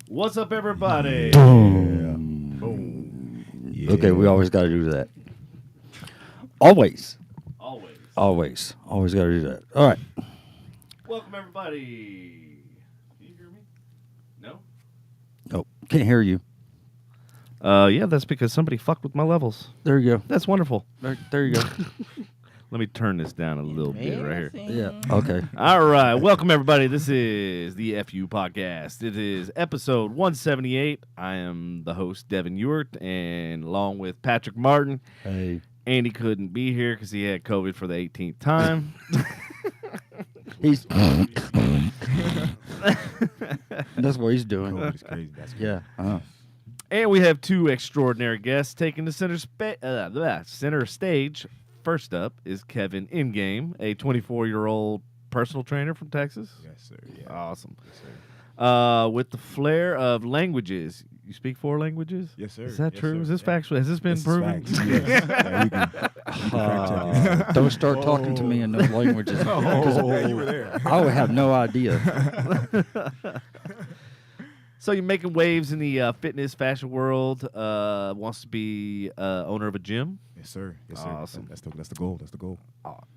What's up, everybody? Boom. Boom. Yeah. Okay, we always got to do that. Always. Always. Always got to do that. All right. Welcome, everybody. Can you hear me? No? Oh, can't hear you. Yeah, that's because somebody fucked with my levels. There you go. That's wonderful. There you go. Let me turn this down a little bit right here. Yeah. Okay. All right. Welcome, everybody. This is the FU Podcast. It is episode 178. I am the host, Devin Ewart, and along with Patrick Martin. Hey. Andy couldn't be here because he had COVID for the 18th time. He's. That's what he's doing. COVID's crazy. That's crazy. Yeah. And we have two extraordinary guests taking the center stage. First up is Kevin Ngame, a 24-year-old personal trainer from Texas. Yes, sir. Yeah. Awesome. Yes, sir. With the flair of languages. You speak 4 languages? Yes, sir. Is that Yes, true? sir. Is this Yeah. factual? Has this been This is proven? facts. Yes. Yeah, we can fact check it. Don't start talking to me in those languages. Hey, you were there. I would have no idea. So you're making waves in the fitness fashion world. Wants to be owner of a gym. Yes, sir. Yes, sir. Awesome. That's the goal. That's the goal.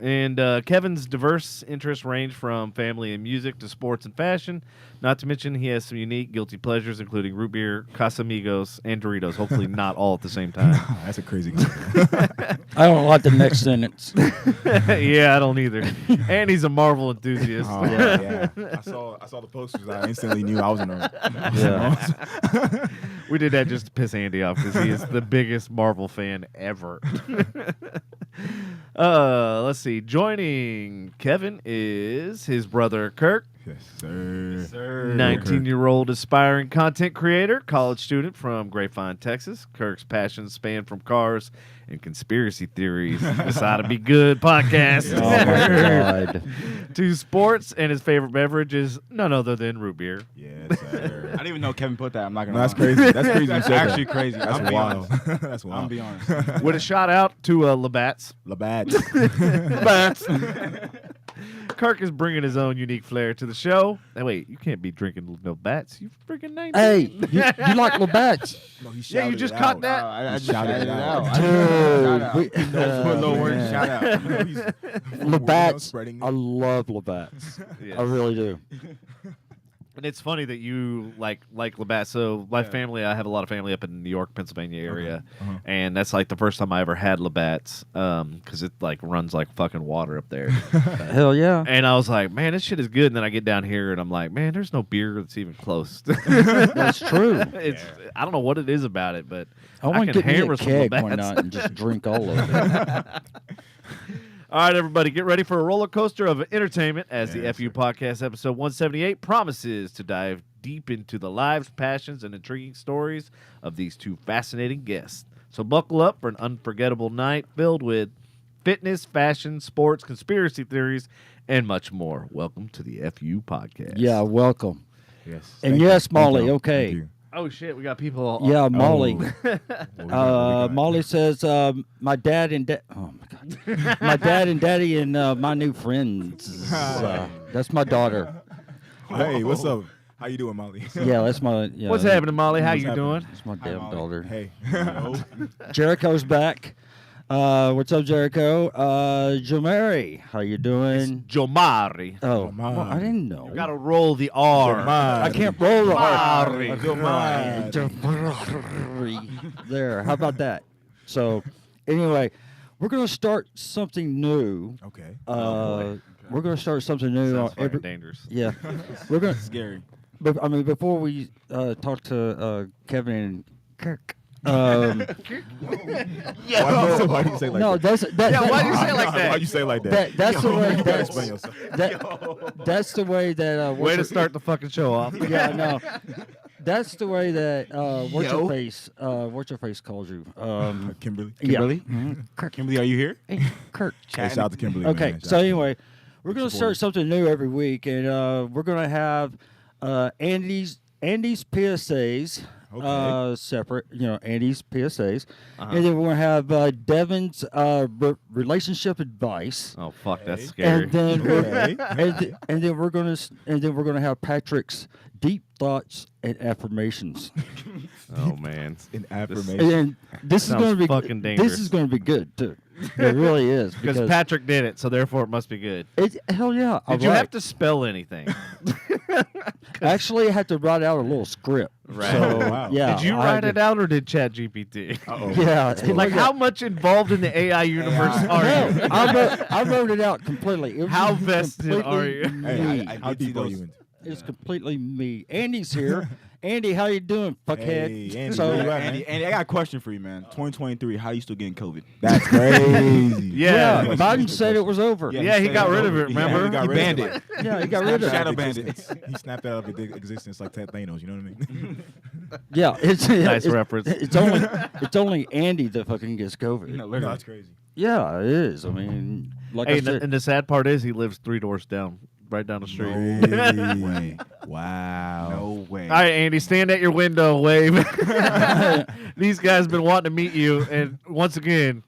And Kevin's diverse interests range from family and music to sports and fashion. Not to mention he has some unique guilty pleasures, including root beer, Casamigos, and Doritos. Hopefully not all at the same time. That's a crazy goal. I don't like the next sentence. Yeah, I don't either. And he's a Marvel enthusiast. Oh, yeah. I saw the posters. I instantly knew I was in there. Yeah. We did that just to piss Andy off because he is the biggest Marvel fan ever. Let's see. Joining Kevin is his brother Kirk. Yes, sir. 19-year-old aspiring content creator, college student from Grapevine, Texas. Kirk's passions span from cars and conspiracy theories. This ought to be good podcast. Oh, my God. To sports, and his favorite beverage is none other than root beer. Yes, sir. I didn't even know Kevin put that. I'm not gonna. No, that's lie. crazy. That's crazy. That's you said actually that. crazy. That's I'm be wild. honest. That's I'm wild. be honest. With a shout out to Labatt's. Labatt. Kirk is bringing his own unique flair to the show. Hey, wait, you can't be drinking no bats. You freaking 19. Hey, you like Labatt's? No, he Yeah, you shouted just it caught out. that? I just Shouted shouted it it out. out. Dude, Put no words. man. Shout out. He's Labatt's. spreading I love Labatt's. Yes. I really do. And it's funny that you like Labatt. So my family, I have a lot of family up in the New York, Pennsylvania area, and that's like the first time I ever had Labatt's because it like runs like fucking water up there. Hell yeah. And I was like, man, this shit is good. And then I get down here and I'm like, man, there's no beer that's even close. That's true. It's I don't know what it is about it, but I want can to get me hammer a some keg one Labatt's. night and just drink all of it. All right, everybody, get ready for a roller coaster of entertainment as the Yes, FU sir. Podcast episode 178 promises to dive deep into the lives, passions, and intriguing stories of these two fascinating guests. So buckle up for an unforgettable night filled with fitness, fashion, sports, conspiracy theories, and much more. Welcome to the FU Podcast. Yeah, welcome. Yes. And Thank yes, you. Thank Molly, you. okay. Thank you. Oh, shit, we got people. Yeah, Molly. What we got? Molly says, my dad and oh my God, my dad and daddy and my new friends. That's my daughter. Hey, what's up? How you doing, Molly? Yeah, that's my. Yeah, What's happening, Molly? How What's you happening? doing? That's my Hi, damn Molly. daughter. Hey. Jericho's back. What's up, Jericho? Jomari, how you doing? Jomari. Oh, Jomari. well, I didn't know. You got to roll the R. I can't roll the R. Jomari. Jomari. There. How about that? So, anyway, we're gonna start something new. Okay. We're gonna start something new. Sounds on fucking dangerous. Yeah, we're gonna. Scary. But I mean, before we talk to Kevin and Kirk. Why do you say like No, that? Why do you say it like that? Why you say like that? That's the way. You gotta explain That's, yourself. that's the way that. Way to start the fucking show off. Yeah, no. That's the way that what's your face calls you. Kimberly. Kimberly. Kirk, Kimberly, are you here? Hey, Kirk. Hey, shout out to Kimberly. Okay, man. Shout so out. anyway, we're gonna start something new every week, and we're gonna have Andy's PSAs. separate. Andy's PSAs, Uh-huh. and then we're gonna have Devin's relationship advice. Oh fuck, that's scary. And then Okay. and then we're gonna have Patrick's deep thoughts and affirmations. Oh man. An affirmation. And this is Sounds gonna be fucking dangerous. This is gonna be good too. It really is Because Patrick did it, so therefore it must be good. hell yeah. Did you have to spell anything? Actually, I had to write out a little script. Right. So, Wow. yeah. Did you I write had it out or did ChatGPT? Uh-oh. to- Yeah. Like how much involved in the AI universe are you? No, I wrote it out completely. It was How just vested are completely you? me. Hey, how did see deep are those- you in? It's completely me. Andy's here. Andy, how you doing, fuckhead? Hey, Andy, So- where you at, man? Andy, I got a question for you, man. 2023, how you still getting COVID? That's crazy. Yeah. Yeah, Biden said it was over. Yeah, he got rid of it, remember? he got He rid of banned it. it. Yeah, he got rid of it. Shadow Out of banned it. existence. He snapped out of existence like Thanos. You know what I mean? Yeah, it's Nice it's, reference. It's only Andy that fucking gets COVID. No, No, literally. that's crazy. Yeah, it is. I mean, like Hey, I and the, said, and the sad part is he lives 3 doors down, right down the street. No way. Wow. No way. All right, Andy, stand at your window, wave. These guys been wanting to meet you, and once again,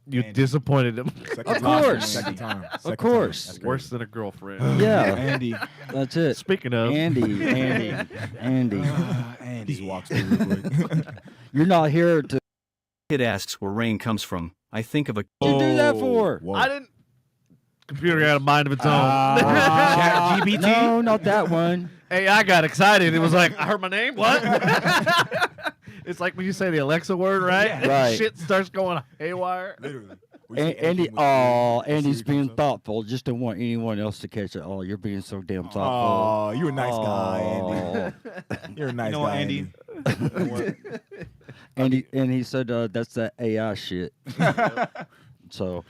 you Andy. disappointed them. Second Of time. course. Second time. Second course. time. That's Worse crazy. than a girlfriend. yeah, Andy. that's it. Speaking of, Andy. Andy. He just walks through real quick. You're not here to Kid asks where rain comes from. I think of a you do that for. Whoa. I didn't. Computer got a mind of its own. ChatGPT? No, not that one. AI got excited. It was like, I heard my name. What? It's like when you say the Alexa word, right? Yeah. Right. Shit starts going haywire. Literally. Andy, Andy's being thoughtful. Just don't want anyone else to catch it. Oh, you're being so damn thoughtful. Oh, you're a nice guy, Andy. You're a nice know what, guy, Andy? And he said that's that AI shit. So,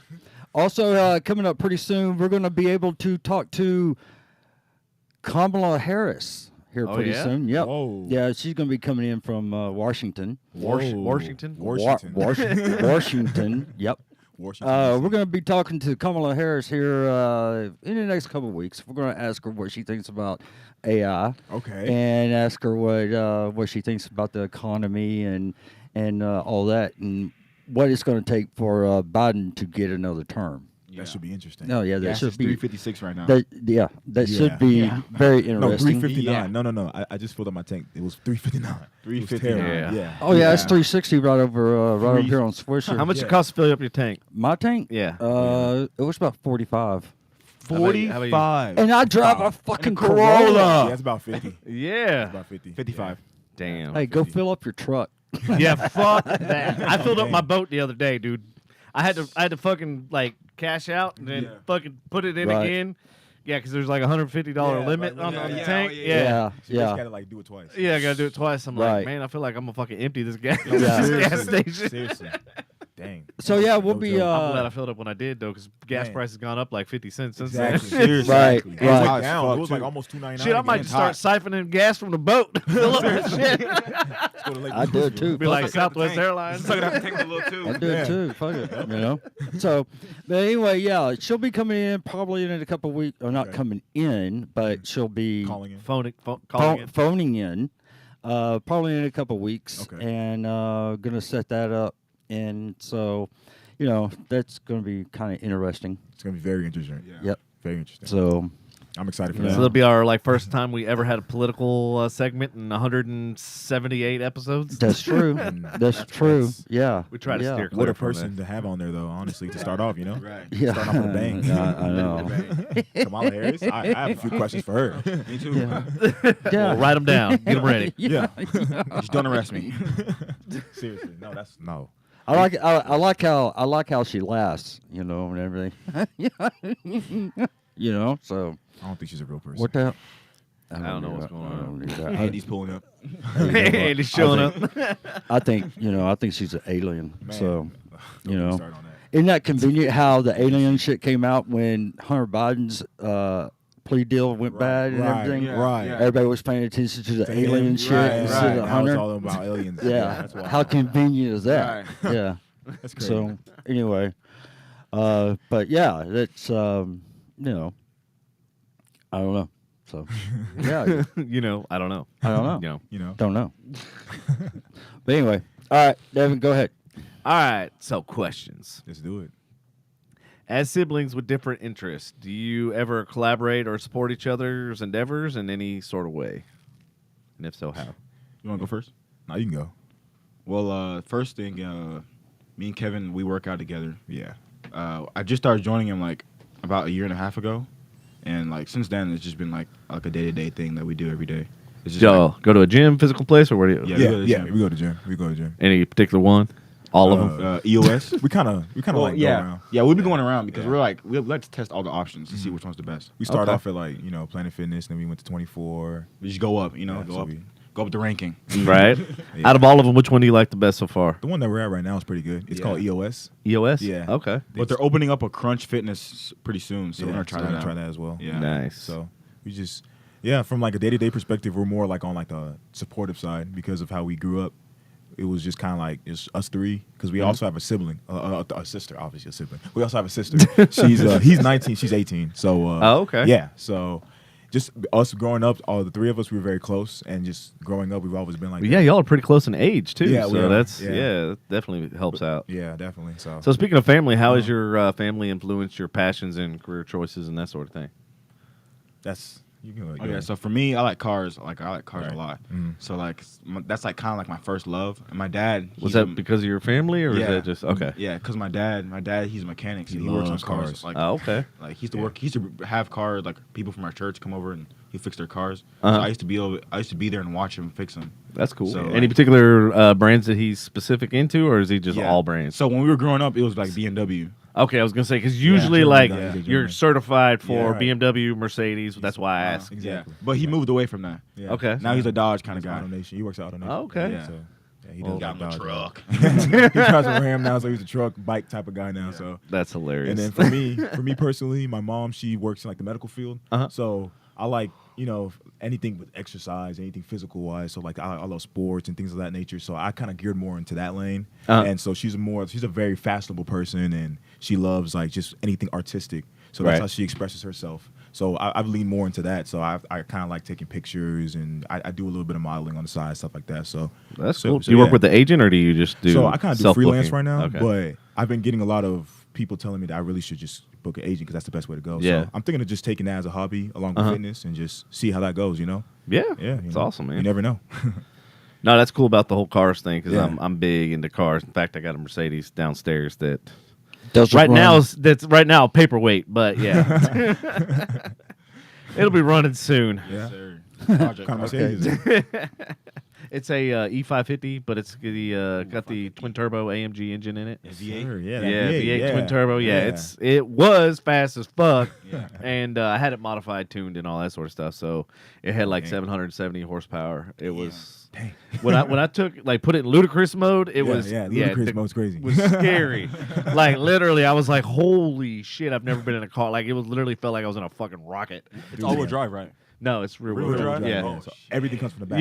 also coming up pretty soon, we're going to be able to talk to Kamala Harris here Oh, pretty yeah? soon. Yep. Whoa. Yeah, she's going to be coming in from Washington. Washington? Washington. Washington. Yep. Washington. We're going to be talking to Kamala Harris here in the next couple of weeks. We're going to ask her what she thinks about AI. Okay. And ask her what she thinks about the economy and all that, and what it's going to take for Biden to get another term. That should be interesting. No, yeah, that Gas is should be 356 right now. that Yeah. should be very No, interesting. 359. Yeah. No. I just filled up my tank. It was 359. 359. Yeah. Oh yeah, it's 360 right over here on Swisher. How much Yeah. it costs to fill up your tank? My tank? Yeah. It was about 45. How about you? 45. And I drive a fucking Corolla. Yeah, that's about 50. Yeah. About 50. 55. Damn. Hey, go fill up your truck. Yeah, fuck that. I filled up my boat the other day, dude. I had to fucking like cash out and then Yeah. fucking put it in Right. again. Yeah, because there's like $150 Yeah, limit like, on yeah, the yeah, tank. oh, Yeah. yeah. Yeah, So you yeah. just gotta like do it twice. Yeah, I gotta do it twice. I'm Right. like, man, I feel like I'm gonna fucking empty this gas, Yeah. this gas station. Seriously. Dang. So yeah, we'll No be joke. I'm glad I filled up when I did though, because gas Man. price has gone up like 50 cents since Exactly. then. Seriously. Right, Exactly. It was right. like down. Fuck, It was like too. almost $2.99. Shit, I might again. just start siphoning gas from the boat. Fill up this shit. Let's go to Lake I do Louise. too. Be Fuck like it. Southwest Airlines. Suck it up and take a little too. I do it Yeah. too. Fuck it. So, but anyway, yeah, she'll be coming in probably in a couple of weeks, or not Okay. coming in, but she'll be Calling in. Calling it. phoning in, probably in a couple of weeks, Okay. and gonna set that up, and so, that's gonna be kind of interesting. It's gonna be very interesting. Yeah. Yep. Very interesting. So, I'm excited for Yeah. So that. that'll be our like first time we ever had a political segment in 178 episodes. that's true. And That's true. that's- Yeah. We try to yeah. steer What clear a from person to have on there, though. Honestly, to start off, Right. Yeah. Start off with a bang. I know. Kamala Harris. I have a few questions for her. Me too. Yeah. that. Yeah. We'll write them down. Get them ready. Yeah. Just don't arrest me. Seriously, no. That's no. I like how she laughs, and everything. So I don't think she's a real person. what the hell? I don't know what's going on. Andy's pulling up. Hey, he's showing up. I think she's an alien. Man. So Don't you get me know. started on that. isn't that convenient how the alien shit came out when Hunter Biden's plea deal went bad and Right, everything? yeah, right. yeah. Everybody was paying attention to the To alien him, shit right, instead right. of Now it's Hunter. all about aliens. Yeah, That's why. how convenient is that? Right. Yeah. That's crazy. So anyway, but yeah, that's I don't know. So, yeah, You know, I don't know. I don't know. You know. You know. Don't know. But anyway, all right, Devin, go ahead. All right. So questions. Let's do it. As siblings with different interests, do you ever collaborate or support each other's endeavors in any sort of way? And if so, how? You want to go first? No, you can go. Well, first thing, me and Kevin, we work out together. Yeah. I just started joining him like about a year and a half ago, and like since then it's just been like a day-to-day thing that we do every day. It's just Y'all go to a gym, physical place, or where do you? Yeah. Yeah, we go to the yeah. gym. We go to gym. We go to gym. Any particular one? All of them. EOS. We kind of like go around. Yeah, we've been going around because Yeah. we're like we like to test all the options to see which one's the best. We started Okay. off at like Planet Fitness, then we went to 24. We just go up, Yeah, go so up, we- go up the ranking. Right. Yeah. Out of all of them, which one do you like the best so far? The one that we're at right now is pretty good. It's Yeah. called EOS. EOS. Yeah. Okay. But they're opening up a Crunch Fitness pretty soon, so Yeah, we're gonna try so that we're out. gonna try that as well. Yeah. Nice. So we just, from like a day-to-day perspective, we're more like on like the supportive side because of how we grew up. It was just kind of like it's us three because we also have a sibling, a sister, obviously a sibling. We also have a sister. He's 19, she's 18. So Oh, okay. Yeah. So just us growing up, all the three of us, we were very close, and just growing up, we've always been like But that. yeah, y'all are pretty close in age too. Yeah, we so are. that's Yeah. that definitely helps out. Yeah, definitely. So So speaking of family, how has your family influenced your passions and career choices and that sort of thing? that's you can. Oh, yeah, so for me, I like cars. I like cars Right. a lot. Mhm. So like that's like kind of like my first love. And my dad Was he's that a- because of your family, or is Yeah. that just okay? Yeah, because my dad, he's a mechanic. So He he works on loves cars. cars. Like, Oh, okay. like he used to work. He used to have cars. Like people from our church come over and he fix their cars. Uh-huh. So I used to be there and watch him fix them. That's cool. So, Any like- particular brands that he's specific into, or is he just all brands? So when we were growing up, it was like BMW. Okay, I was gonna say because usually German like guy, he's a you're German. certified for Yeah, right. BMW, Mercedes. That's why I asked. Exactly. Yeah, but he moved away from that. Yeah. Okay. Now he's a Dodge kind of He's guy. Auto Nation. He works at Auto Nation. Oh, okay. Yeah. So yeah, he Well, does Got him a Dodge. truck. He drives a Ram now, so he's a truck, bike type of guy now. So That's hilarious. and then for me personally, my mom, she works in like the medical field. Uh-huh. So I like anything with exercise, anything physical wise. So like I love sports and things of that nature. So I kind of geared more into that lane. Uh-huh. And so she's a very fashionable person, and she loves like just anything artistic. So that's Right. how she expresses herself. So I've leaned more into that. So I kind of like taking pictures, and I do a little bit of modeling on the side, stuff like that. So That's so- cool. so do you work yeah. with the agent, or do you just do? So I kind of do self-booking? freelance right now, Okay. but I've been getting a lot of people telling me that I really should just book an agent because that's the best way to go. Yeah. So I'm thinking of just taking that as a hobby along with Uh-huh. fitness and just see how that goes. Yeah, Yeah, it's awesome, man. You never know. No, that's cool about the whole cars thing because Yeah. I'm big into cars. In fact, I got a Mercedes downstairs that Does it right run? now that's right now paperweight, but yeah, it'll be running soon. Yeah. Sir. What Project. kind of Okay. Mercedes is it? It's a E550, but it's the got the twin turbo AMG engine in it. Yeah, V8. Sure, yeah, Yeah, that V8 V8, twin turbo. Yeah, it was fast as fuck, Yeah. and I had it modified, tuned, and all that sort of stuff. So it had like Dang. 770 horsepower. It was Dang. when I took put it in ludicrous mode. It was ludicrous mode's crazy. was scary. Like literally, I was like, "Holy shit!" I've never been in a car. Like it was literally felt like I was in a fucking rocket. It's all-wheel drive, right? No, it's rear Rear-wheel wheel drive? drive. Yeah, Oh, So shit. everything comes from the back.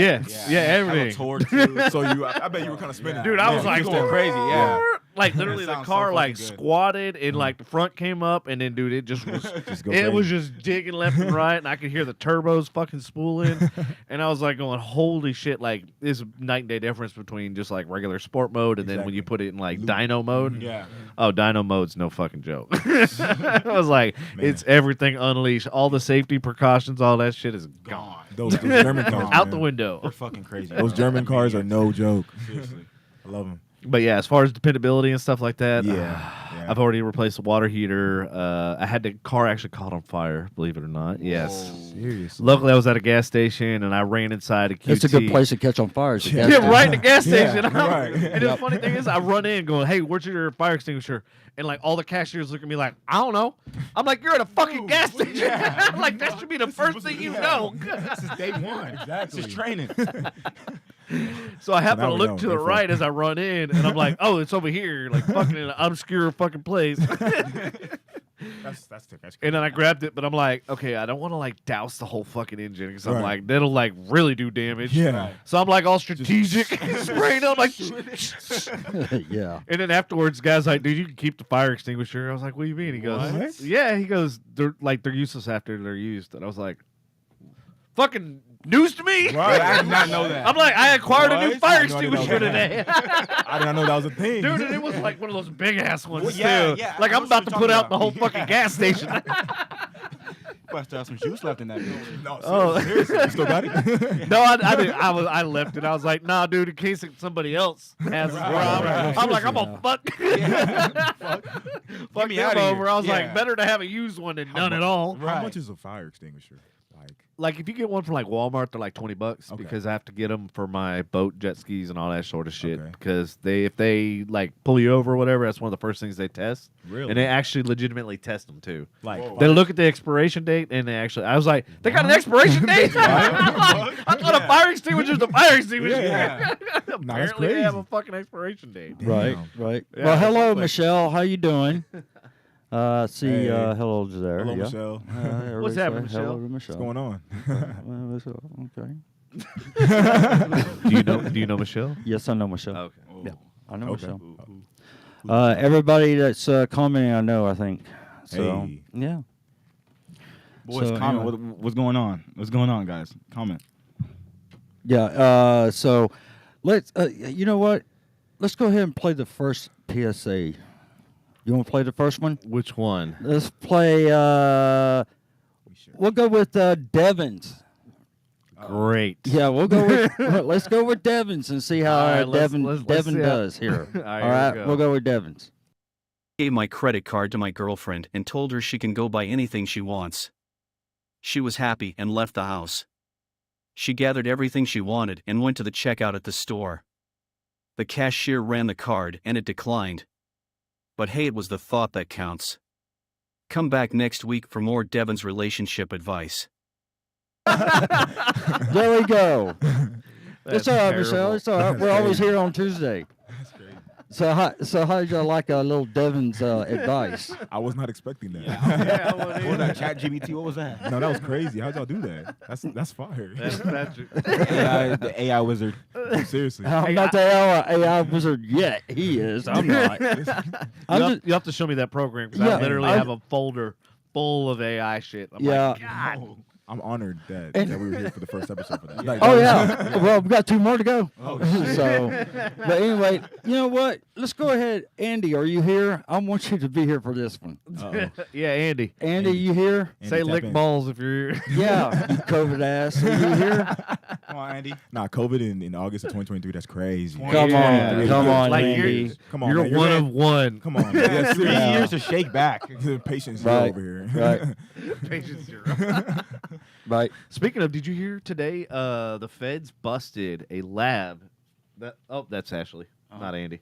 yeah, everything. Torque too. So I bet you were kind of spinning. Dude, I Yeah, was you like just going went crazy, yeah. Like literally, the sounds so car like fucking good. squatted and like the front came up, and then dude, it just was. Just go It was crazy. just digging left and right, and I could hear the turbos fucking spooling, and I was like going, "Holy shit!" Like this night and day difference between just like regular sport mode, and then when you put it in like dyno mode. Yeah. Oh, dyno mode's no fucking joke. I was like, Man. it's everything unleashed. All the safety precautions, all that shit is gone. Gone. Those German cars, Out man. the window. They're fucking crazy. Those German cars are no joke. Seriously. I love them. But yeah, as far as dependability and stuff like that, Yeah. I've already replaced the water heater. I had the car actually caught on fire, believe it or not. Yes. Seriously. Luckily, I was at a gas station and I ran inside a QT. It's a good place to catch on fire. is a gas Yeah, station. right in the gas Yeah, station. right. And the funny thing is, I run in going, "Hey, where's your fire extinguisher?" And like all the cashiers look at me like, "I don't know." I'm like, "You're at a fucking gas station." I'm like, that should be the first thing you know. This is day one. Exactly. This is training. So I happen now to we look know. to the Go for right it. as I run in, and I'm like, "Oh, it's over here, like fucking in an obscure fucking place." That's And then I grabbed it, but I'm like, okay, I don't want to like douse the whole fucking engine because I'm Right. like, that'll like really do damage. Yeah. So I'm like all strategic, spraying up like. Yeah. And then afterwards, guys like, dude, you can keep the fire extinguisher. I was like, what do you mean? He goes, What? yeah. He goes, they're useless after they're used. And I was like, fucking news to me. Right. I did not know that. I'm like, I acquired a new What? fire I didn't know extinguisher that was today. I did not know that was a thing. Dude, and it was like one of those big ass ones. Well, yeah, too. yeah, Like I I'm know about what to you're put out talking the whole about. fucking gas station. Must have some juice left in that bitch. No, Oh. seriously, you still got it? No, I didn't. I left it. I was like, nah, dude, in case somebody else has this problem. right. I'm like, I'm gonna fuck. Fuck me him outta over. here. I was Yeah. like, better to have a used one than none at all. How Right. much is a fire extinguisher? Like if you get one from like Walmart, they're like $20 Okay. because I have to get them for my boat, jet skis, and all that sort of shit. Okay. Because if they like pull you over or whatever, that's one of the first things they test. Really? And they actually legitimately test them too. Like, Whoa. They look at the expiration date and they actually. I was like, they got an expiration date. I thought a fire extinguisher's a fire extinguisher. Yeah. Apparently they have a crazy. fucking expiration date. Right, Damn. right. Yeah, well, hello, something. Michelle. How you doing? See, Hey. hello there. Hello, yeah. Michelle. Everybody happening, say hello Michelle? to Michelle. What's going on? Okay. Do you know Michelle? Yes, I know Michelle. Okay. Yeah, I know Okay. Michelle. Everybody that's commenting, I know. I think. So Hey. yeah. Boys, So, comment. anyway. What's going on? What's going on, guys? Comment. Yeah. So let's. You know what? Let's go ahead and play the first PSA. You want to play the first one? Which one? Let's play. We'll go with Devin's. Great. Yeah, we'll go with. Let's go with Devin's and see how All right, let's Devin see how- does here. All right, All right, here we we'll go with Devin's. Gave my credit card to my girlfriend and told her she can go buy anything she wants. She was happy and left the house. She gathered everything she wanted and went to the checkout at the store. The cashier ran the card and it declined. But hey, it was the thought that counts. Come back next week for more Devin's relationship advice. There we go. That's It's all right, terrible. Michelle. It's all right. We're always here on Tuesday. That's crazy. So how did you like a little Devin's advice? I was not expecting that. Yeah, I wouldn't What was either. that? ChatGPT? What was that? No, that was crazy. How'd y'all do that? That's fire. That's Patrick. The AI wizard. Seriously. I'm not the AI wizard yet. He is. I'm not. You have to show me that program because Yeah, I literally I- have a folder full of AI shit. I'm Yeah. like, God. Oh, I'm honored that And- we were here for the first episode for that. Like, Oh that was- yeah. Well, we got 2 more to go. Oh, So, but anyway, you know what? Let's go ahead. Andy, are you here? I want you to be here for this one. Uh-oh. Yeah, Andy. Andy, you here? Andy, Say tap lick in. balls if you're here. Yeah, you COVID ass. Are you here? Come on, Andy. Nah, COVID in August of 2023, that's crazy. Come Yeah. on, come on, Like, Andy. Come on, You're man. one of one. Come on, man. Yeah, 3 seriously. years to shake back. Patience Right, over here. right. Patient zero. Right. Speaking of, did you hear today? The feds busted a lab. That's Ashley, not Andy.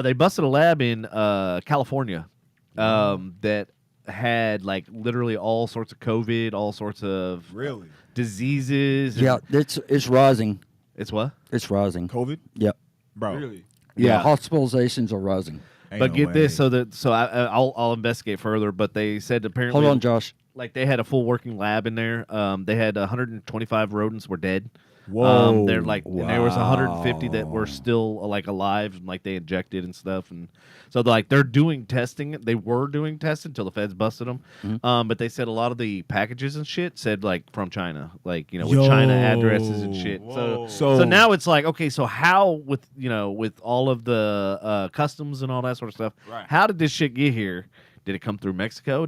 They busted a lab in California that had like literally all sorts of COVID, all sorts of Really? diseases. and- Yeah, it's rising. It's what? It's rising. COVID? Yep. Bro. Really? Yeah, hospitalizations are rising. Ain't But no get this, way. I'll investigate further. But they said apparently, Hold on, Josh. like they had a full working lab in there. They had 125 rodents were dead. Whoa. They're like, and there was 150 that Wow. were still like alive, and like they injected and stuff, and so they're doing testing. They were doing testing until the feds busted them. Mhm. But they said a lot of the packages and shit said like from China, like with China addresses and shit. Whoa. So now it's like, okay, so how with with all of the customs and all that sort of stuff, Right. how did this shit get here? Did it come through Mexico?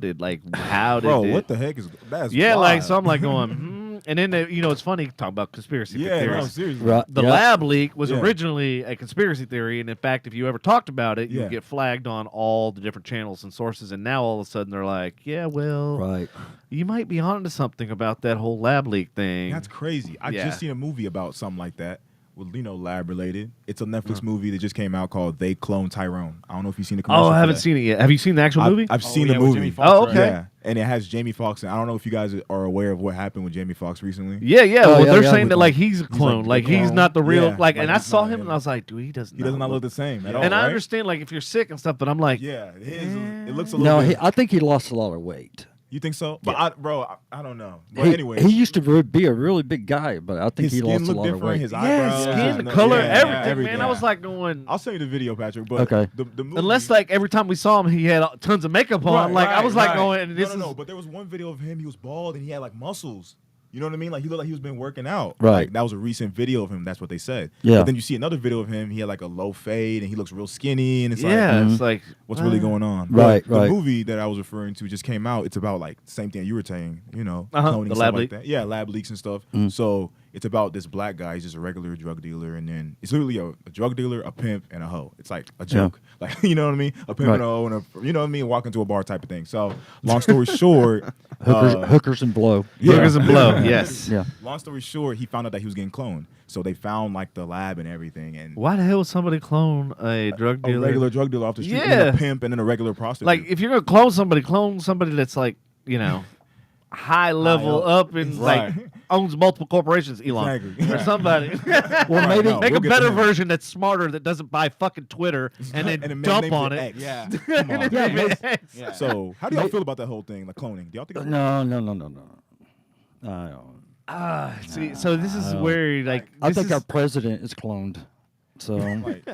How did Bro, it? what the heck is that's Yeah, wild. like so I'm like going, and then it's funny talking about conspiracy Yeah, no, theories. seriously. Right. The yeah. lab leak was Yeah. originally a conspiracy theory, and in fact, if you ever talked about it, Yeah. you'd get flagged on all the different channels and sources. And now all of a sudden they're like, "Yeah, well, Right. you might be onto something about that whole lab leak thing." That's crazy. I Yeah. just seen a movie about something like that. Well, lab related. It's a Netflix movie that just came out called They Clone Tyrone. I don't know if you've seen the commercial. Oh, I for haven't that. seen it yet. Have you seen the actual movie? I've seen yeah, the with movie. Jamie Foxx, Oh, right? okay. Yeah, and it has Jamie Foxx. And I don't know if you guys are aware of what happened with Jamie Foxx recently. yeah. Oh, Well, yeah, they're yeah, saying with that like he's a clone, like like the he's clone. not the real. Yeah, like, like and I he's saw not him, him. and I was like, dude, he does He does not look the same at all. And I right? understand like if you're sick and stuff, but I'm like, Yeah, it looks a little. No, bit, I think he lost a lot of weight. you think so? But I don't know. But He, anyway, he used to be a really big guy, but I think his he skin lost a looked lot of different. weight. His yeah, eyebrows, skin, the his color, yeah, everything, man. I was like going. I'll send you the video, Patrick. But Okay. the movie, Unless like every time we saw him, he had tons of makeup on. Right, like I was like right. going, and this no. is But there was one video of him. He was bald and he had like muscles. You know what I mean? Like he looked like he was been working out. Right. Like, that was a recent video of him. That's what they said. Yeah. But then you see another video of him. He had like a low fade and he looks real skinny. And it's Yeah, like, it's like what's really going on? Right, But right. The movie that I was referring to just came out. It's about like the same thing you were saying. You know, cloning The stuff lab like leak. that. Yeah, lab leaks and stuff. So it's about this black guy. He's just a regular drug dealer, and then it's literally a drug dealer, a pimp, and a hoe. It's like a joke. Like you know what I mean? A pimp Right. and a hoe, and a you know what I mean? Walk into a bar type of thing. So long story short, Hookers and blow. Hookers and blow. Yes. Yeah. long story short, he found out that he was getting cloned. So they found like the lab and everything, and Why the hell would somebody clone a drug a dealer? regular drug dealer off the street, and Yeah. then a pimp, and then a regular prostitute. Like, if you're gonna clone somebody that's like, you know, high level up and like Right. owns multiple corporations, Elon Exactly. or somebody. Well, maybe no. Make We'll a get better to him. version that's smarter that doesn't buy fucking Twitter and then and dump names on it it. X. Yeah. Come on. Yeah, maybe- Yeah. So how do y'all feel about that whole thing, like cloning? Do y'all think? It's No. I don't. See, so this is where like I this think is- our president is cloned. So like,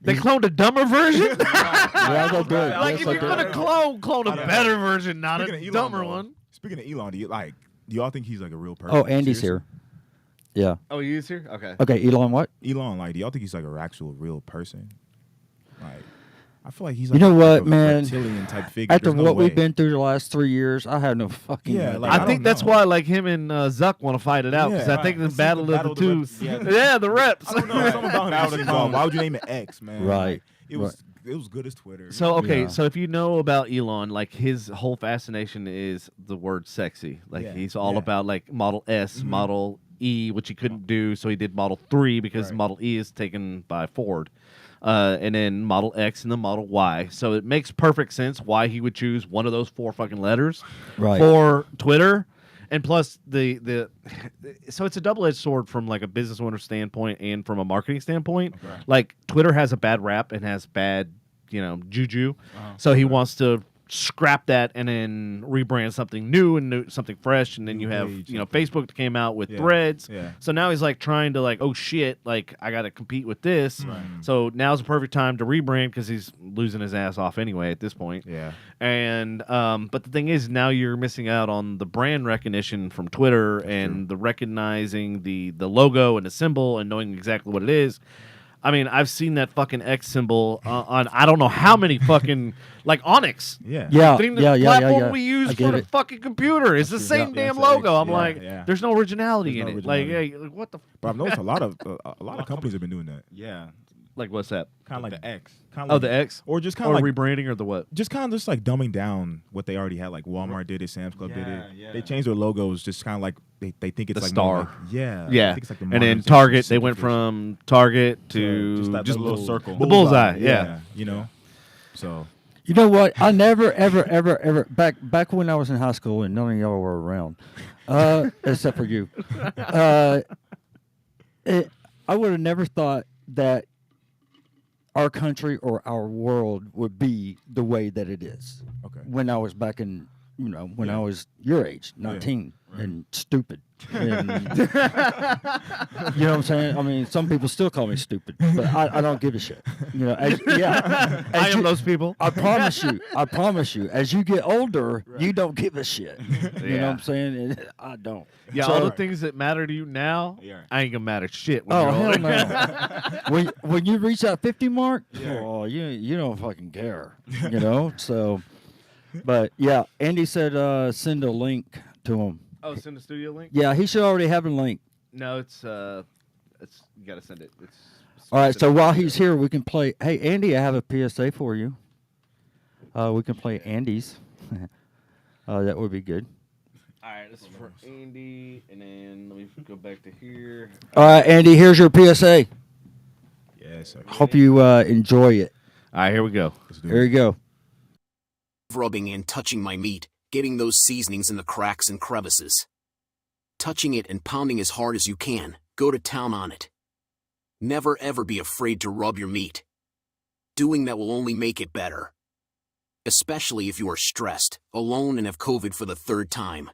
they cloned a dumber version. yeah, they'll do it. Like Yes, if they'll you're do gonna it. clone a better version, not Speaking a of Elon, dumber though, one. Speaking of Elon, do y'all think he's like a real person? Oh, Andy's Seriously? here. Yeah. Oh, he's here. Okay. Okay, Elon. What? Elon, like, do y'all think he's like an actual real person? Like, I feel like he's You like know what, like a man? reptilian type figure. After There's no what way. we've been through the last 3 years, I have no fucking. Yeah, idea. like, I I think don't that's know. why like him and Zuck want to fight it out because Yeah, I think right. the This is battle the of the battle two. of the Yeah, the reps. I don't know. Something about him. Why would you name it X, man? Right. Like, it was good as Twitter. So okay, Yeah. so if you know about Elon, like his whole fascination is the word sexy. Like Yeah, he's all yeah. about like Model S, Model E, which he couldn't do, so he did Model 3 because Right. Model E is taken by Ford. And then Model X and the Model Y. So it makes perfect sense why he would choose one of those 4 fucking letters Right. for Twitter. And plus so it's a double-edged sword from like a business owner standpoint and from a marketing standpoint. Okay. Like Twitter has a bad rap and has bad, juju. So he wants to scrap that and then rebrand something new and something fresh. And then New you have, page, Facebook that came out with Yeah. Threads. Yeah. So now he's like trying to like, oh shit, like I got to compete with this. Right. So now's the perfect time to rebrand because he's losing his ass off anyway at this point. Yeah. And but the thing is, now you're missing out on the brand recognition from Twitter and the recognizing the logo and the symbol and knowing exactly what it is. I mean, I've seen that fucking X symbol on I don't know how many fucking like Onyx. Yeah. Yeah. Thing, the Yeah. platform we I use get for it. the fucking computer. It's the same Yeah, damn it's a X. logo. I'm Yeah, like, yeah. there's no originality There's in no it. Like, originality. hey, what the But I've noticed a lot of companies have been doing that. Yeah. like what's that? Kind of like The X. Kind Oh, the X or just kind or of like rebranding or the what? just kind of just like dumbing down what they already had. Like Walmart did it, Sam's Club did Yeah, it. yeah. They changed their logos just kind of like they think it's The like star. more like, yeah. I Yeah, think it's like the and then modernization Target, of they went superfish. from Target to just that just a little little circle. The bullseye, yeah. You know, so You know what? I never, ever back when I was in high school and none of y'all were around, except for you. I would have never thought that our country or our world would be the way that it is. okay. When I was back in, when Yeah. I was your age, 19, and stupid. And, you know what I'm saying? I mean, some people still call me stupid, but I don't give a shit. I As am you- those people. I promise you, as you get older, you don't give a shit. You know Yeah. what I'm saying? And I don't. Yeah, So- all the things that matter to you now, Yeah. I ain't gonna matter shit when Oh you're hell older. no! when you reach that 50 mark, oh you don't fucking care, So, but yeah, Andy said send a link to him. Oh, send a studio link? Yeah, he should already have a link. No, it's you gotta send it. It's All right, so while he's here, we can play. Hey, Andy, I have a PSA for you. We can play Andy's. That would be good. All right, this is for Andy, and then let me go back to here. All right, Andy, here's your PSA. Yes. Okay. Hope you enjoy it. All right, here we go. Let's do Here it. you go. Rubbing and touching my meat, getting those seasonings in the cracks and crevices. Touching it and pounding as hard as you can. Go to town on it. Never ever be afraid to rub your meat. Doing that will only make it better. Especially if you are stressed, alone, and have COVID for the 3rd time.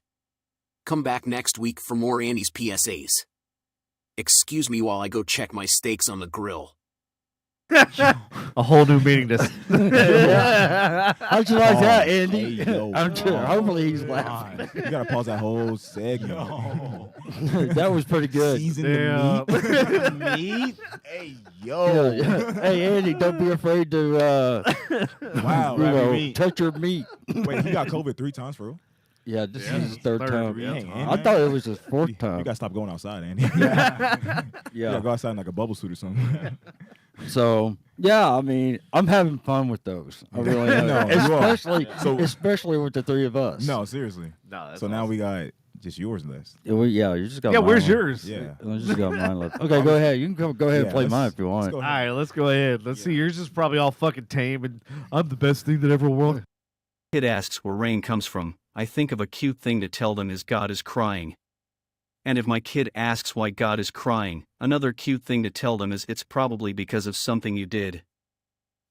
Come back next week for more Andy's PSAs. Excuse me while I go check my steaks on the grill. A whole new meaning to. How'd you like that, Andy? Hey, yo. I'm sure. Hopefully he's laughing. You gotta pause that whole segment. That was pretty good. Season Damn. the meat. Hey, yo. Yeah. Hey, Andy, don't be afraid to Wow. touch your meat. Wait, he got COVID 3 times for real? Yeah, this Yeah, is his third time. yeah. Dang, I thought it was his fourth time. You gotta stop going outside, Andy. Yeah. You gotta go outside in like a bubble suit or something. So yeah, I mean, I'm having fun with those. I really am. No, you are. especially with the three of us. No, seriously. No, that's So now we got just yours left. Yeah, you just got. Yeah, mine where's left. yours? Yeah. I just got mine left. Okay, go ahead. You can go ahead and Yeah, play let's- mine if you want. let's go All ahead. right, let's go ahead. Let's see. Yours is probably all fucking tame, and I'm the best thing that ever was. Kid asks where rain comes from. I think of a cute thing to tell them is God is crying. And if my kid asks why God is crying, another cute thing to tell them is it's probably because of something you did.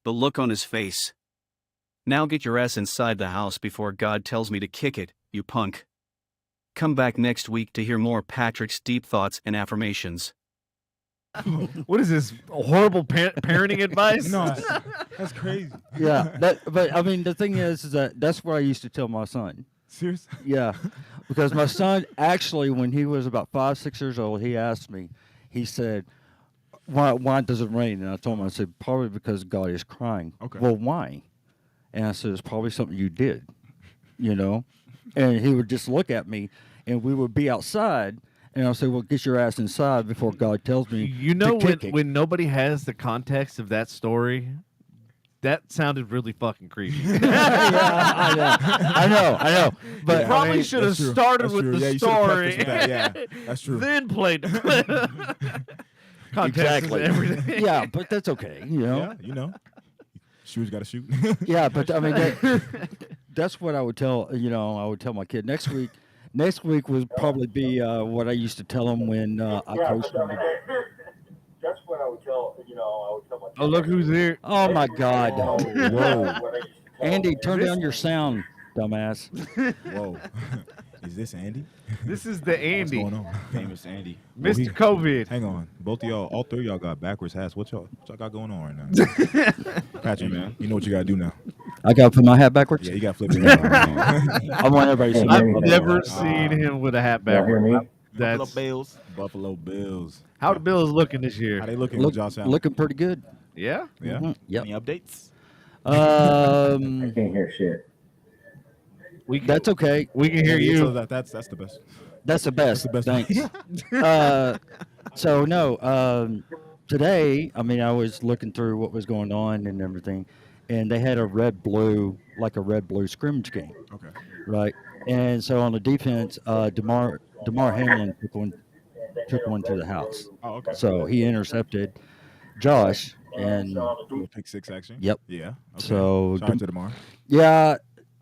The look on his face. Now get your ass inside the house before God tells me to kick it, you punk. Come back next week to hear more Patrick's deep thoughts and affirmations. What is this horrible parenting advice? No, that's crazy. Yeah, but I mean, the thing is that that's what I used to tell my son. Seriously? Yeah, because my son actually, when he was about 5, 6 years old, he asked me. He said, "Why does it rain?" And I told him, I said, "Probably because God is crying." Okay. Well, why? And I said, "It's probably something you did," you know. And he would just look at me, and we would be outside, and I'll say, "Well, get your ass inside before God tells me." You know, to kick it." when nobody has the context of that story, that sounded really fucking creepy. Yeah, I know. But You probably I mean, should have that's true. started That's with true. the Yeah, you should have story. prefaced with that. Yeah, that's true. Then played the clip. Context exactly. is everything. Yeah, but that's okay, you know. Yeah, you know. Shooters got to shoot. Yeah, but I mean, that's what I would tell. You know, I would tell my kid next week. Next week would probably be what I used to tell him when I coached him. That's what I would tell, I would tell my Oh, look who's here. Oh my God! Whoa, what I used to tell Andy, him. turn down your sound, dumbass. Whoa. Is this Andy? This is the What's Andy, going on? Famous Andy. Mr. COVID. Hang on. Both of y'all, all three of y'all got backwards hats. What y'all got going on right now? Patrick, man, you know what you got to do now. I got to put my hat backwards. Yeah, you got to flip it around. I want everybody to see I've me. never seen him with a hat Y'all hear backward. me? That's Bills. Buffalo Bills. how the Bills looking this year. How they looking Look, with Josh Allen? looking pretty good. Yeah. Yeah. Mhm, Yep. Any updates? I can't hear shit. We can, That's okay. we can hear So you. that's the best. That's the best. the best. Thanks. So no, today, I mean, I was looking through what was going on and everything, and they had a red-blue scrimmage game, Okay. right? And so on the defense, Damar Hamlin took one to the house. Oh, okay. So he intercepted Josh, and Little pick six action. Yep. Yeah. Okay. So Shout out to Demar. yeah,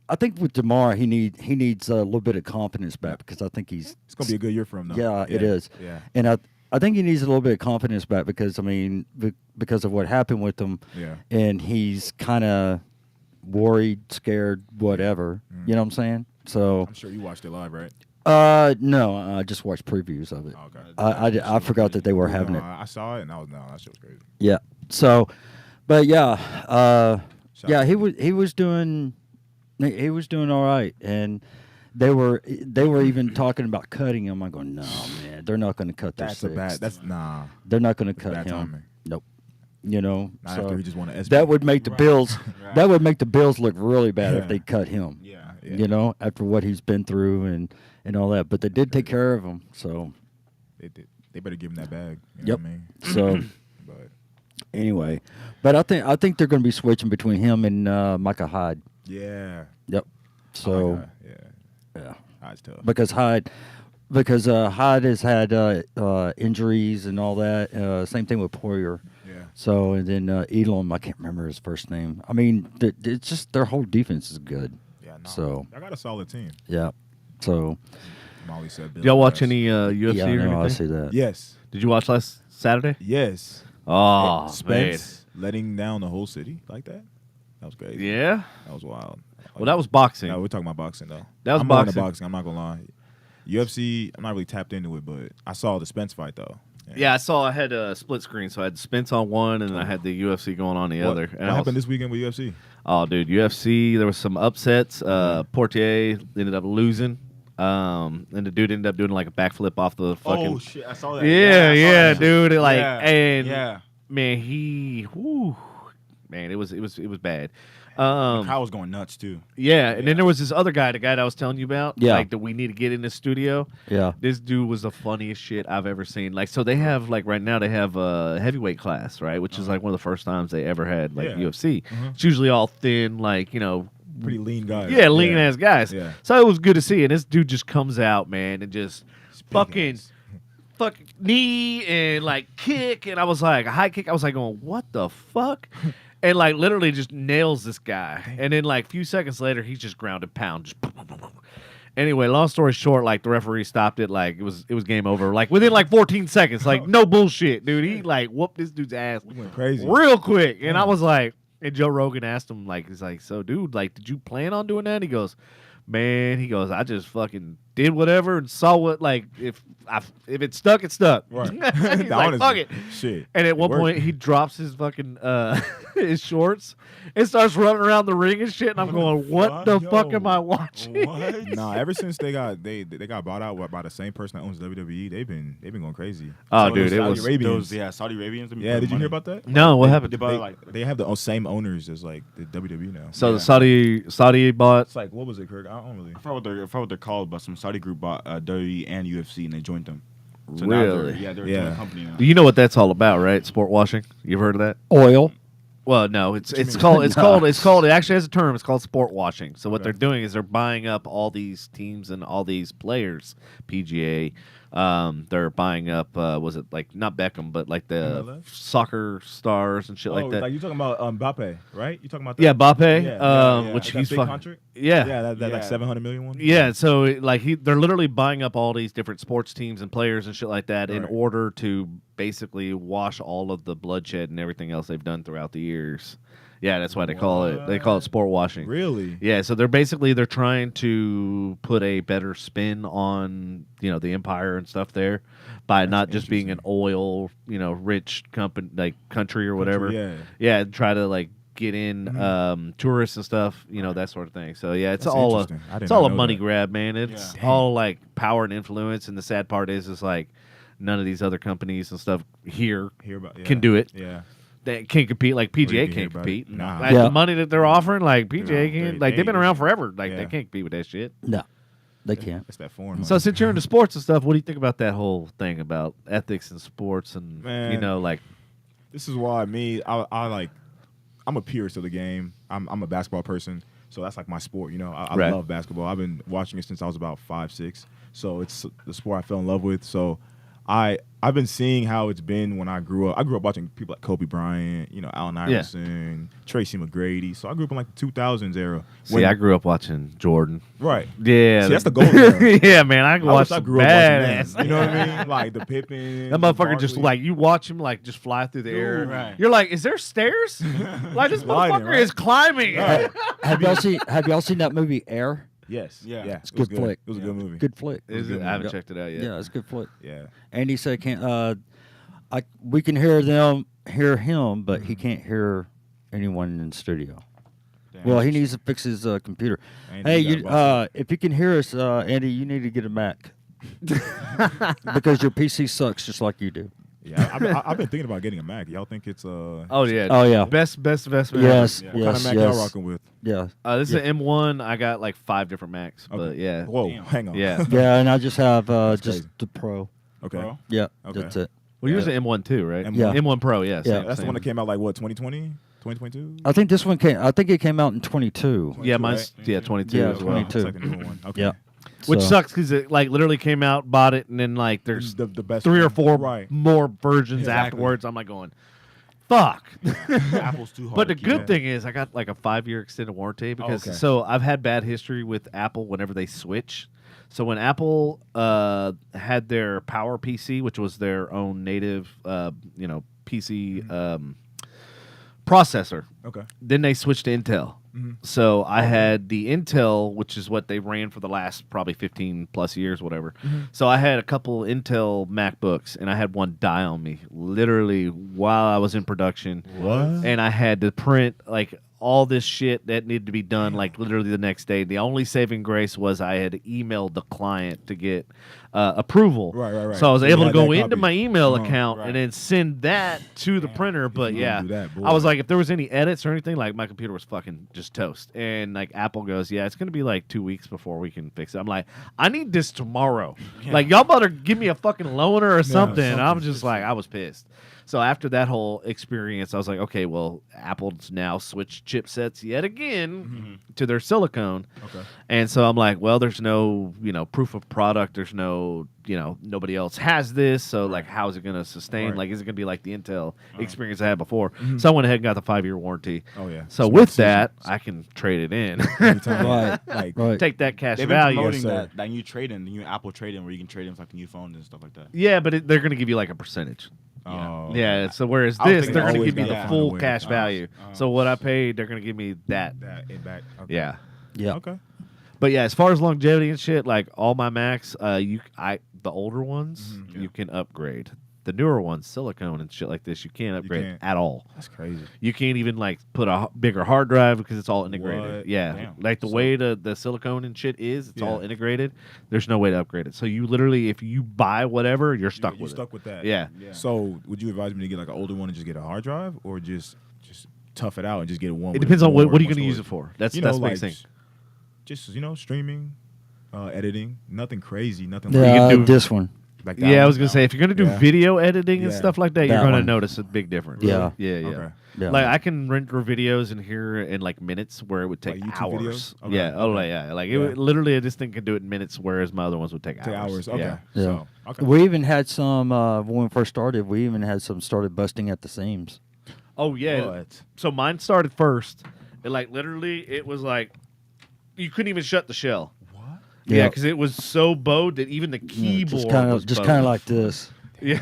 I think with Damar, he needs a little bit of confidence back because I think he's It's gonna be a good year for him, though. Yeah, it is. Yeah. And I think he needs a little bit of confidence back because, I mean, because of what happened with him, Yeah. and he's kind of worried, scared, whatever. Mm. You know what I'm saying? So, I'm sure you watched it live, right? no, I just watched previews of it. Oh, okay. I forgot that they were having No, it. I saw it, and that shit was crazy. Yeah. So, but yeah, Shout yeah, out. he was doing all right, and they were even talking about cutting him. I'm going, no, man, they're not going to cut this. Nah. They're not going to That's cut bad him. timing. Nope. You know, Not so after he just won an SB. that would make the Bills. Right. That would make the Bills look really bad Yeah. if they cut him. Yeah. You know, after what he's been through and all that. But they did take care of him. So They did. They better give him that bag. You Yep. know what I mean? so But anyway, but I think they're going to be switching between him and Micah Hyde. yeah. Yep. I So like that. Yeah. yeah, That's tough. because Hyde has had injuries and all that. Same thing with Poyer. Yeah. So and then Elam, I can't remember his first name. I mean, it's just their whole defense is good. Yeah. No. So- I got a solid team. Yeah. So Molly said. Did y'all watch any UFC yeah, I or know, I anything? see that. Yes. Did you watch last Saturday? Yes. Oh, man. Spence letting down the whole city like that. That was crazy. Yeah. That was wild. Well, that was boxing. No, we're talking about boxing though. That was I'm more into boxing. boxing. I'm not gonna lie. UFC, I'm not really tapped into it, but I saw the Spence fight though. Yeah, I saw I had a split screen, so I had Spence on one, and then I had the UFC going on the other. And What happened this weekend with UFC? Oh, dude, UFC, there was some upsets. Portier ended up losing. And the dude ended up doing like a backflip off the fucking. Oh shit! I saw that. Yeah, I saw that. dude. Like, Yeah, and yeah. man, man, it was bad. The crowd was going nuts too. Yeah, and then there was this other guy, the guy that I was telling you about. Yeah. Like that we need to get in the studio. Yeah. This dude was the funniest shit I've ever seen. Like, so they have like right now they have a heavyweight class, right? Which is like one of the first times they ever had like UFC. It's usually all thin, like, you know, Pretty lean guys. yeah, lean ass guys. Yeah. So it was good to see. And this dude just comes out, man, and just fucking knee and like kick. And I was like, a high kick. I was like going, what the fuck? And like literally just nails this guy. And then like a few seconds later, he's just ground and pound. Just anyway, long story short, like the referee stopped it. Like it was game over. Like within like 14 seconds. Like no bullshit, dude. He like whooped this dude's ass Went crazy. real quick. And I was like, and Joe Rogan asked him, like, he's like, so dude, like, did you plan on doing that? He goes, man, I just fucking did whatever and saw what, like, if it stuck, it stuck. Right. He's like, fuck it. Shit. And at one point, he drops his fucking his shorts and starts running around the ring and shit. And I'm going, what the fuck am I watching? What? Nah, ever since they got bought out by the same person that owns WWE, they've been going crazy. Oh, So dude, those it was. Saudi Arabians. Saudi Arabians. Yeah, did you hear about that? No, what happened? They bought like They have the same owners as like the WWE now. So the Saudi bought. It's like, what was it, Kirk? I don't really. I forgot what they're called, but some Saudi group bought WWE and UFC, and they joined them. So Really? Now they're a Yeah. joint company now. You know what that's all about, right? Sport washing. You've heard of that? Oil. Well, no, it's called it actually has a term. It's called sport washing. So what they're doing is they're buying up all these teams and all these players. PGA, they're buying up. Was it like not Beckham, but like the MLS? soccer stars and shit like that? Like you talking about Mbappe, right? You talking about that? Yeah, Mbappe, Yeah. which That he's big fucking. contract? Yeah, Yeah, that like Yeah. 700 million one. Yeah, so like they're literally buying up all these different sports teams and players and shit like that in Right. order to basically wash all of the bloodshed and everything else they've done throughout the years. Yeah, that's why they call it sport washing. Really? Yeah, so they're trying to put a better spin on, you know, the empire and stuff there by not just being an oil, you know, rich country or whatever. Yeah. Try to like get in tourists and stuff, you know, that sort of thing. So yeah, it's That's all interesting. I did it's not all a know money that. grab, man. It's Yeah. all like power and influence, and the sad part is like none of these other companies and stuff here Hear about can do it. Yeah. They can't compete. Like you PGA hear can't about compete. it. Nah. Like Yeah. the money that they're offering, like PGA No, can't. they Like they've been ain't around gonna- forever. Like they Yeah. can't compete with that shit. No, they can't. It's that foreign. So since you're into sports and stuff, what do you think about that whole thing about ethics in sports and you Man. know, like This is why I'm a purist of the game. I'm a basketball person, so that's like my sport. You know, I Right. love basketball. I've been watching it since I was about 5, 6. So it's the sport I fell in love with. So I've been seeing how it's been when I grew up. I grew up watching people like Kobe Bryant, you know, Allen Iverson, Tracy McGrady. So I grew up in like the 2000s era. see, I grew up watching Jordan. Right. Yeah, See, that's the golden era. yeah, man, I I watched wish I some grew up watching badass. them. You know what I mean? Like the Pippen. That motherfucker just Barkley. like you watch him like just fly through the air. right. You're like, is there stairs? Like this gliding, motherfucker right? is climbing. Right. Have y'all seen that movie Air? Yes. Yeah. Yeah. It's It was good flick. It was a good movie. Good flick. Is it? I haven't checked it out yet. Yeah, it's a good flick. Yeah. Andy said we can hear him, but he can't hear anyone in the studio. Damn. Well, he needs to fix his computer. Andy, Hey, you got if you can hear us, Andy, you need to get a Mac because your PC sucks just like you do. Yeah, I've been thinking about getting a Mac. Y'all think it's Oh yeah. Oh yeah. Best investment. Yes. Yeah. What kind of Yes. Mac y'all Yes. rocking with? Yeah. This is an M1. I got like 5 different Macs, but Okay. yeah. Whoa, Damn. hang on. Yeah. Yeah, and I just have just crazy. the Pro. Okay. Bro. Yeah, Okay. that's it. Well, yours is an M1 too, right? M1. Yeah. M1 Pro. Yeah. Yeah. That's the one that came out like what 2020, 2022. I think this one came. I think it came out in 22. Yeah, 22, mine's right? 22 Yeah, as well. 22. It's like the newer one. Okay. Yeah. Which So- sucks because it like literally came out, bought it, and then like there's the best 3 or one. 4 Right. more versions Exactly. afterwards. I'm like going, fuck. Apple's too hard. But the to keep good up. thing is I got like a 5-year extended warranty because okay. so I've had bad history with Apple whenever they switch. So when Apple had their Power PC, which was their own native, PC processor, Okay. then they switched to Intel. So I had the Intel, which is what they ran for the last probably 15 plus years, whatever. So I had a couple Intel MacBooks, and I had one die on me literally while I was in production. What? And I had to print like all this shit that needed to be done like literally the next day. The only saving grace was I had emailed the client to get approval. Right. So I was So you able to had go that into copy. my email Uh-huh, account right. and then send that to the printer. But you yeah, wouldn't do that, boy. I was like, if there was any edits or anything, like my computer was fucking just toast. And like Apple goes, yeah, it's gonna be like 2 weeks before we can fix it. I'm like, I need this tomorrow. Like y'all better give me a fucking loaner or something. I'm something. just like, I was pissed. So after that whole experience, I was like, okay, well, Apple's now switched chipsets yet again to their silicone. Okay. And so I'm like, well, there's no, proof of product. There's no, nobody else has this. So like, how is it going to sustain? Right. Like, is it going to be like the Intel experience I had before? So I went ahead and got the 5-year warranty. Oh yeah. So Smart with decision. that, I can trade it in, Anytime. Right. Like Right. take that cash They've been value. promoting sir. that new trade-in, the new Apple trade-in, where you can trade in for like new phones and stuff like that. Yeah, but they're going to give you like a percentage. Oh. Yeah, so whereas I was this, thinking they're going to always give you gotta the find a full way. cash value. So what I paid, they're going to give me that. That in back. Okay. Yeah. Yeah. Okay. But yeah, as far as longevity and shit, like all my Macs, the older ones, Mhm, yeah. you can upgrade. The newer ones, silicone and shit like this, you can't upgrade can't. at all. That's crazy. You can't even like put a bigger hard drive because it's all integrated. What? Yeah, Damn. like the So- way the silicone and shit is, it's all Yeah. integrated. There's no way to upgrade it. So you literally, if you buy whatever, you're stuck You with stuck with that. it. Yeah. So would you advise me to get like an older one and just get a hard drive, or just tough it out and just get one? It with depends on more what are you going to storage? use it for. That's You that's know, the big like thing. just streaming, editing, nothing crazy, nothing Yeah, can do- this one. like that Yeah, I one? was gonna say if you're gonna do Yeah. video editing and Yeah. stuff like that, you're That gonna one. notice a big difference. Yeah. yeah. Okay. Yeah. Like I can render videos in here in like minutes, where it would take Like YouTube hours. videos? Okay, Yeah. Oh, okay. yeah. Like Yeah. it would, literally, this thing can do it in minutes, whereas my other ones would take Take hours. Okay. Yeah. Yeah. So, okay. We even had some when we first started. We even had some started busting at the seams. Oh yeah. What? So mine started first. And like literally, it was like you couldn't even shut the shell. What? Yeah, Yeah. because it was so bowed that even the Yeah, keyboard was just bowed. kind of like this. Yeah.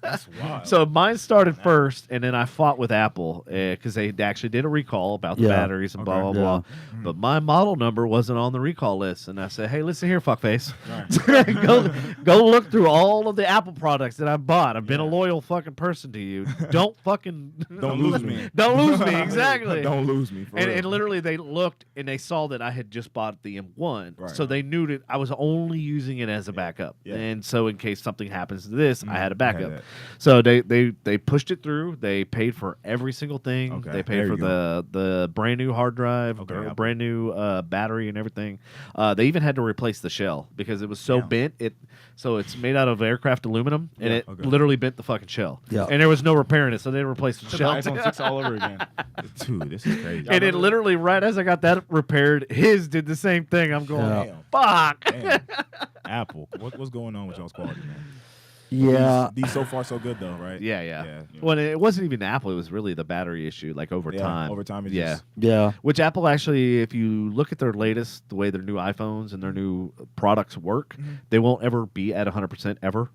That's wild. So mine started first, and then I fought with Apple because they actually did a recall about the Yeah. batteries and blah, blah, Okay. blah. Yeah. But my model number wasn't on the recall list. And I said, hey, listen here, fuckface. go look through all of the Apple products that I bought. I've been a loyal fucking person to you. Don't fucking... Don't lose me. Don't lose me, exactly. Don't lose me. For And, real. and literally, they looked and they saw that I had just bought the M1, Right. so they knew that I was only using it as a backup. Yeah. And so, in case something happens to this, I had a backup. that. So they pushed it through. They paid for every single thing. Okay, They paid there for you go. the brand new hard drive, Okay, or Apple. brand new battery, and everything. They even had to replace the shell because it was so Damn. bent. So it's made out of aircraft aluminum, and Yeah, it okay. literally bent the fucking shell. Yeah. And there was no repairing it, so they replaced the Took shell. the iPhone 6 all over again. Dude, this is crazy. And it literally, right as I got that repaired, his did the same thing. I'm going, Yeah. fuck. Damn. Apple. What's going on with y'all's quality, man? Yeah. These so far so good though, right? Yeah. Well, it wasn't even Apple. It was really the battery issue, like over Yeah, time. over time, it yeah. just- Yeah. Which Apple actually, if you look at their latest, the way their new iPhones and their new products work, they won't ever be at 100% ever.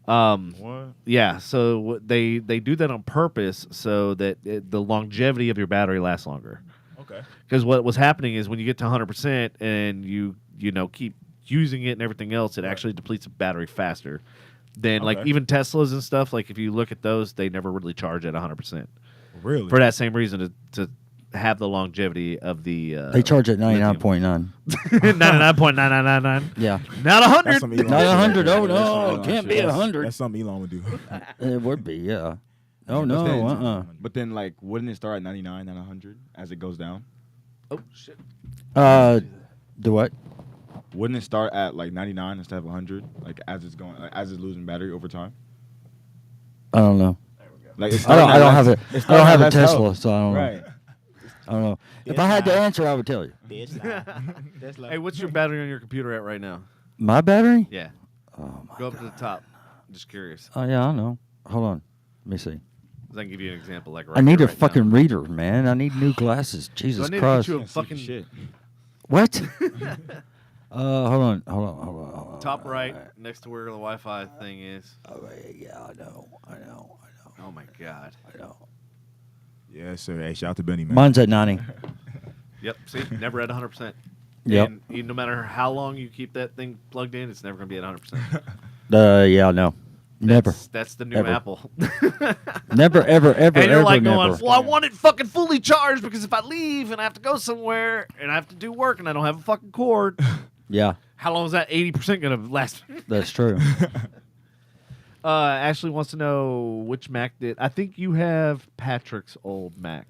What? Yeah, so they do that on purpose so that the longevity of your battery lasts longer. Okay. Because what was happening is when you get to 100% and you keep using it and everything else, it actually depletes the battery faster. Then, like Okay. even Teslas and stuff, like if you look at those, they never really charge at 100% Really? for that same reason to have the longevity of the. They charge at lithium. 99.9. 99.9999. Yeah. Not 100. That's something Elon Not would do. 100. Oh, That's no. something Elon Can't should be do. 100. That's something Elon would do. It would be, yeah. Oh, no. then- But then, like, wouldn't it start at 99 and 100 as it goes down? Oh shit. Do what? Wouldn't it start at like 99 instead of 100, like as it's going, like, as it's losing battery over time? I don't know. Like it's I don't starting at have less- it. it's I don't starting have at a less Tesla, health. so I don't know. Right. I don't know. If I had the answer, I would tell you. Hey, what's your battery on your computer at right now? My battery? Yeah. Oh, my Go up to the top. I'm just curious. Oh, yeah, I know. Hold on. Let me see. 'Cause I can give you an example. Like right I need here, a right fucking now. reader, man. I need new glasses. So I Jesus need Christ. to get you a Can't see for fucking shit. What? Hold on. top right next to where the Wi-Fi thing is. Oh, yeah, I know. Oh my god. I know. Yes, sir. Hey, shout out to Benny, man. Mine's at 90. Yep. See, never at 100%. Yep. And no matter how long you keep that thing plugged in, it's never going to be at 100%. Yeah, no. Never. That's the new Ever. Apple. Never, ever, ever, And you're ever, like never. going, well, I want it fucking fully charged because if I leave and I have to go somewhere and I have to do work and I don't have a fucking cord, Yeah, how long is that 80% going to last? that's true. Ashley wants to know which Mac did. I think you have Patrick's old Mac.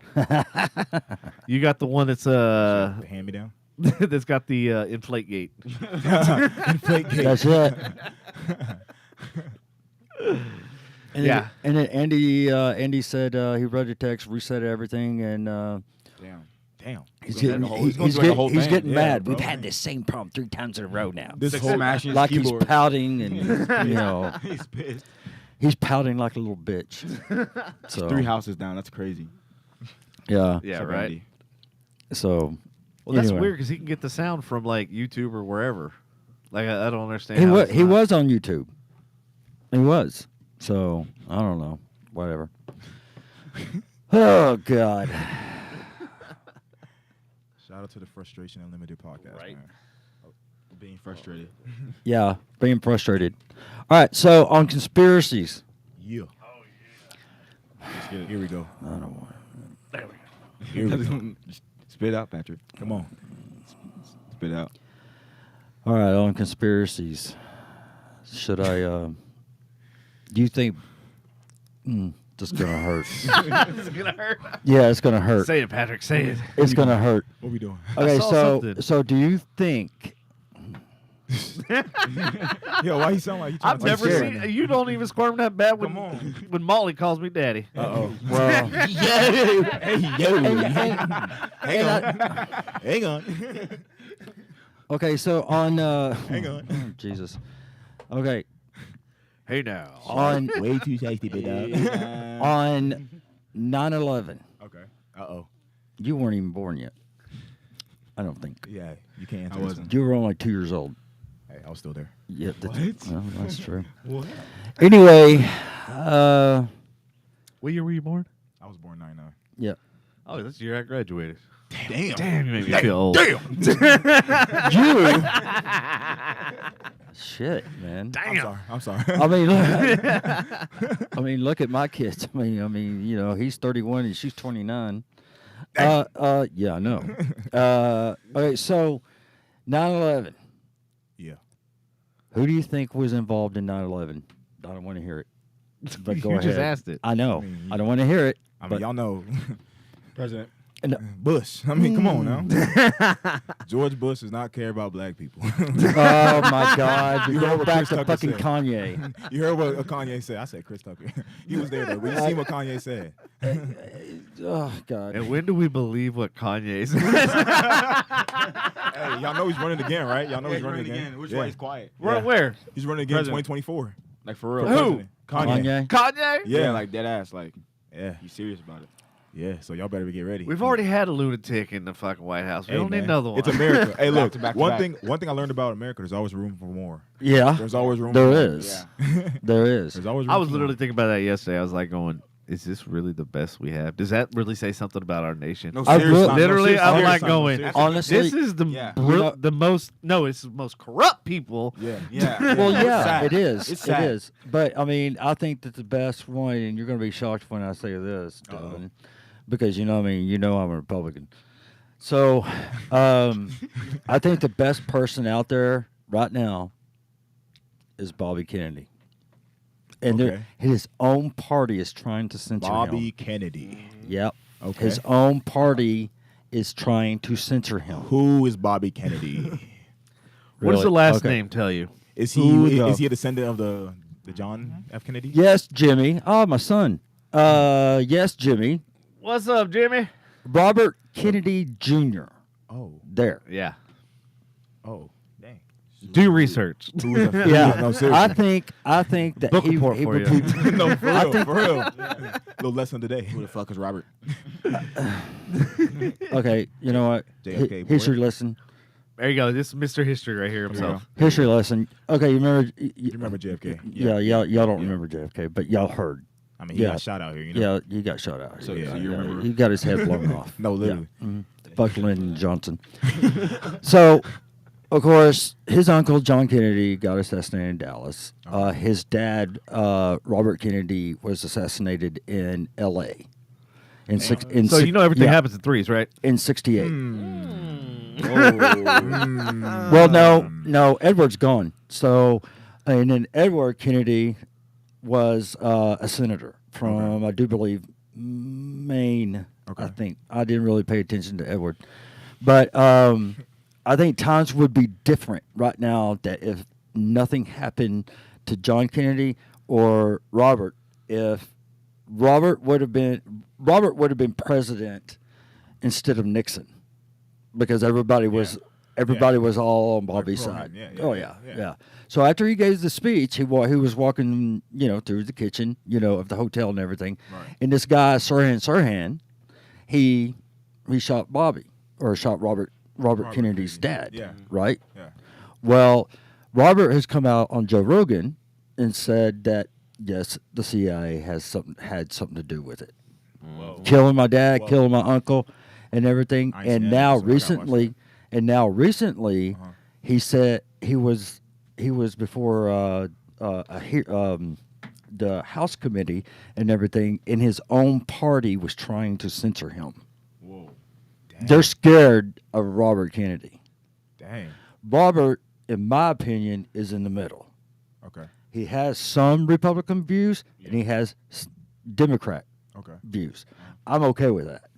You got the one that's The hand me down. that's got the inflate gate. That's it. And Yeah. then Andy said he wrote a text, reset everything, and Damn. he's gonna getting do the whole- he's gonna do like the whole he's thing. getting Yeah, mad. bro. We've had this same problem 3 times in a row now. This whole smashing his Like he's keyboard. pouting, and you know, He's pissed. he's pouting like a little bitch. So 3 houses down. That's crazy. yeah, Yeah, Except right. Andy. So Well, that's anyway. weird because he can get the sound from like YouTube or wherever. Like I don't understand. He how was it's he not. was on YouTube. He was. So I don't know. Whatever. Oh God. Shout out to the Frustration Unlimited podcast. Right. Man. Being frustrated. Yeah, being frustrated. All right. So on conspiracies. Yeah. Let's get it. Here we go. I don't want. There we go. Here we go. Spit it out, Patrick. Come on. Spit it out. All right. On conspiracies. Should I? Do you think? This gonna hurt. It's gonna hurt. Yeah, it's gonna hurt. Say it, Patrick. Say it. It's gonna hurt. What we doing? Okay. saw So something. do you think? Yo, why you sound like you trying I've to never take seen shit? you. Don't even squirm that bad when Come on. when Molly calls me daddy. Uh-oh. Well, Hey, yo. and Hang on. okay. So on. Hang on. Jesus. Okay. Hey now. On Way too tasty, big dog. on 9/11. Okay. Uh-oh. You weren't even born yet. I don't think. Yeah, you can't answer I this wasn't. one. You were only 2 years old. Hey, I was still there. Yeah, What? Well, that's true. What? Anyway, What year were you born? I was born 99. yeah. Oh, that's the year I graduated. Damn. Damn, you made me feel old. Damn. You. Shit, man. Damn. I'm sorry. I mean, look at my kids. I mean, you know, he's 31 and she's 29. Yeah, I know. Okay, so 9/11. Yeah. Who do you think was involved in 9/11? I don't want to hear it. But go You ahead. just asked it. I know. I mean, I don't want to hear it. I mean, but y'all know. President And- Bush. I mean, come on now. George Bush does not care about black people. oh my God! You You heard go what back Chris to Tucker fucking said. Kanye. You heard what Kanye said? I said Chris Tucker. He was there though. But you seen what Kanye said? Oh God! And when do we believe what Kanye says? Hey, y'all know he's running again, right? Y'all know Yeah, he's running again. Which Yeah. why he's quiet? Run where? He's running again in President. 2024. Like for real. Who? President. Kanye. Kanye? Yeah. Like dead ass. Like Yeah. he's serious about it. Yeah. So y'all better get ready. We've already had a lunatic in the fucking White House. We Hey, don't need man. another one. It's America. Hey, look. to back to One back. thing I learned about America. There's always room for more. Yeah, There's always room. there for more. is. Yeah. There is. There's always. Room I was for literally more. thinking about that yesterday. I was like going, is this really the best we have? Does that really say something about our nation? No, I seriously. will- No, Literally, seriously. I'm Seriously. like going, Seriously. Honestly, this is the Yeah. You know- the most, no, it's the most corrupt people. Yeah. Yeah. well, It's yeah, sad. it is. It's It sad. is. But I mean, I think that the best one, and you're going to be shocked when I say this, Devin, because you know, I mean, you know, I'm a Republican. So, I think the best person out there right now is Bobby Kennedy, and Okay. his own party is trying to censor Bobby him. Kennedy. Yep. Okay. His own party is trying to censor him. Who is Bobby Kennedy? What does Really? the last Okay. name tell you? Is Who he the- is he a descendant of the John F. Kennedy? Yes, Jimmy. Oh, my son. Yes, Jimmy. What's up, Jimmy? Robert Kennedy Jr. Oh. There. Yeah. Oh. Dang. Do research. Who is a, Yeah. No, seriously. I think that Book he report for would you. be. No, for I real. think- For real. Little lesson today. Who the fuck is Robert? Okay, you know what? JFK History boy. lesson. There you go. This is Mr. History right here himself. History lesson. Okay, you remember? You remember JFK? Yeah, y'all don't remember JFK, but y'all heard. I mean, he Yeah. got shot out here. You know. Yeah, he got shot out. So, yeah, so you remember? He got his head blown off. No, literally. Yeah. Mhm. The Fuck Lyndon Johnson. So, of course, his uncle John Kennedy got assassinated in Dallas. His dad, Robert Kennedy, was assassinated in L.A. So you know everything happens in threes, right? in '68. Well, no, Edward's gone. So, and then Edward Kennedy was a senator from, I do believe, Maine. I think I didn't really pay attention to Edward, but I think times would be different right now that if nothing happened to John Kennedy or Robert, if Robert would have been president instead of Nixon, because everybody was all on Bobby's side. Yeah. So after he gave the speech, he was walking, through the kitchen, of the hotel and everything, and this guy Sirhan, he shot Bobby or shot Robert Kennedy's dad, right? Yeah. Well, Robert has come out on Joe Rogan and said that yes, the CIA had something to do with it, killing my dad, killing my uncle, and everything. And now recently, he said he was before the House committee and everything, and his own party was trying to censor him. Whoa. They're scared of Robert Kennedy. Dang. Robert, in my opinion, is in the middle. Okay. He has some Republican views, and he has Democrat views. I'm okay with that.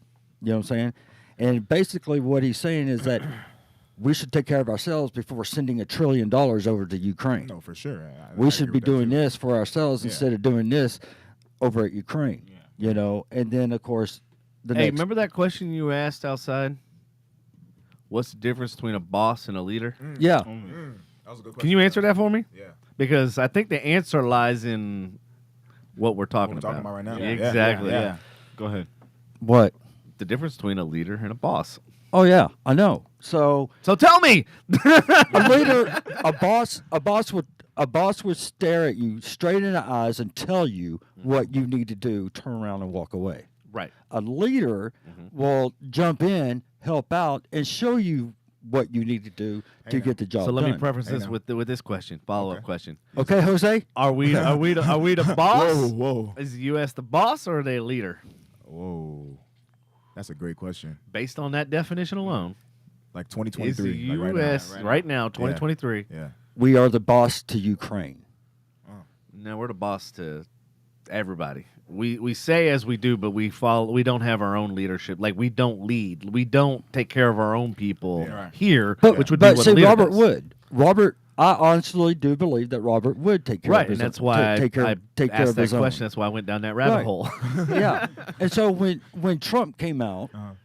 You know what I'm saying? And basically what he's saying is that we should take care of ourselves before sending $1 trillion over to Ukraine. No, for sure. We should be doing this for ourselves instead of doing this over at Ukraine. And then, of course, remember that question you asked outside? What's the difference between a boss and a leader? Yeah. That was a good question. Can you answer that for me? Yeah. Because I think the answer lies in what we're talking What we're talking about right now. Yeah, Yeah. exactly. Yeah. Yeah. Go ahead. What? The difference between a leader and a boss. Oh, yeah, I know. So tell me. a leader, a boss would stare at you straight in the eyes and tell you what you need to do, turn around and walk away. Right. A leader will jump in, help out, and show you what you need to do to get the job So let done. me preface this with this question, follow-up question. Okay, Jose? Are we the boss? Whoa. Is the U.S. the boss or are they a leader? Whoa. That's a great question. Based on that definition alone, Like is the 2023. U.S. right now 2023? Yeah. We are the boss to Ukraine. No, we're the boss to everybody. We say as we do, but we follow. We don't have our own leadership. Like we don't lead. We don't take care of our own people here, which would be what a leader Robert does. would. Robert, I honestly do believe that Robert would take care of his and that's own. why take care I of asked that his own. question. That's why I went down that rabbit Right. hole. Yeah, and so when Trump came out, I'm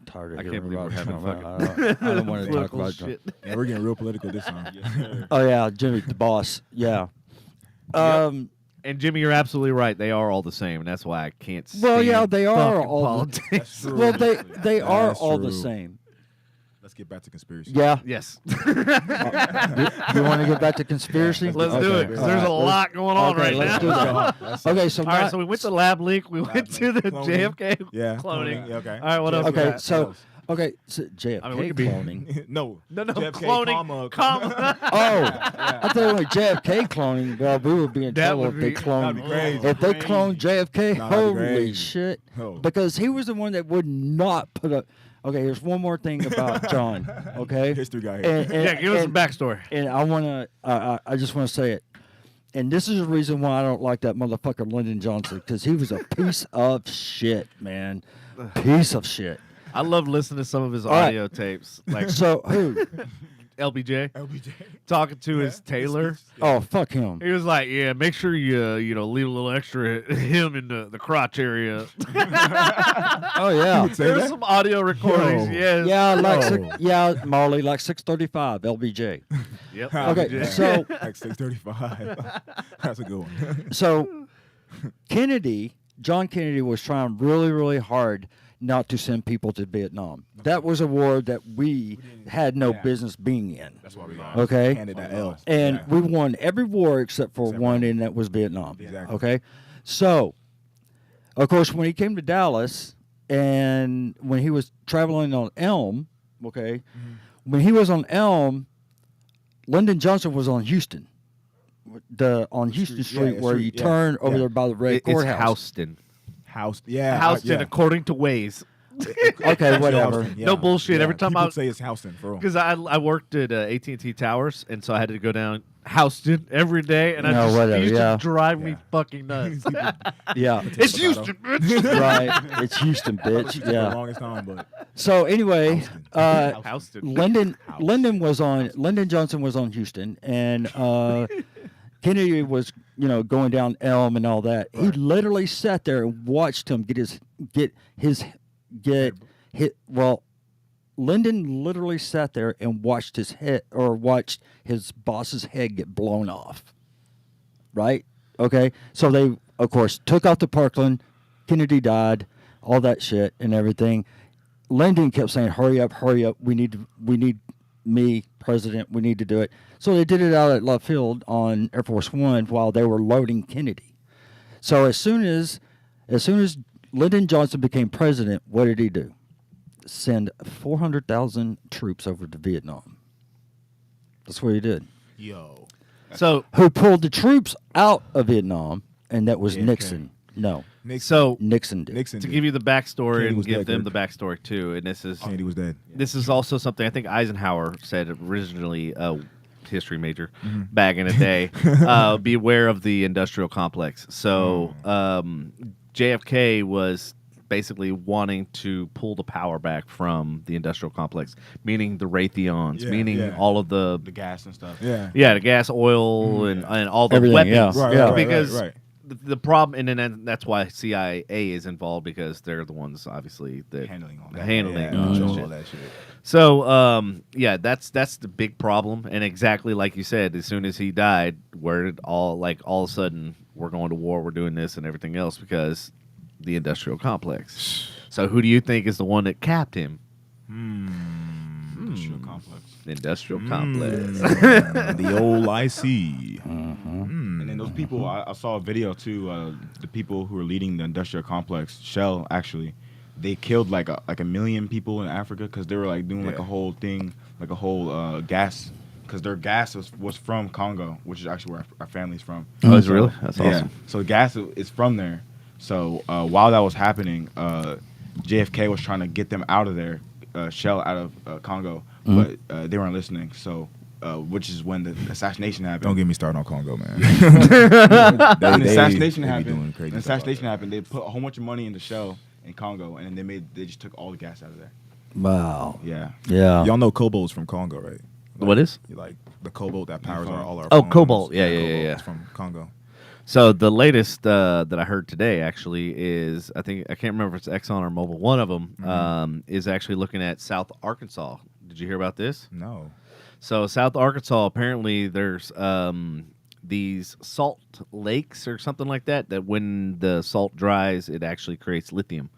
tired of I hearing can't believe about we're having Trump. I don't want to talk Political about Trump. shit. Yeah, we're getting real political this time. Oh yeah, Jimmy the boss. Yeah. And Jimmy, you're absolutely right. They are all the same, and that's why I can't. Well, yeah, stand they are fucking all politics. True. Well, they are That's all the true. same. Let's get back to conspiracy. Yeah. Yes. You want to get back to conspiracy? Let's do Okay. it because there's a All lot going on Okay, right let's now. do that. Okay, so All right, so we went to Lab Leak. We went to the cloning. JFK Yeah. cloning. Yeah, okay. All right, what else? we okay, got? so JFK I mean, we could be- cloning. No. No, JFK, cloning. comma. Oh, I thought it was JFK cloning. Well, we would be in That trouble would if they be- cloned. that'd be crazy. If they cloned JFK, Nah, that'd be holy crazy. shit! Oh. Because he was the one that would not put up. Okay, here's one more thing about John. Okay, History guy here. Yeah, give us some backstory. And I want to, I just want to say it. And this is the reason why I don't like that motherfucker Lyndon Johnson, because he was a piece of shit, man. Piece of shit. I love listening to some of his right. audio tapes, like So who? LBJ LBJ. talking to his tailor. Oh, fuck him. He was like, "Yeah, make sure you leave a little extra him in the crotch area." Oh yeah. Say There's that? some audio recordings. No. Yes. Yeah, Marley, like 635 LBJ. Yep. Okay, LBJ. so Like 635. That's a good one. so John Kennedy was trying really, really hard not to send people to Vietnam. That was a war that we had no business being in. That's why we Okay. handed that L. And Yeah. we won every war except for Except one, one. and that was Vietnam. Exactly. Okay. So, of course, when he came to Dallas, and when he was traveling on Elm, okay, when he was on Elm, Lyndon Johnson was on Houston, on Houston Street where you turn over there by the red courthouse. It's Houston. Houston, according to Waze. Okay, whatever. Houston, No bullshit. Every time people say it's Houston, for real. because I worked at AT&T Towers, and so I had to go down Houston every day, and it used to drive me fucking nuts. Yeah, It's Houston, bitch. right. It's Houston, bitch. For the Yeah. longest time, but So anyway, Houston. Lyndon Johnson was on Houston, and Kennedy was going down Elm and all that. He literally sat there and watched him Lyndon literally sat there and watched his boss's head get blown off. Right? Okay. So they, of course, took out the Parkland. Kennedy died. All that shit and everything. Lyndon kept saying, "Hurry up, hurry up! We need me, president. We need to do it." So they did it out at Love Field on Air Force One while they were loading Kennedy. So as soon as Lyndon Johnson became president, what did he do? Send 400,000 troops over to Vietnam. That's what he did. yo, So Who pulled the troops out of Vietnam? And that was JFK. Nixon. No, so Nixon did. Nixon to did. give you the backstory Kennedy and was give dead, them Kirk. the backstory too, and Kennedy was dead. this is also something I think Eisenhower said originally, history major back in the day. Beware of the industrial complex. So JFK was basically wanting to pull the power back from the industrial complex, meaning the Raytheons, Yeah, meaning yeah. all of the gas and stuff. Yeah. the gas, oil, and all the Everything, weapons. yeah. Right, because right. the problem, and then that's why CIA is involved, because they're the ones obviously that Handling all that. handling Yeah, all that control shit. all that shit. So, that's the big problem, and exactly like you said, as soon as he died, where did all of a sudden we're going to war, we're doing this and everything else because the industrial complex. So, who do you think is the one that capped him? Industrial complex. Industrial complex. The old IC. And then those people, I saw a video too. The people who were leading the industrial complex, Shell, actually, they killed like a million people in Africa because they were like doing like a whole thing, like a whole gas, because their gas was from Congo, which is actually where our family's from. Oh, is it really? That's Yeah. awesome. So gas is from there. So while that was happening, JFK was trying to get them out of there, Shell out of Congo, but they weren't listening. So, which is when the assassination happened. Don't get me started on Congo, man. When the assassination they be happened, doing crazy when the stuff out assassination there. happened, they put a whole bunch of money into Shell in Congo, and then they just took all the gas out of there. Wow. Yeah. Yeah. Y'all know Kobolt's from Congo, right? What is? Like the cobalt that powers all our Oh, phones. cobalt. Yeah. It's from Congo. So the latest that I heard today actually is, I can't remember if it's Exxon or Mobil. One of them is actually looking at South Arkansas. Did you hear about this? No. So South Arkansas, apparently there's these salt lakes or something like that when the salt dries, it actually creates lithium.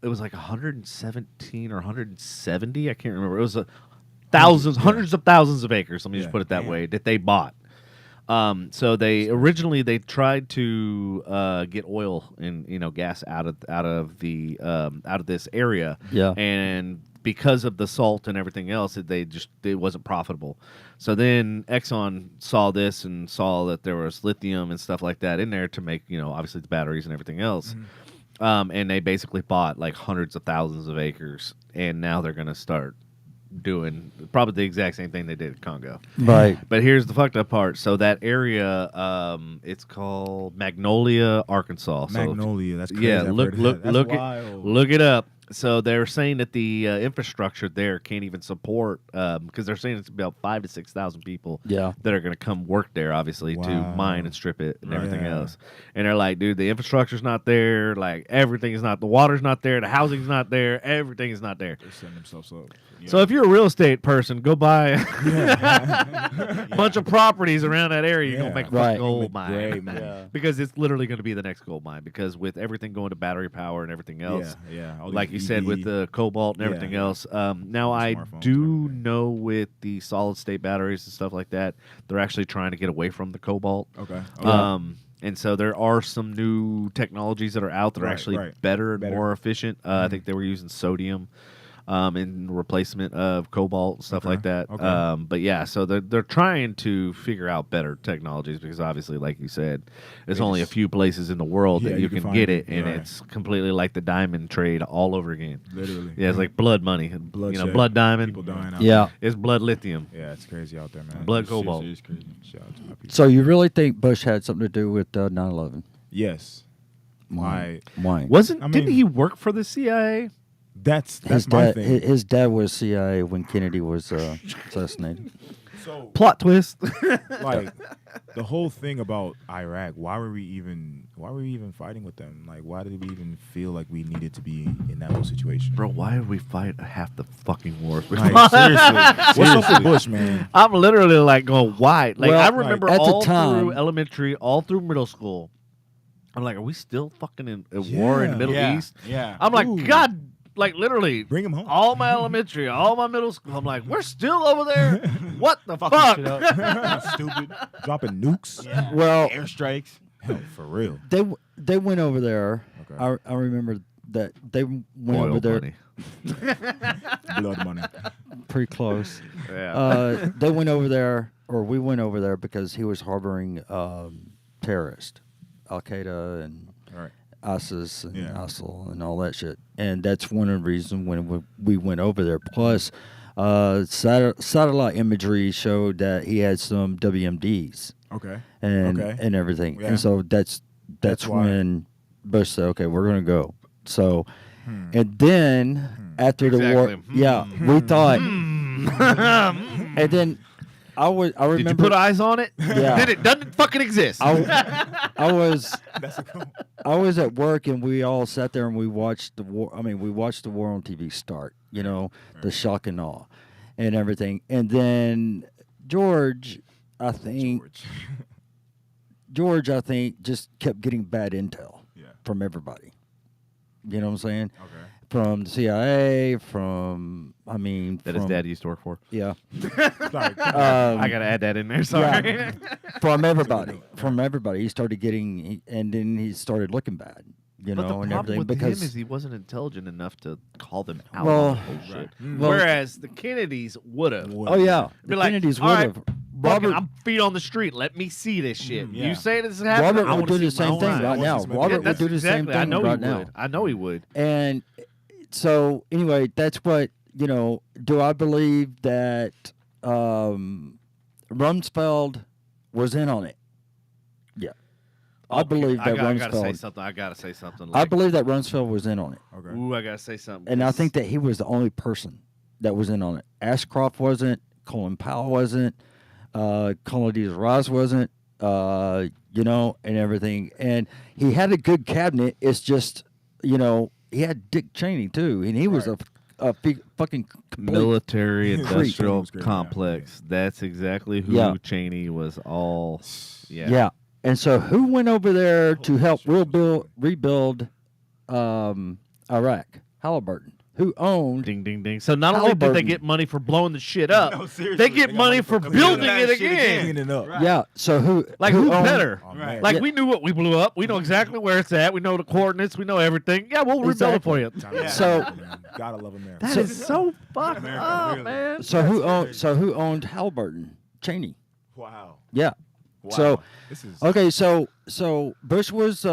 It was like 117 or 170, I can't remember. It was hundreds of thousands of acres, let me just put it that way, that they bought. So they tried to get oil and gas out of this area. Yeah. And because of the salt and everything else, it wasn't profitable. So then Exxon saw this and saw that there was lithium and stuff like that in there to make obviously the batteries and everything else. And they basically bought like hundreds of thousands of acres, and now they're going to start doing probably the exact same thing they did in Congo. Right. But here's the fucked up part. So that area, it's called Magnolia, Arkansas. Magnolia. That's crazy. Yeah, I've look heard of that. That's it wild. look it up. So they're saying that the infrastructure there can't even support, because they're saying it's about 5,000 to 6,000 people Yeah. that are going to come work there, obviously, to Wow. mine and strip it and everything Yeah. else. And they're like, dude, the infrastructure's not there. Like, everything is not. The water's not there. The housing's not there. Everything is not there. They're setting themselves up. So if you're a real estate person, go buy a bunch of properties around that area. You're going to make a Right. fucking gold Make mine. great money. Yeah. Because it's literally going to be the next gold mine. Because with everything going to battery power and everything else, Yeah. All like you these said, EV. with the cobalt and everything Yeah. else. Now, I Smartphones and do everything. know with the solid state batteries and stuff like that, they're actually trying to get away from the cobalt. Okay. And so there are some new technologies that are out that are actually better and more efficient. I think they were using sodium in replacement of cobalt and stuff like that. But yeah, so they're trying to figure out better technologies because obviously, like you said, there's only a few places in the world that you can get it, and it's completely like the diamond trade all over again. Literally. Yeah, it's like blood money. Blood diamond. People dying out Yeah. It's blood lithium. Yeah, it's crazy out there, man. Blood cobalt. It's crazy. Shout out to my people. So you really think Bush had something to do with 9/11? Yes. Why? Didn't he work for the CIA? That's His my dad. thing. His dad was CIA when Kennedy was assassinated. So Plot twist. like the whole thing about Iraq, why were we even fighting with them? Like, why did we even feel like we needed to be in that whole situation? Bro, why did we fight half the fucking wars? Like, seriously. What's up with Bush, man? I'm literally like going, why? Like, Well, I remember at the all time- through elementary, all through middle school. I'm like, are we still fucking in a war in the Middle East? Yeah. I'm like, Ooh. God, like literally, Bring him home. all my elementary, all my middle school. I'm like, we're still over there? What the Fucking fuck? shit up. Stupid. Dropping nukes. Yeah. Well, Airstrikes. Hell, for real. they went over there. Okay. I remember that they went Oil over there money. Blood money. pretty close. Yeah. They went over there, or we went over there because he was harboring terrorists, Al Qaeda and All right. ISIS and Yeah. ISIL and all that shit. And that's one of the reasons when we went over there. Plus, satellite imagery showed that he had some WMDs Okay. and everything. Yeah. And so that's why. when Bush said, "Okay, we're gonna go." So, and then after the war, Exactly. yeah, we thought, and then I remember. Did you put eyes on it? Yeah. Then it doesn't fucking exist. I was That's a cool. I was at work and we all sat there and we watched the war. I mean, we watched the war on TV start. You know, the shock and awe, and everything. And then George, I think, just kept getting bad intel from everybody. You know what I'm saying? Okay. From the CIA, that his from, dad used to work for. yeah, Sorry. I gotta add that in there. Sorry. from everybody. He started getting, and then he started looking bad. You But know, the and problem everything with because him is he wasn't intelligent enough to call them out Well, on the bullshit. well- Whereas the Kennedys would have. oh yeah, Be the like, Kennedys "All would right, have. Fucking, Robert I'm feet on the street. Let me see this shit. Yeah. You say this is happening. Robert I would wanna do see the with my same own thing eyes. right now. Yeah, Robert would that's do the same exactly. I thing know right he now. would. I know he would. And so, anyway, that's what, you know, do I believe that Rumsfeld was in on it? Yeah. I believe that I gotta say Rumsfeld. something. I gotta say something. I Like, believe that Rumsfeld was in on it. Okay. ooh, I gotta say something. And I think that he was the only person that was in on it. Ashcroft wasn't. Colin Powell wasn't. Condoleezza Rice wasn't. You know, and everything. And he had a good cabinet. It's just, you know, he had Dick Cheney too, and he was a fucking complete. military industrial Creep. complex. That's exactly who Yeah. Cheney was all. Yeah. Yeah. And so who went over there to help rebuild Iraq? Halliburton, who owned. Ding, ding, ding. So not only did they Halliburton. get money for blowing the shit up, No, seriously. they get money for building that it shit again. Cleaning up. Right. Yeah. So who? Like, who who's owned- better? Oh, Right. man. Like, Yeah. we knew what we blew up. We know exactly where it's at. We know the coordinates. We know everything. Yeah, we'll rebuild it for you. Time Yeah. to So- love America, man. Gotta love America. That is so fucked America, up, really. man. So who owned? So who owned Halliburton? Cheney. Wow. Yeah. Wow. So This is okay. So Bush was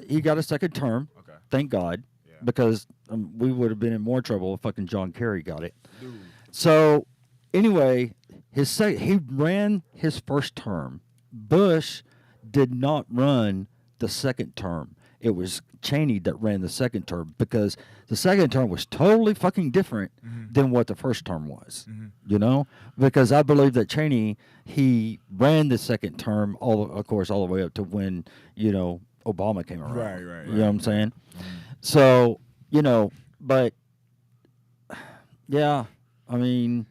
he got a second term. okay. Thank God, Yeah. because we would have been in more trouble if fucking John Kerry got it. So anyway, he ran his first term. Bush did not run the second term. It was Cheney that ran the second term because the second term was totally fucking different than what the first term was. You know, because I believe that Cheney, he ran the second term of course all the way up to when, you know, Obama came around. Right. You know what I'm saying? So, you know, but yeah, I mean,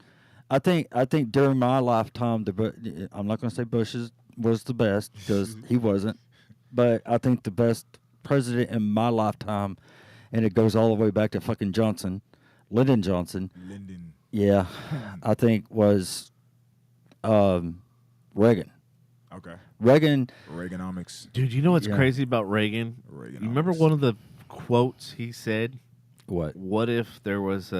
I think during my lifetime, I'm not going to say Bush was the best because he wasn't, but I think the best president in my lifetime, and it goes all the way back to fucking Lyndon Johnson. Yeah, I think was Reagan. Okay. Reaganomics. Dude, you know what's Yeah. crazy about Reagan? You remember one of the quotes he said? What? What if there was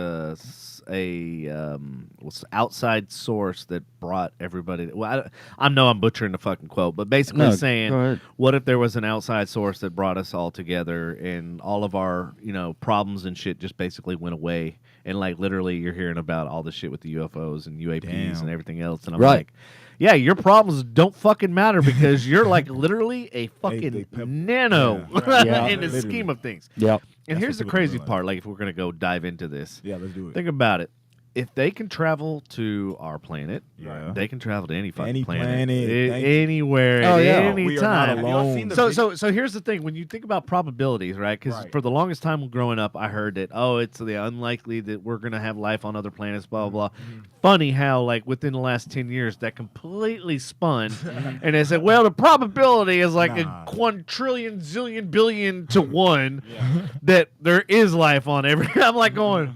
outside source that brought everybody? Well, I know I'm butchering the fucking quote, but basically No, saying, go ahead. what if there was an outside source that brought us all together and all of our problems and shit just basically went away, and like literally you're hearing about all the shit with the UFOs and UAPs Damn. and everything else, and I'm Right. like, yeah, your problems don't fucking matter because you're like literally a fucking nano Yeah. in the Literally. scheme of things. Yep. And That's here's what the people crazy realize. part, like if we're going to go dive into this. Yeah, let's do it. Think about it. If they can travel to our planet, Yeah. they can travel to any fucking Any planet. planet. Thank you. Anywhere, Oh, at yeah. any We are not time. Have y'all seen alone. the So here's the thing. When you think about probabilities, right? Because Right. for the longest time growing up, I heard that, it's the unlikely that we're going to have life on other planets, blah, blah, blah. Funny how, like, within the last 10 years, that completely spun. And they said, well, the probability is like Nah. a quadrillion, zillion, billion to one that there is life on every. I'm like going,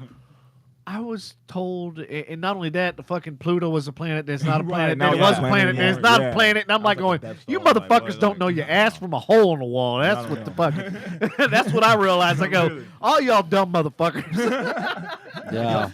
I was told, and not only that, the fucking Pluto was a planet that's not a Right, planet, now that it it's was a not a planet, planet that it's anymore. not a Yeah. planet. And I'm I like was going, like, that's you all, like, motherfuckers what, don't like, know your no. ass from a hole in the wall. That's No, what no. the fucking, that's what I realized. I go, all y'all dumb motherfuckers. Yeah.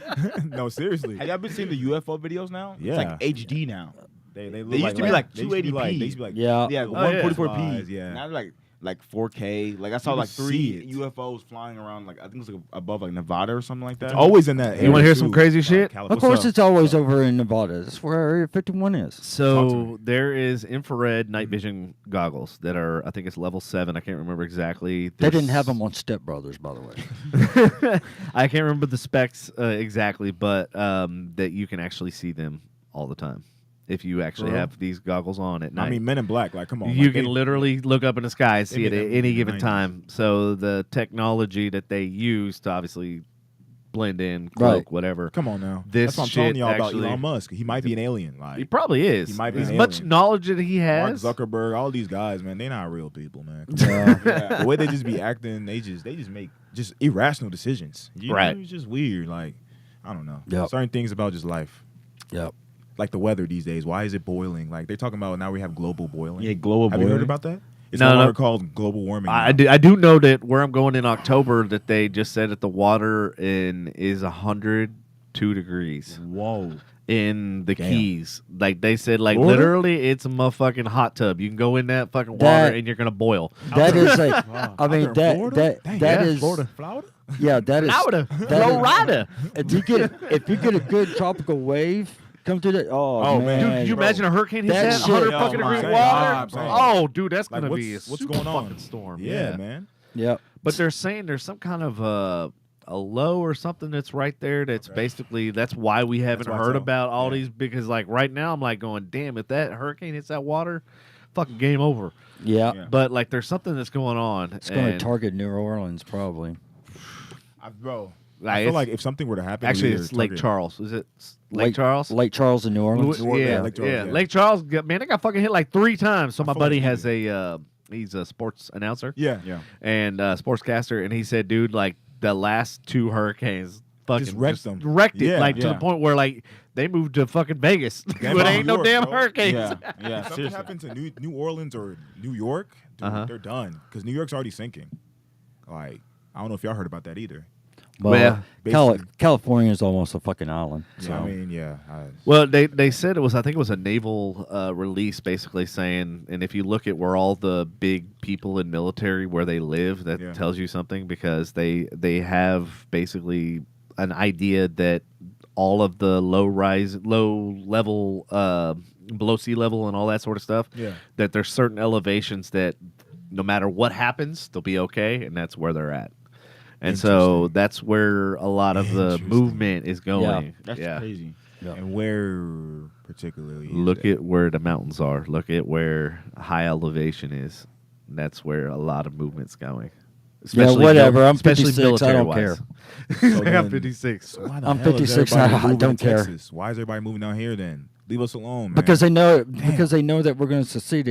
No, seriously. Have y'all been seeing the UFO videos now? Yeah. It's like HD now. They used to be like they used to be 280p. They used to be like Yeah. Yeah, Oh, yeah. 144p. Yeah. Now they're like 4K. Like I saw You like can 3 see it. UFOs flying around. Like I think it was like above like Nevada or something like that. It's always in that area. You wanna hear some too. crazy shit? California. Of course, What's up? it's always over in Nevada. That's where Area 51 is. Talk to So me. there is infrared night vision goggles that are, I think it's level 7. I can't remember exactly. They didn't There's- have them on Step Brothers, by the way. I can't remember the specs exactly, but that you can actually see them all the time if you actually Bro. have these goggles on at night. I mean, Men in Black. Like, come on. you like, can they- literally look up in the sky and they see it made at that any movie in given the time. So the technology that they use to obviously blend in, cloak, Right. whatever. Come on now. This That's what I'm telling shit y'all about actually- Elon Musk. He might be an alien. Like, He probably is. He might be as an much alien. knowledge that he Mark has. Zuckerberg, all these guys, man, they not real people, man. Yeah. The way they just be acting, they just make just irrational decisions. You know, Right. it's just weird. Like, I don't know. Yep. Certain things about just life. Yep. Like the weather these days. Why is it boiling? Like they're talking about now we have global boiling. Yeah, global Have you heard boiling. about that? It's No, no no. longer called global warming. I now. do know that where I'm going in October that they just said that the water in is 102 degrees Whoa. in the Damn. Keys. Like they said, like Florida? literally, it's a motherfucking hot tub. You can go in that fucking water That- and you're gonna boil. That is a. Wow. I mean Out there in Florida? that Dang, that yeah, is Florida. Yeah, that is. Florida, that is- Florida. If you get a good tropical wave come through the. Oh, Oh, man. man. Dude, can you bro. imagine a hurricane hits That that shit- 100 Oh fucking my degree God, water? bro. Oh, dude, that's Like, gonna be a what's super going on? fucking storm. Yeah, man. Yep. But they're saying there's some kind of a low or something that's right there. That's Okay. basically that's why we haven't why it's heard up. about all Yeah. these, because like right now I'm like going, damn, if that hurricane hits that water, fucking game over. Yeah. Yeah. But like there's something that's going on. It's going to and, target New Orleans probably. Bro. like, I feel it's- like if something were to happen, actually we it's were Lake targeted. Charles. Is it Lake Charles? Lake Charles in New Orleans. New Orleans, yeah, Lake Charles, yeah. yeah. Lake Charles. Man, they got fucking hit like 3 times. So I my feel buddy like has he's a sports announcer. Yeah. Yeah. And sportscaster, and he said, dude, like the last 2 hurricanes fucking wrecked them. wrecked it, Yeah. like to the Yeah. point where like they moved to fucking Vegas. Damn, But New ain't no York, damn bro. hurricanes. Yeah. If Yeah. something Seriously. happened to New Orleans or New York, dude, Uh-huh. they're done because New York's already sinking. Like, I don't know if y'all heard about that either. Well, basically- California is almost a fucking island. So. Yeah, I mean, yeah. Well, they said it was, I think it was a naval release basically saying, and if you look at where all the big people in military where they live, that Yeah. tells you something, because they have basically an idea that all of the low level below sea level and all that sort of stuff, Yeah. that there's certain elevations that no matter what happens, they'll be okay, and that's where they're at. And so Interesting. that's where a lot of the Interesting. movement is going. That's yeah. crazy. And where particularly? is Look that? at where the mountains are. Look at where high elevation is. And that's where a lot of movement's going. whatever. I'm especially 56. I don't military-wise. So I'm then- 56. So why the I'm hell is 56, everybody I moving don't to care. Texas? Why is everybody moving down here then? Leave us alone, man. Because they know that we're going to succeed.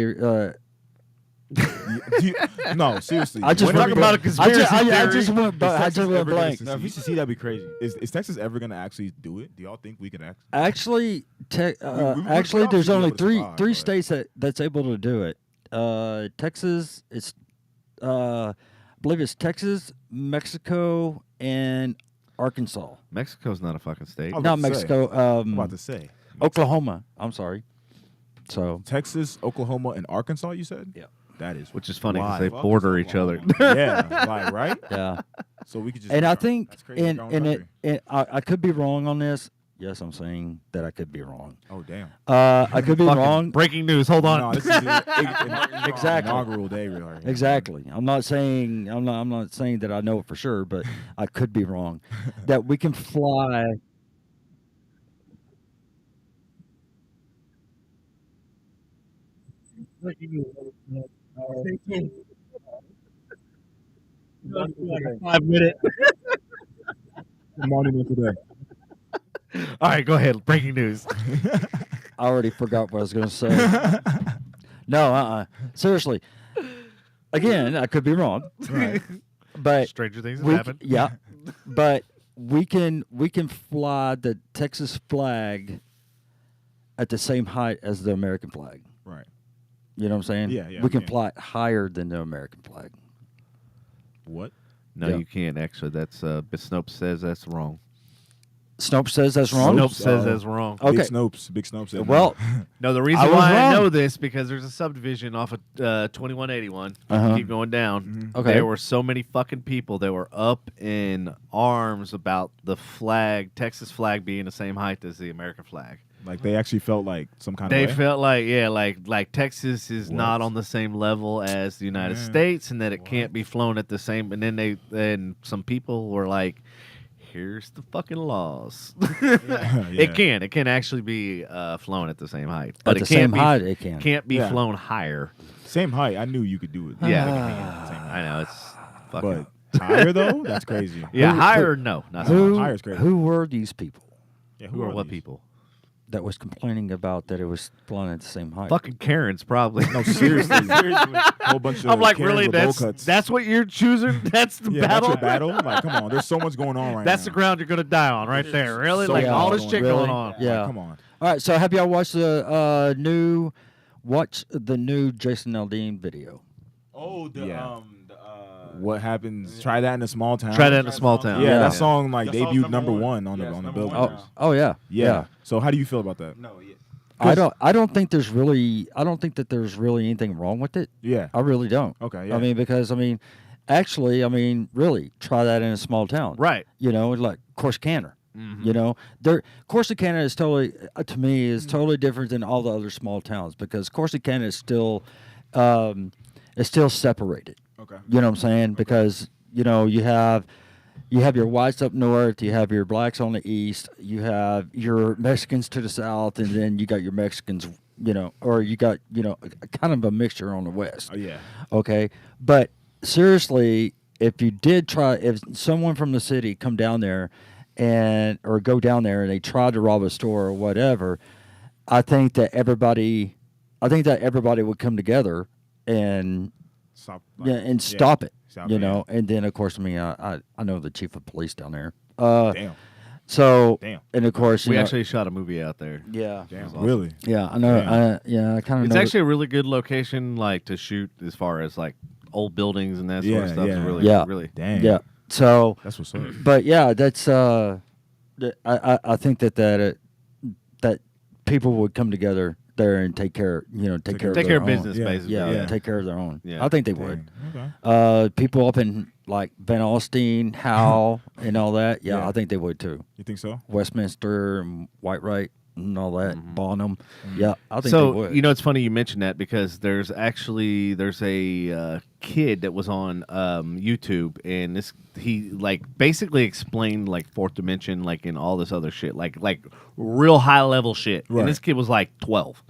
No, seriously. I just When are talking we about a gonna- conspiracy I theory. just went, Is Texas ever gonna blank. secede? No, if we secede, that'd be crazy. Is Texas ever gonna actually do it? Do y'all think we could actually? Actually, we actually, there's obviously only able to three survive, three but- states that's able to do it. Texas, I believe it's Texas, Mexico, and Arkansas. Mexico's not a fucking state. I was Not about to say. Mexico. I'm about to say Oklahoma. I'm sorry. So Texas, Oklahoma, and Arkansas. You said? Yeah. That is Which is funny because wild. they Fuck border is each other. Yeah, like right. yeah, So we could just. and I that's think crazy, and our own and country. I could be wrong on this. Yes, I'm saying that I could be wrong. Oh damn. I could be Fucking wrong. Breaking news. Hold on. No, this is Exactly. inaugural day, really. Exactly. I'm not saying that I know it for sure, but I could be wrong. That we can fly. Morning today. All right, go ahead. Breaking news. I already forgot what I was going to say. No, seriously. Again, I could be wrong, Right. but Stranger things have we, happened. yeah, but we can fly the Texas flag at the same height as the American flag. Right. You know what I'm saying? Yeah, yeah, We can yeah. fly it higher than the American flag. What? No, Yeah. you can't actually. That's but Snopes says that's wrong. Snopes says that's wrong. Snopes says Oh. that's wrong. Okay. Big Snopes. Said Well, No, the reason I was why I wrong. know this because there's a subdivision off of 2181. Uh-huh. Keep going down. Mhm. Okay. There were so many fucking people that were up in arms about the flag, Texas flag, being the same height as the American flag. like they actually felt like some kind They of way. felt like Texas is not What? on the same level as the United Man. States, and that it can't What? be flown at the same. And then some people were like, "Here's the fucking laws." Yeah. It can actually be flown at the same height, but at it the can't same be height, it can. can't be Yeah. flown higher. Same height. I knew you could do it. Yeah, Same height. I know it's fucking. But higher though, that's crazy. Yeah, Who- higher? No, not so Who- much. higher is crazy. Who were these people Yeah, Who are what these? people? that was complaining about that it was flying at the same height? Fucking Karens, probably. No, seriously. Whole bunch of I'm like, Karens really? with bowl That's cuts. that's what you're choosing? That's the yeah, battle. That's your battle. Like, come on. There's so much going on right That's now. the ground you're gonna die on, right there. Really? So Like much all this going shit on. Really? going on. Yeah. Like, come on. All right, so have y'all watched the new Jason Aldean video? Oh, Yeah. What happens? Try that in a small town. Try that in a small town. Yeah, Yeah. that song like That song's debuted number number one. one on Yeah, the it's on the number one Billboard. now. Oh yeah, Yeah. So how do you feel about that? No, yeah. I don't think there's really anything wrong with it. Yeah. I really don't. Okay. Yeah. I mean, because really, try that in a small town. Right. You know, like Corsicana. Mhm. You know, Corsicana is totally, to me, is totally different than all the other small towns because Corsicana is still separated. okay. You know what I'm saying? Because you have your whites up north, you have your blacks on the east, you have your Mexicans to the south, and then you got your Mexicans. Or you got kind of a mixture on the west. Oh yeah. Okay, but seriously, if someone from the city come down there or go down there and they try to rob a store or whatever, I think that everybody would come together and Stop. stop it. Stop You it, know, and then of course, I know the chief of police down there. Damn. So Damn. and of course, We actually shot a movie out there. yeah, Damn. awesome. Really? yeah, I know. Damn. I kind of It's know. actually a really good location, like to shoot as far as like old buildings and that sort of Yeah, stuff. yeah. Is really, Yeah. really. Damn. yeah. So. That's what's up. But yeah, that's I think that people would come together there and take care of Take their care of own. business, Yeah. basically. Yeah, Yeah. take care of their own. Yeah. I think they would. Dang. Okay. People up in like Van Alstyne, Howell, and all that. Yeah, Yeah. I think they would too. You think so? Westminster and Whitewright and all that. Mhm. Bonham. Yeah, I think they So would. it's funny you mentioned that because there's a kid that was on YouTube and he like basically explained like fourth dimension like in all this other shit like real high level shit Right. and this kid was like 12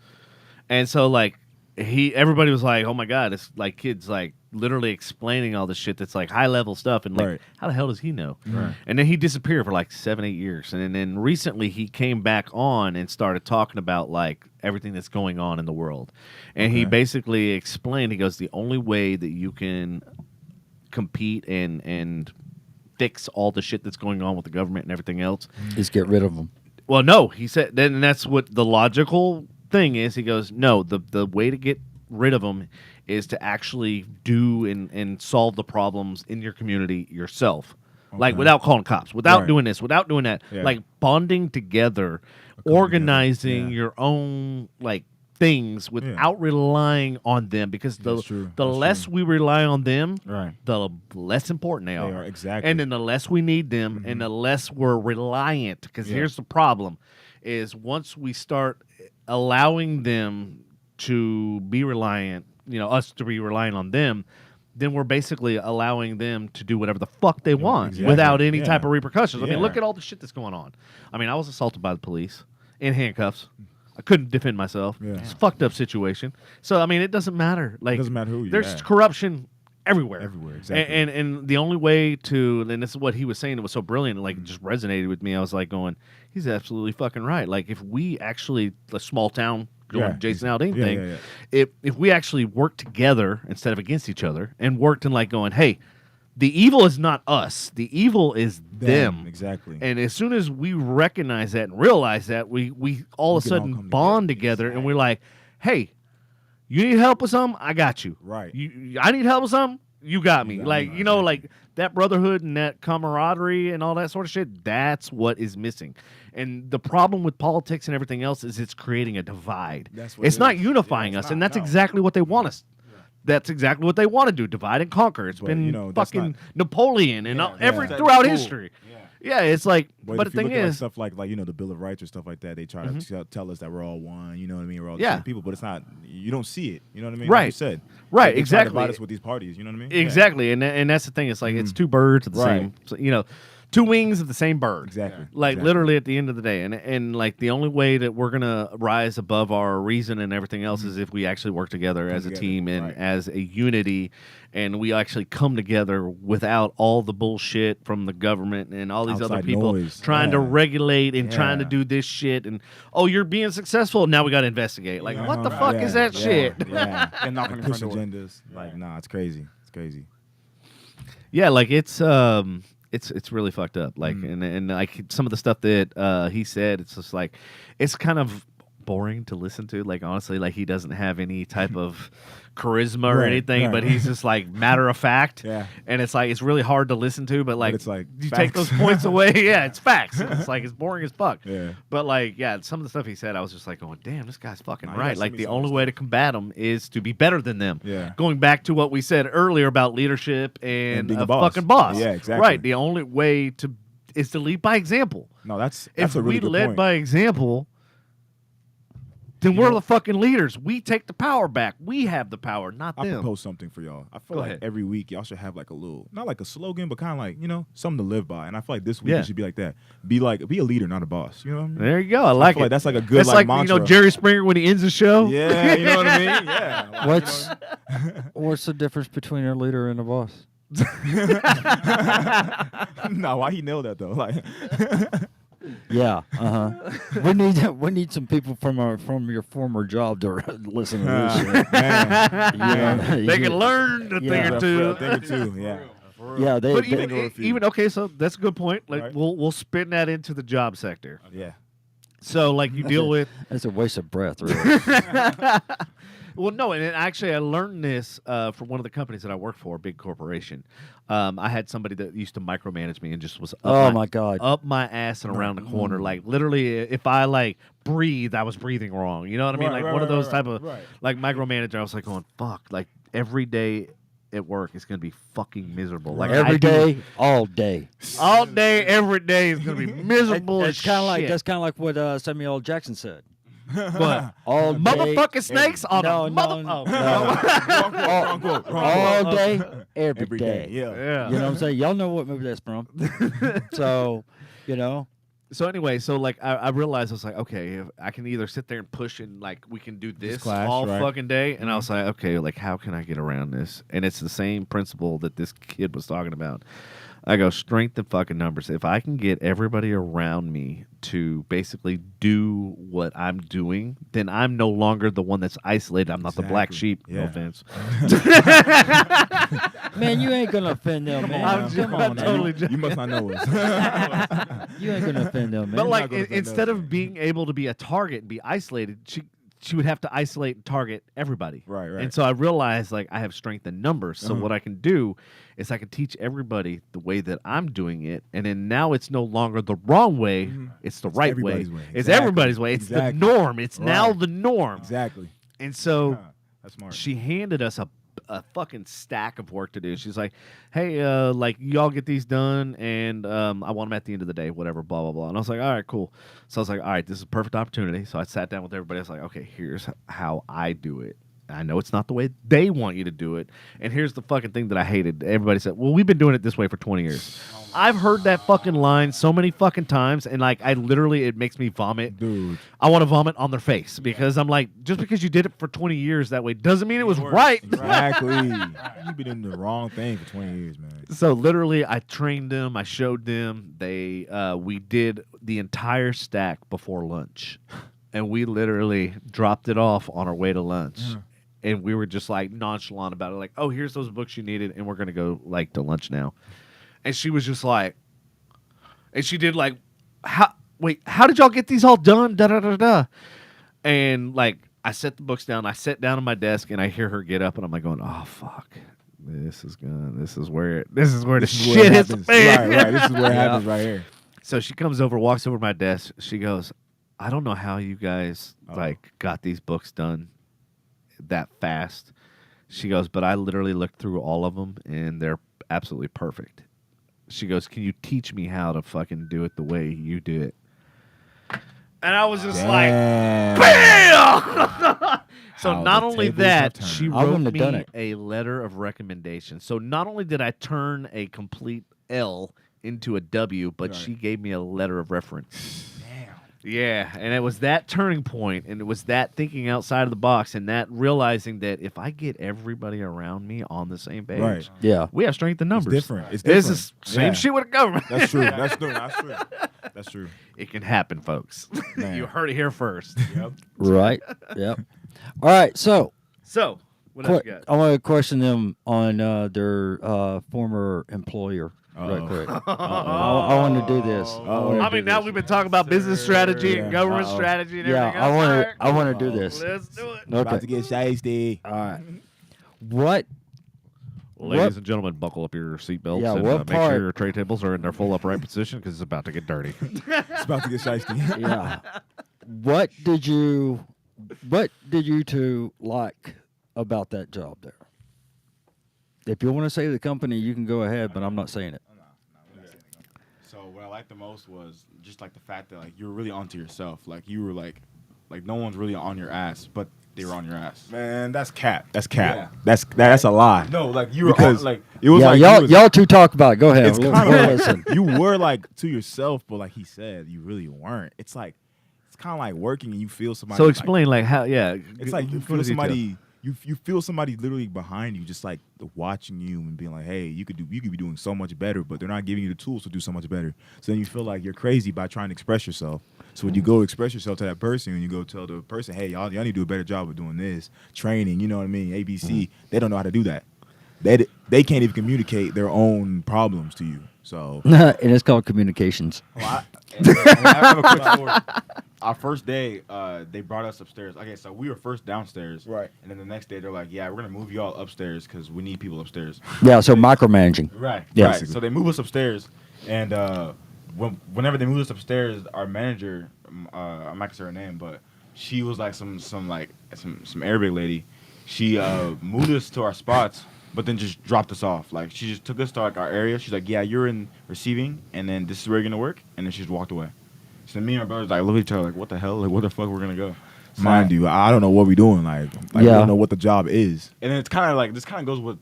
and so like everybody was like, oh my God, it's like kids like literally explaining all this shit that's like high level stuff. And like, Right. how the hell does he know? Right. And then he disappeared for like 7-8 years. And then recently he came back on and started talking about like everything that's going on in the world. And he Okay. basically explained, he goes, the only way that you can compete and fix all the shit that's going on with the government and everything else. Just get rid of them. Well, no, he said, then that's what the logical thing is. He goes, no, the way to get rid of them is to actually do and solve the problems in your community yourself. Like Okay. without calling cops, without Right. doing this, without doing that, Yeah. like bonding together, together, organizing yeah. your own like things without relying on them, because the That's true. the That's less true. we rely on them, Right. the less important they They are. are, exactly. And then the less we need them, and the less we're reliant. Because Yeah. here's the problem: is once we start allowing them to be reliant, us to be reliant on them, then we're basically allowing them to do whatever the fuck they want exactly. without any Yeah. type of repercussions. I mean, Yeah. look at all the shit that's going on. I mean, I was assaulted by the police in handcuffs. I couldn't defend myself. Yeah. It's a fucked up situation. So I mean, it doesn't matter. Like, doesn't matter who you there's are. corruption everywhere. Everywhere, exactly. And the only way to, and this is what he was saying, it was so brilliant, like it just resonated with me. I was like going, he's absolutely fucking right. Like if we actually, a small town, going Yeah. Jason Aldean Yeah, thing, yeah, yeah. if we actually worked together instead of against each other, and worked and like going, hey, the evil is not us. The evil is them. Exactly. And as soon as we recognize that and realize that, we all of a We can all sudden come bond together. together, and we're like, hey, you need help with something? I got you. Right. I need help with something? You got me. got Like, me. like that brotherhood and that camaraderie and all that sort of shit, that's what is missing. And the problem with politics and everything else is it's creating a divide. That's what It's it not is. unifying Yeah, us, it's and not, that's no. exactly what they want us. That's exactly what they want to do, divide and conquer. It's But, been that's fucking not- Napoleon and Yeah, every yeah. throughout Cool. history. Yeah, it's like, But but if the you thing look at like is, stuff like the Bill of Rights or stuff like that, they try to tell us that we're all one. You know what I mean? We're all the Yeah. same people, but it's not. You don't see it. You know what I mean? Right. Like you said. Right, They try to exactly. divide us with these parties. You know what I mean? Yeah. exactly, and that's the thing. It's like it's two birds of the Right. same, two wings of the same bird. Exactly. Like Exactly. literally at the end of the day, and like the only way that we're gonna rise above our reason and everything else is if we actually work together as a together, team and right. as a unity, and we actually come together without all the bullshit from the government and all these other Outside people noise. trying to Yeah. regulate and trying to Yeah. do this shit. And you're being successful. Now we got to investigate. Like, what the fuck is that shit? Yeah. And knocking on Push the front door. agendas. Like, nah, it's crazy. It's crazy. Yeah, like it's really fucked up. Like and like some of the stuff that he said, it's just like it's kind of boring to listen to. Like honestly, like he doesn't have any type of charisma or Right, anything, right. but he's just like matter of fact. Yeah. And it's like it's really hard to listen to, but like it's like you facts. take those points away, yeah, it's facts. It's like it's boring as fuck. Yeah. But like, yeah, some of the stuff he said, I was just like, going, damn, this guy's fucking Nah, you right. gotta Like send me the some of only this way to combat them is to be better than them. Yeah. Going back to what we said earlier about leadership and being a a boss. fucking boss. Yeah, exactly. Right. The only way is to lead by example. No, that's If a really we good led point. by example, then we're the fucking leaders. We take the power back. We have the power, not I them. propose something for y'all. I feel Go like ahead. every week y'all should have like a little, not like a slogan, but kind of like, something to live by. And I feel like this week Yeah. it should be like that. Be a leader, not a boss. You know what I mean? There you go. I like feel it. like that's like a good That's like mantra. Jerry Springer when he ends the show. Yeah, you know what I mean? Yeah. Like, What's what's the difference between a leader and a boss? no, why he nailed that though? Like, Yeah, we need some people from your former job to listen to this shit. man. They can learn a thing Yeah. or two. A thing or two, yeah. Yeah, they. But Think of a few. even okay, so that's a good point. Like Right. we'll spin that into the job sector. Yeah. So like you deal with That's a waste of breath, really. well, no, and actually, I learned this from one of the companies that I work for, a big corporation. I had somebody that used to micromanage me and just was Oh my God. up my ass and around the corner. Like literally, if I like breathed, I was breathing wrong. You know what I mean? Right, Like right, one of right, those right, type of right. like micromanager. I was like going, fuck. Like every day at work is gonna be fucking miserable. Like Every I do- day, all day. all day, every day is gonna be miserable. It's as kind of like shit. that's kind of like what Samuel L. Jackson said. But All day, motherfucking snakes on no, a no, mother. no. Wrong quote. all day, every Every day. day. Yeah. Yeah. You know what I'm saying? Y'all know what movie that's from. So, So anyway, so like I realized I was like, okay, if I can either sit there and push and like we can do this class, all right. fucking day, and I was like, okay, like how can I get around this? And it's the same principle that this kid was talking about. I go strength and fucking numbers. If I can get everybody around me to basically do what I'm doing, then I'm no longer the one that's isolated. I'm not the black sheep. No Yeah. offense. Man, you ain't gonna offend them, man. I'm on, totally man. You must not know us. You ain't gonna offend them, man. But like gonna offend instead us. of being able to be a target and be isolated, she would have to isolate and target everybody. Right, right. And so I realized like I have strength in numbers. So what I can do is I can teach everybody the way that I'm doing it, and then now it's no longer the wrong way; it's the right way. everybody's way. It's Exactly. everybody's way. It's Exactly. the norm. It's now Right. the norm. Exactly. And so That's smart. she handed us a fucking stack of work to do. She's like, hey, like, y'all get these done, and I want them at the end of the day, whatever, blah, blah, blah. And I was like, all right, cool. So I was like, all right, this is a perfect opportunity. So I sat down with everybody. I was like, okay, here's how I do it. I know it's not the way they want you to do it. And here's the fucking thing that I hated. Everybody said, well, we've been doing it this way for 20 years. I've heard that fucking line so many fucking times, and like I literally, it makes me vomit. Dude. I want to vomit on their face because I'm like, just because you did it for 20 years that way doesn't mean it was right. Exactly. You've been doing the wrong thing for 20 years, man. So literally, I trained them. I showed them. We did the entire stack before lunch, and we literally dropped it off on our way to lunch. And we were just like nonchalant about it, like, "Oh, here's those books you needed, and we're gonna go like to lunch now." And she was just like, and she did like, how did y'all get these all done? Da da da da. And like, I set the books down. I sat down on my desk, and I hear her get up, and I'm like going, "Oh fuck, this is where the shit hits the fan." Right. This is where it happens right here. So she comes over, walks over to my desk. She goes, "I don't know how you guys like got these books done that fast." She goes, "But I literally looked through all of them, and they're absolutely perfect." She goes, "Can you teach me how to fucking do it the way you do it?" And I was just like, BAM! So How not the only tables that, have she turned. I wrote wouldn't have done me it. a letter of recommendation. So not only did I turn a complete L into a W, but she gave me a letter of reference. Yeah, and it was that turning point, and it was that thinking outside of the box, and that realizing that if I get everybody around me on the same page, Right. Yeah. we have strength in numbers. different. It's This different. is same Yeah. shit with the government. That's true. That's true. That's true. That's true. It can happen, folks. Man. You heard it here first. Yep. Right. Yep. All right. So, So, what else you got? I want to question them on their former employer. Right quick. I want to do this. I mean, now we've been talking about business strategy and government strategy and Yeah, everything else. I want to do this. Let's do it. About to Okay. get shiesty. All right. What? Ladies and gentlemen, buckle up your seatbelts Yeah, and what make part- sure your tray tables are in their full upright position because it's about to get dirty. It's about to get shiesty. Yeah. What did you two like about that job there? If you want to say the company, you can go ahead, but I'm not saying it. So what I liked the most was just like the fact that like you were really onto yourself. Like you were like no one's really on your ass, but they were on your ass. Man, that's cap. That's cap. Yeah. That's a lie. No, like you were Because on, like it was Yeah, like y'all you was- y'all two talk about it. Go ahead. It's We'll kind of listen. like you were like to yourself, but like he said, you really weren't. It's like it's kind of like working and you feel somebody. So like- explain, like how? Yeah, it's like you go feel to detail. somebody. You feel somebody literally behind you, just like watching you and being like, "Hey, you could be doing so much better," but they're not giving you the tools to do so much better. So then you feel like you're crazy by trying to express yourself. So when you go express yourself to that person and you go tell the person, "Hey, y'all need to do a better job of doing this training," you know what I mean? ABC, they don't know how to do that. They can't even communicate their own problems to you. So And it's called communications. I have a quick story. Our first day, they brought us upstairs. Okay, so we were first downstairs, Right. And then the next day, they're like, "Yeah, we're gonna move you all upstairs because we need people upstairs." Yeah, so micromanaging. Right. Yeah. Right. So they move us upstairs, and whenever they moved us upstairs, our manager, I'm not gonna say her name, but she was like some Arabic lady. She moved us to our spots, but then just dropped us off. Like she just took us to like our area. She's like, "Yeah, you're in receiving, and then this is where you're gonna work," and then she just walked away. So me and my brothers like looked at each other like, "What the hell? Like, where the fuck we're gonna go?" Mind you, I don't know what we're doing. Like I Yeah. don't know what the job is. And it's kind of like this kind of goes with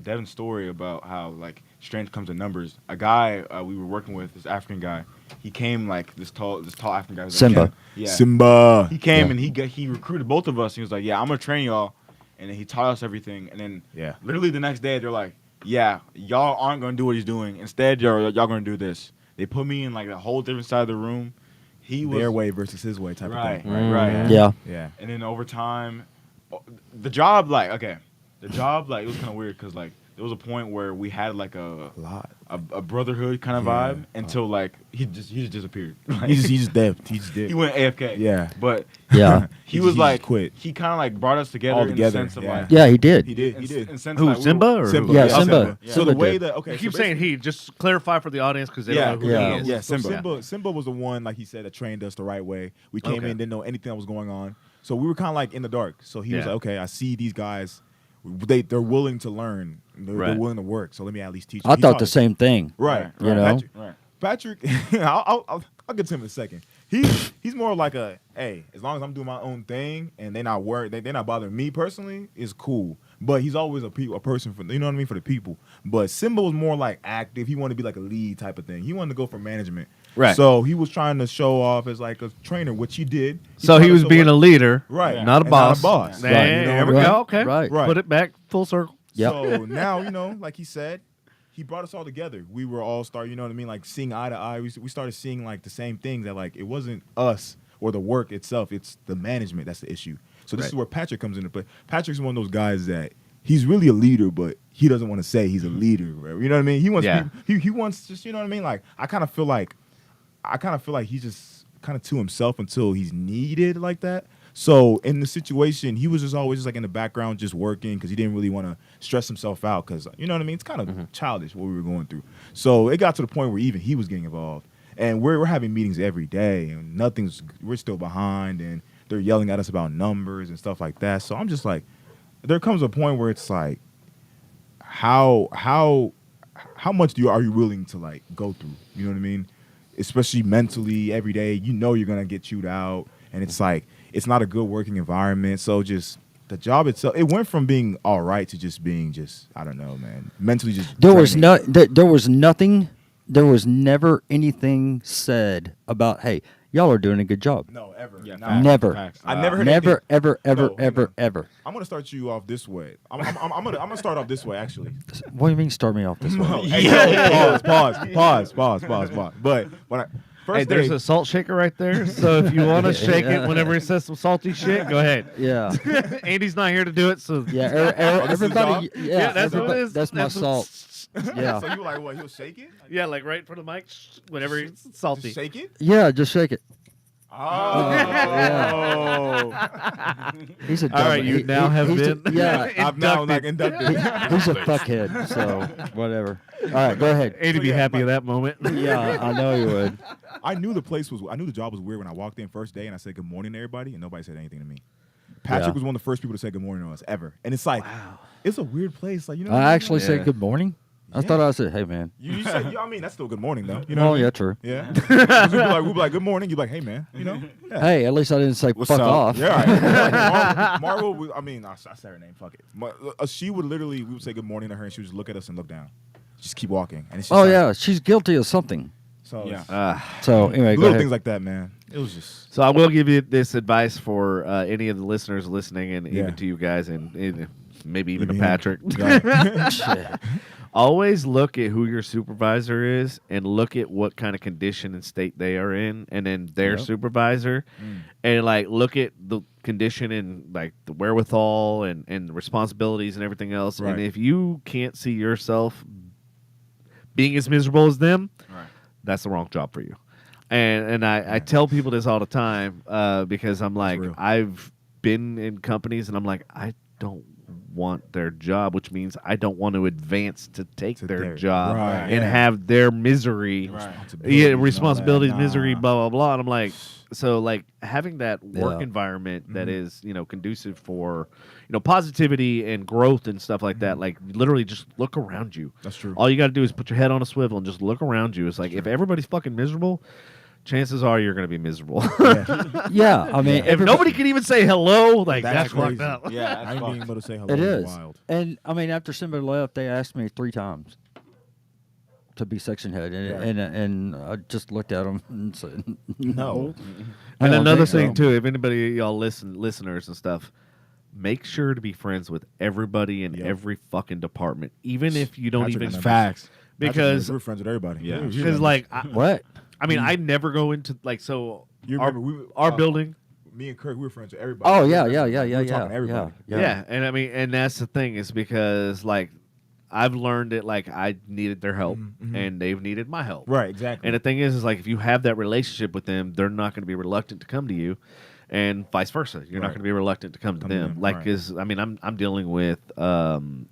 Devin's story about how like strength comes in numbers. A guy we were working with, this African guy, he came like this tall African guy. Simba. Like, yeah. Simba. He came and he recruited both of us. He was like, "Yeah, I'm gonna train y'all," and then he taught us everything. And then literally the next day they're like, "Yeah, y'all aren't gonna do what he's doing. Instead, y'all gonna do this." They put me in like a whole different side of the room. He was Their way versus his way type of thing. right. Yeah. Yeah. And then over time, the job like it was kind of weird because like there was a point where we had like a brotherhood kind of vibe until like he just disappeared. Like, He just dipped. He just did. he went AFK. Yeah. But Yeah. he was like quit. He kind of like brought us together All in the together, sense of yeah. like Yeah, he did. He did. in- He did. in sense Who, like we Simba were- or Simba. Yeah, Yeah, Simba. So Simba the way did. that okay, You so keep saying he. Just clarify for the audience because they don't know who Yeah. he is. Yeah, So Simba. Simba was the one, like he said, that trained us the right way. We came Okay. in, didn't know anything that was going on. So we were kind of like in the dark. So he was Yeah. like, okay, I see these guys. They're willing to learn. They're Right. willing to work. So let me at least teach I He thought taught the us. same thing. Right. You know? Patrick, I'll get to him in a second. He's more like a, hey, as long as I'm doing my own thing and they're not worried, they're not bothering me personally, it's cool. But he's always a person for, you know what I mean, for the people. But Simba was more like active. He wanted to be like a lead type of thing. He wanted to go for management. Right. So he was trying to show off as like a trainer, which he did. So tried he to was show being up- a leader, Right. Not a And boss. Not a boss. Hey, Right. You know there we what I mean? go. Okay. Right. Right. Put it back full circle. Yep. So now, you know, like he said, he brought us all together. We were all you know what I mean? Like seeing eye to eye. We started seeing like the same things that like it wasn't us or the work itself. It's the management that's the issue. So this is where Patrick comes into play. Patrick's one of those guys that he's really a leader, but he doesn't want to say he's a leader. Right? You know what I mean? He wants he wants just, you know what I mean? Like I kind of feel like he's just kind of to himself until he's needed like that. So in the situation, he was just always just like in the background, just working because he didn't really want to stress himself out because, you know what I mean? It's kind of childish what we were going through. So it got to the point where even he was getting involved. And we're having meetings every day and we're still behind and they're yelling at us about numbers and stuff like that. So I'm just like, there comes a point where it's like, how much are you willing to like go through? You know what I mean? Especially mentally every day, you know you're going to get chewed out. And it's like, it's not a good working environment. So just the job itself, it went from being all right to just being I don't know, man. Mentally just There was draining. there was nothing. There was never anything said about, hey, y'all are doing a good job. No, ever. Yeah, Nah. Never. I never heard Never, anything. ever, ever, No, ever, no. ever. I'm gonna start you off this way. I'm gonna start off this way actually. What do you mean start me off this way? Pause. But when I first Hey, there's day, a salt shaker right there. So if you want to shake it whenever he says some salty shit, go ahead. Yeah. Andy's not here to do it, so Yeah, this is everybody. y'all? Yeah, that's what it everybody- is. That's my what- salt. Yeah. so you were like, what? He'll shake it? Yeah, like right in front of the mic, whenever he's salty. Just shake it? Yeah, just shake it. Oh. He's a All dumb. right, you now have he's a- been yeah, I've now like inducted. he's a fuckhead. So whatever. All right, go ahead. Andy be yeah, happy but- at that moment. Yeah, I know you would. I knew the job was weird when I walked in first day and I said good morning to everybody and nobody said anything to me. Patrick Yeah. was one of the first people to say good morning to us ever. And it's like, it's a weird place. Like, you know what I I mean? actually Yeah. said good morning. I thought I said, hey man. You said, I mean, that's still good morning though. You know Oh what I mean? yeah, true. Yeah. 'Cause we'd be like, good morning. You'd be like, hey man, you know? Yeah. Hey, at least I didn't say What's fuck up? off. Yeah, right. Marvel, I mean, I said her name. Fuck it. She would literally, we would say good morning to her, and she would just look at us and look down, just keep walking. And it's just Oh like- yeah, she's guilty of something. So Yeah. So anyway, go little ahead. things like that, man. It was just So I will give you this advice for any of the listeners listening, and Yeah. even to you guys, and maybe even to Maybe him. Patrick. Yeah. Shit. Always look at who your supervisor is, and look at what kind of condition and state they are in, and then their Yep. supervisor, and like look at the condition and like the wherewithal and the responsibilities and everything else. Right. And if you can't see yourself being as miserable as them, that's the wrong job for you. And I tell people this all the time because I'm like, real. I've been in companies and I'm like, I don't want their job, which means I don't want to advance to take their job Right. and have their misery, responsibilities, misery, blah blah blah. And I'm like, so like having that work Yeah. environment that is, you know, conducive for, you know, positivity and growth and stuff like that. Like literally just look around you. That's true. All you got to do is put your head on a swivel and just look around you. It's like if everybody's fucking miserable, chances are you're going to be miserable. Yeah, I mean, If nobody can even say hello, like that's crazy. fucked up. Yeah, I that's ain't being fucked. able to say hello. it is. Wild. And I mean, after somebody left, they asked me 3 times to be section head, and I just looked at them and said, "No." I And don't another think thing so. too, if anybody y'all listeners and stuff, make sure to be friends with everybody in every fucking department, even if you don't Patrick even and Facts. because we're friends with everybody. Yeah. because like What? I mean I never go into like so You our, remember our building. me and Kirk, we were friends with everybody. Oh We were yeah, friends yeah, with- yeah, we yeah, were yeah, talking to everybody. Yeah. And I mean, and that's the thing is because like I've learned it like I needed their help and they've needed my help. Right, exactly. And the thing is like if you have that relationship with them, they're not going to be reluctant to come to you, and vice versa. You're not Right. going to be reluctant to come to them. Like, right. is I mean, I'm dealing with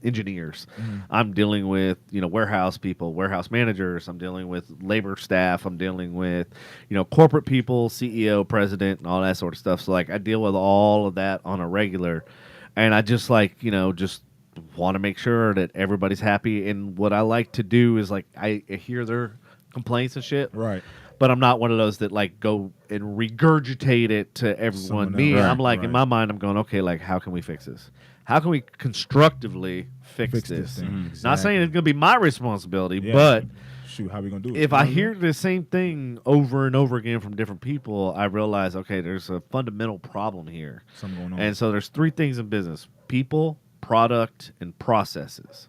engineers. I'm dealing with warehouse people, warehouse managers. I'm dealing with labor staff. I'm dealing with corporate people, CEO, president, and all that sort of stuff. So like I deal with all of that on a regular, and I just like just want to make sure that everybody's happy. And what I like to do is like I hear their complaints and shit. Right. But I'm not one of those that like go and regurgitate it to everyone. Someone Me, else. I'm like in Right. my mind, I'm going, okay, like how can we fix this? How can we constructively fix Fix this? this thing. Not saying it's going to be my responsibility, Yeah. but Shoot, how we gonna do it? if I hear the same thing over and over again from different people, I realize, okay, there's a fundamental problem here. something going on. And so there's 3 things in business: people, product, and processes.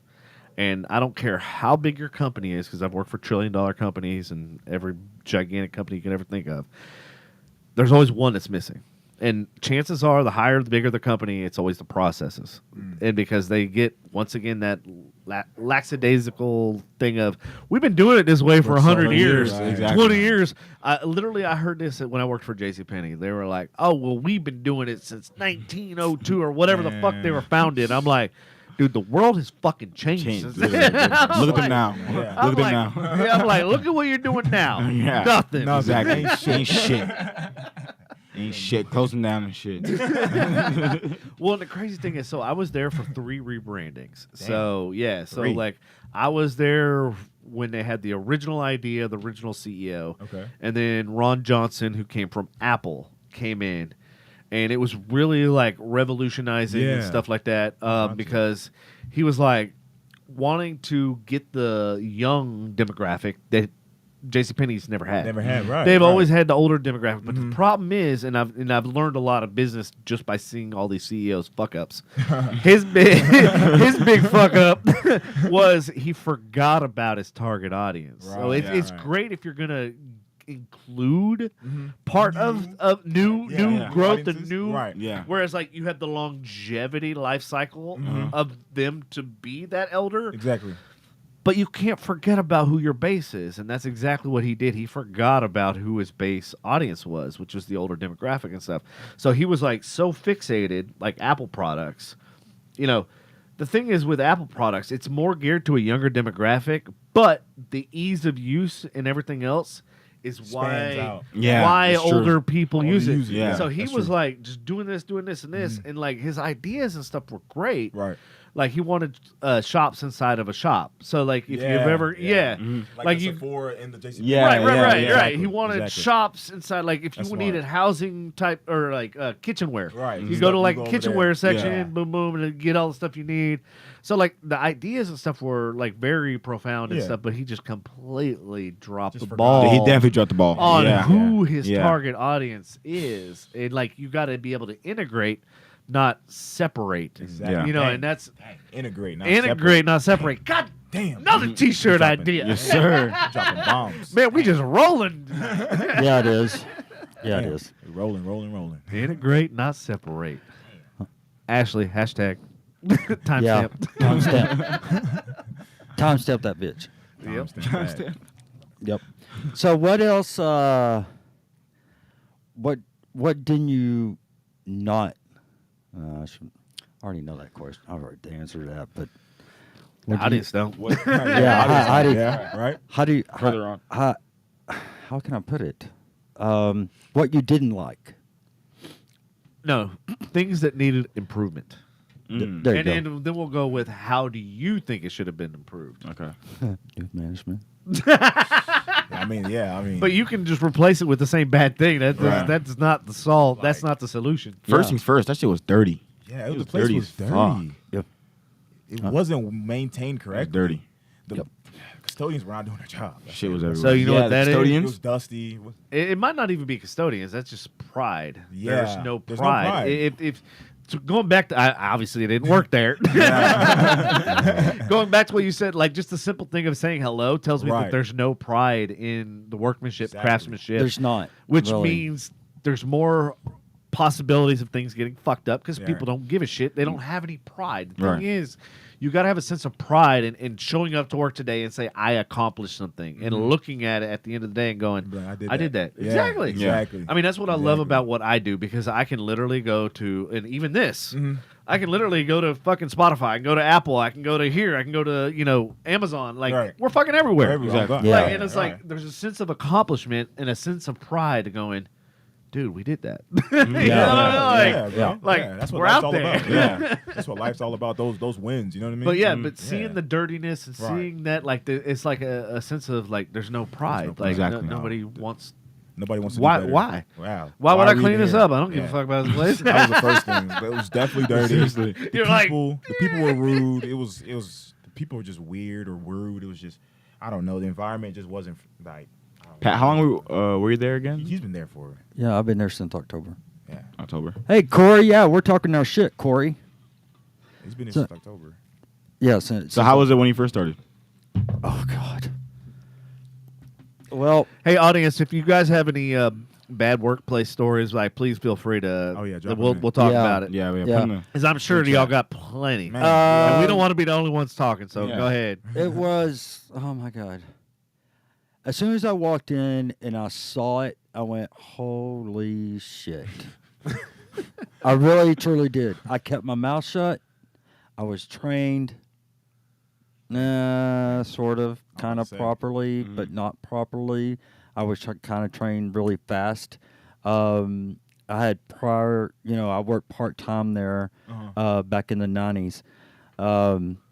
And I don't care how big your company is, because I've worked for trillion-dollar companies and every gigantic company you can ever think of. There's always one that's missing. And chances are, the higher, the bigger the company, it's always the processes. And because they get, once again, that lackadaisical thing of, we've been doing it this way for 100 years, years, 20 years. I heard this when I worked for JCPenney. They were like, oh, well, we've been doing it since 1902 or whatever the fuck they were founded. I'm like, dude, the world has fucking changed. Changed. since- Look at them now. Yeah. Look at them like, now. yeah, I'm like, look at what you're doing now. Yeah. Nothing. No, Exactly. Ain't shit. Ain't shit. Close them down and shit. Well, and the crazy thing is, so I was there for 3 rebrandings. So yeah, so 3. like I was there when they had the original idea, the original CEO, Okay. and then Ron Johnson, who came from Apple, came in, and it was really like revolutionizing and Yeah. stuff like that because he was like wanting to get the young demographic that JCPenney's never had. Never had, right. They've right. always had the older demographic, but the problem is, and I've learned a lot of business just by seeing all these CEOs fuck ups. his big fuck up was he forgot about his target audience. So Right, it's right. great if you're gonna include part of new Yeah. growth and Audiences. new Right. Yeah. Whereas like you have the longevity life cycle of them to be that elder. Exactly. But you can't forget about who your base is, and that's exactly what he did. He forgot about who his base audience was, which was the older demographic and stuff. So he was like so fixated, like Apple products. The thing is with Apple products, it's more geared to a younger demographic, but the ease of use and everything else is Spans why out. Yeah, why it's true. older people Older use it. use it, yeah, So he that's was true. like just doing this, and this, and like his ideas and stuff were great. Right. Like he wanted shops inside of a shop. So like if you've ever like the you Sephora in the JC. Yeah, right. He exactly, wanted exactly. shops inside. Like if That's you smart. needed housing type or like kitchenware, Right. You Mhm. go to You like go over kitchenware there. section, Yeah. boom, boom, and get all the stuff you need. So like the ideas and stuff were like very profound and Yeah. stuff, but he just completely dropped Just the forgot. ball. He definitely dropped the ball. on yeah. who his Yeah. target audience is, and like you got to be able to integrate, not separate. Exactly. You know, Dang. and that's Integrate, not integrate, separate. not separate. God, Damn. another T-shirt Dropping- idea. Yes, sir. Dropping bombs. Man, we just rolling. Yeah, it is. Yeah, it Damn. is. Rolling, rolling, rolling. Integrate, not separate. Ashley, hashtag timestamp. Yeah. Timestamp. Timestamp that bitch. Yep. Timestamp that. Yep. So what else? What didn't you not? I already know that question. I already answered that, but what I do you- didn't know. What? Yeah, I did- Yeah, right? How do you? Further on. How can I put it? What you didn't like? No, things that needed improvement. There you And go. then we'll go with how do you think it should have been improved? Okay. Youth management. I mean, But you can just replace it with the same bad thing. Right. That's not the solve. That's not the solution. First Yeah. things first, that shit was dirty. yeah, It the was place dirty was as dirty. fuck. Yep. It wasn't maintained correctly. dirty. The custodians were not doing their job. That Shit was was- everywhere. So you know what the that is? It custodians? was dusty. It might not even be custodians. That's just pride. Yeah, There's no there's no pride. pride. If so going back to obviously it didn't work there. Going back to what you said, like just the simple thing of saying hello tells me that Right. there's no pride in the workmanship, Exactly. craftsmanship. There's not. which really. means there's more possibilities of things getting fucked up because Yeah. people don't give a shit. They don't have any pride. The Right. thing is, you got to have a sense of pride in showing up to work today and say, I accomplished something, and looking at it at the end of the day and going, Like, I did that. Yeah, Exactly. Exactly. I mean, that's what I love Exactly. about what I do because I can literally go to, and even this, Mm-hmm. I can literally go to fucking Spotify, I can go to Apple, I can go to here, I can go to, Amazon. Like, Right. we're fucking everywhere. Exactly. Yeah. Like, and it's like, there's a sense of accomplishment and a sense of pride going, dude, we did that. You know, like, bro. like, That's what we're life's out all there. about. Yeah, that's what life's all about. Those wins. You know what I mean? But yeah, Mm, but seeing yeah. the dirtiness and Right. seeing that, like, it's like a sense of like, there's no pride. pride. Like, Exactly. nobody wants. Nobody wants to. Why? Do better. Why? Wow. Why would I are we clean even this here? up? I don't give a Yeah. fuck about this place. That was the first thing. But it was definitely dirty. Seriously. The You're like, people, the people were rude. It was. The people were just weird or rude. It was just, I don't know. The environment just wasn't like. I don't Pat, know. how long were you there again? He's been there for. Yeah, I've been there since October. Yeah, October. Hey, Corey. Yeah, we're talking our shit, Corey. he's been there So- since October. Yeah. Since, So how was it when you first started? Oh God. Well, hey, audience, if you guys have any bad workplace stories, like, please feel free to. Oh, yeah, drop we'll 'em in. we'll talk Yeah. about it. Yeah, Yeah. put in the- Because I'm sure Good y'all chat. got plenty. Man, And we don't want to be the only ones talking, so Yeah. go ahead. it was. Oh my God. As soon as I walked in and I saw it, I went, "Holy shit!" I really, truly did. I kept my mouth shut. I was trained, sort of, kind of say. properly, but not properly. I was kind of trained really fast. I had prior, I worked part time there back in the 90s.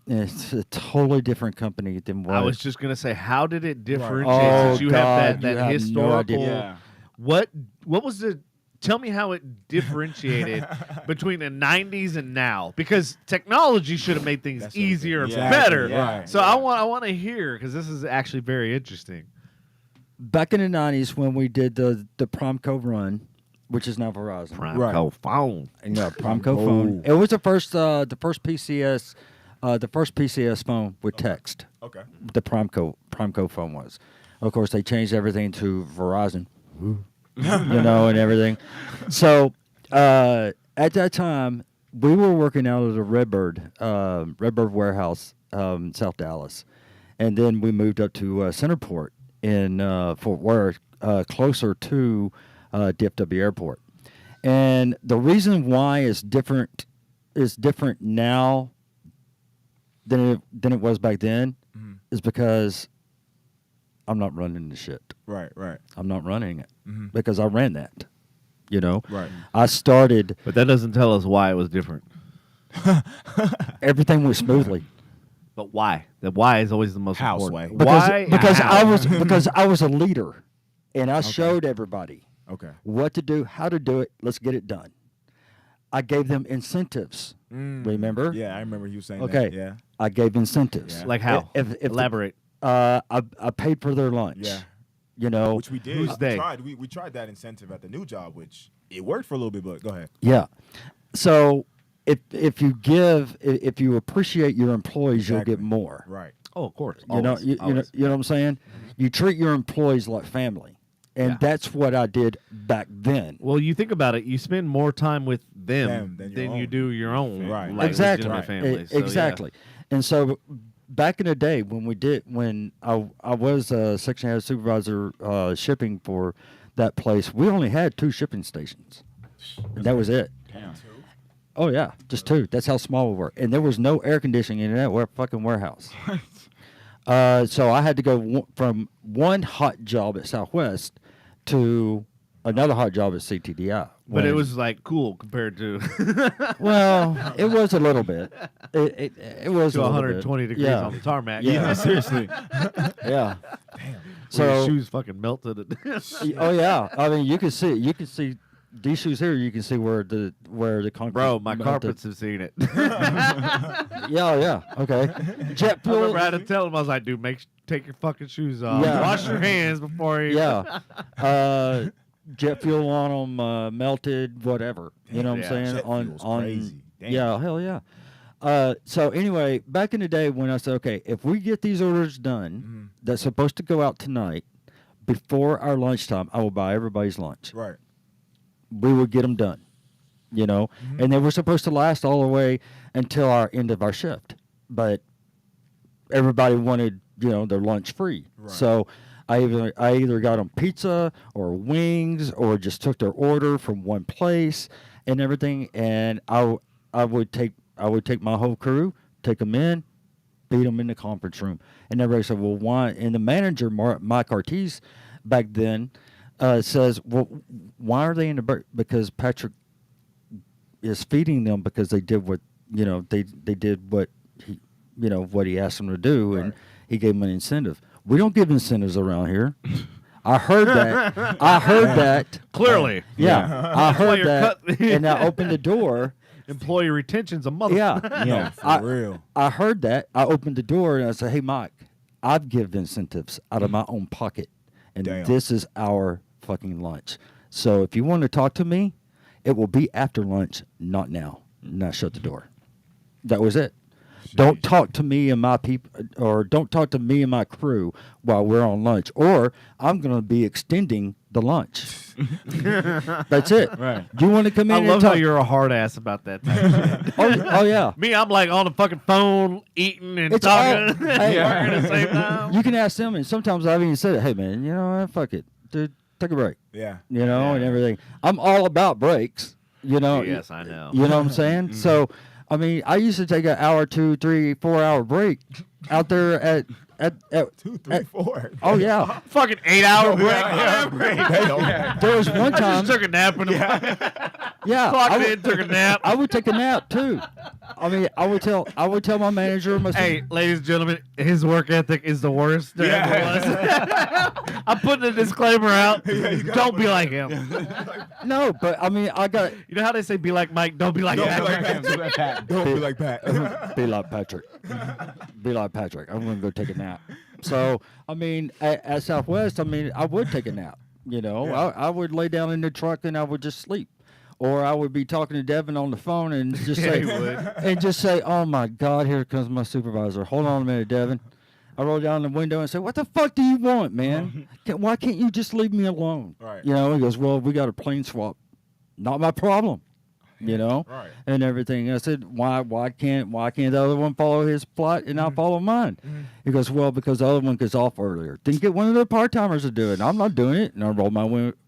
It's a totally different company than what I was just gonna say, how did it differentiate? Oh, Since you God, have you that have no historical. idea. Yeah. What was the? Tell me how it differentiated between the 90s and now, because technology should have made things That's what I'm easier and saying. better. Exactly, right, So yeah. I want to hear, because this is actually very interesting. back in the 90s when we did the Promco run, which is now Verizon. Prime phone. And yeah, Promco phone. It was the first PCS phone with text. Okay. The Promco phone was. Of course, they changed everything to Verizon, and everything. So at that time, we were working out of the Redbird warehouse, South Dallas, and then we moved up to Centerport in Fort Worth, closer to DFW Airport. And the reason why it's different now than it was back then is because I'm not running the shit. Right. I'm not running it because I ran that. Right. I started. But that doesn't tell us why it was different. Everything went smoothly But why? The why is always the most How, important. Sway? Why? because how? I was a leader, and I showed everybody Okay. what to do, how to do it. Let's get it done. I gave them incentives. Remember? Yeah, I remember you saying Okay. that. Yeah. I gave incentives. Yeah. Like how? If Elaborate. I paid for their lunch. Yeah. Which we did. Who's we they? Tried. We tried that incentive at the new job, which it worked for a little bit, but go ahead. Yeah. So if you appreciate your employees, you'll Exactly. get more. Right. Oh, of course. You know, Always. you know Always. what I'm saying? You treat your employees like family. And Yeah. that's what I did back then. Well, you think about it. You spend more time with them Them than than your you own. do your own. Right. Like, Exactly. legitimate families. So, yeah. Exactly. And so back in the day when I was a section head supervisor shipping for that place, we only had 2 shipping stations. And that was it. Damn. Oh yeah, just 2. That's how small we were, and there was no air conditioning in that fucking warehouse. So I had to go from one hot job at Southwest to another hot job at CTDI. But it when- was like cool compared to Well, it was a little bit. It was to a little 120 bit. degrees Yeah. on the tarmac. Yeah. seriously. Yeah. So your So shoes fucking melted. oh yeah, I mean you can see these shoes here. You can see where the concrete. Bro, my melted. carpets have seen it. Yeah. Okay. Jet I fuel. remember I had to tell him, I was like, dude, take your fucking shoes off. Yeah. Wash your hands before you. Yeah. Jet fuel on them melted. Whatever. You know what Yeah. I'm saying? Jet fuel's crazy. Damn. Yeah. Hell yeah. So anyway, back in the day when I said, okay, if we get these orders done that's supposed to go out tonight before our lunchtime, I will buy everybody's lunch. Right. We would get them done, you know, and they were supposed to last all the way until our end of our shift, but everybody wanted, you know, their lunch free. Right. So I either got them pizza or wings or just took their order from one place and everything, and I would take my whole crew, take them in, beat them in the conference room, and everybody said, well, why? And the manager, Mike Ortiz, back then. Says, well, why are they in the break? Because Patrick is feeding them because they did what, you know, they did what he, you know, what he asked them to do, and he gave them an incentive. We don't give incentives around here. I heard that. I heard that. Clearly. Yeah, I why heard you're that, cut- and I opened the door. Employee retention's a mother. Yeah, No, for real. I heard that. I opened the door and I said, hey, Mike, I've given incentives out of my own pocket, and Damn. this is our fucking lunch. So if you want to talk to me, it will be after lunch, not now. Now shut the door. That was it. Don't talk to me and my people, or don't talk to me and my crew while we're on lunch, or I'm going to be extending the lunch. That's it. Right. You want to come in I and love talk? how you're a hard ass about that type of shit. Oh yeah. Me, I'm like on the fucking phone, eating and It's all- talking, hey, working at the same time. You can ask them, and sometimes I've even said, hey, man, you know what? Fuck it. Dude, take a break. Yeah. You know, and everything. I'm all about breaks. You know. Yes, I know. You know what I'm saying? So, I mean, I used to take an hour, 2, 3, 4 hour break out there at 2, 3, 4. Oh yeah. Fucking 8-hour break. There was one I time. just took a nap in the Yeah. clocked I in, took a nap. I would take a nap too. I mean, I would tell my manager, my Hey, ladies and gentlemen, his work ethic is the worst there ever was. I'm putting a disclaimer out. Don't be like him. no, but I mean, I got You know how they say be like Mike, don't be like Don't that. be like Pat. Don't be like Pat. be like Patrick. Be like Patrick. I'm gonna go take a nap. So I mean, at Southwest, I mean, I would take a nap. You know, I would lay down in the truck and I would just sleep, or I would be talking to Devin on the phone and just say, "Oh my God, here comes my supervisor. Hold on a minute, Devin." I roll down the window and say, "What the fuck do you want, man? Why can't you just leave me alone?" Right. You know, he goes, "Well, we got a plane swap. Not my problem." You know, Right. and everything. I said, why can't the other one follow his flight and I follow mine? He goes, well, because the other one gets off earlier. Then get one of the part timers to do it. I'm not doing it. And I roll my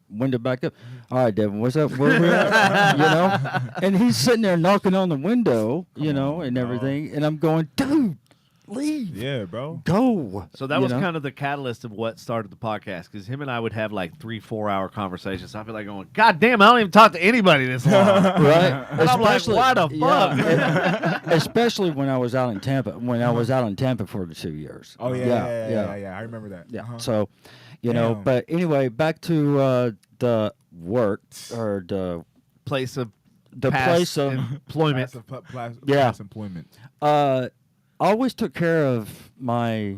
window back up. All right, Devin, what's up? Where we at? You know, and he's sitting there knocking on the window, you know, and everything. And I'm going, dude, leave. Yeah, bro. Go. So that was kind of the catalyst of what started the podcast, because him and I would have like 3-4 hour conversations. I feel like going, God damn, I don't even talk to anybody this long. Right. And I'm like, why the fuck? Yeah, especially when I was out in Tampa. When I was out in Tampa for the 2 years. Oh yeah. I remember that. Yeah. Uh-huh. So, you know, Damn. but anyway, back to the work or the Place of place past of employment. Yeah. Past employment. I always took care of my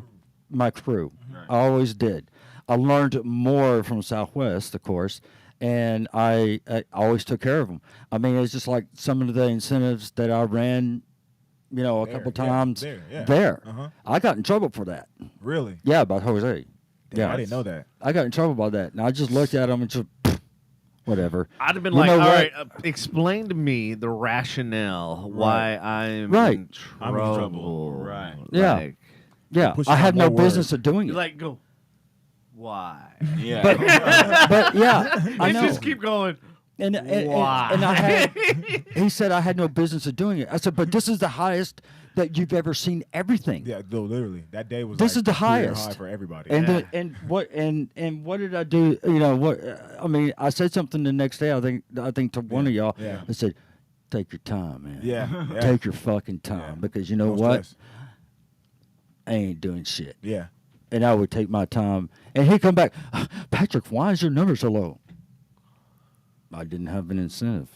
crew. I always did. I learned more from Southwest, of course, and I always took care of them. I mean, it's just like some of the incentives that I ran, you know, a couple times there. Uh-huh. I got in trouble for that. Really? Yeah, by Jose. Damn, I didn't know that. I got in trouble by that, and I just looked at him and just whatever. I'd have been You like, know all what? right, explain to me the rationale why I'm Right. in trouble. I'm in trouble. Right. Yeah. Like, Yeah, pushing I had out no more business of doing you it. like go, why? Yeah. But yeah, I You know. just keep going. And Why? and I had, he said I had no business of doing it. I said, but this is the highest that you've ever seen everything. Yeah, no, literally. That day was This like is the a career highest. high for everybody. And Yeah. and what did I do? You know what? I mean, I said something the next day. I think to one of y'all. Yeah. I said, "Take your time, man. Yeah. Yeah. Take your fucking time, Yeah. because you know No what? stress. I ain't doing shit." Yeah. And I would take my time. And he'd come back, "Patrick, why is your number so low?" I didn't have an incentive.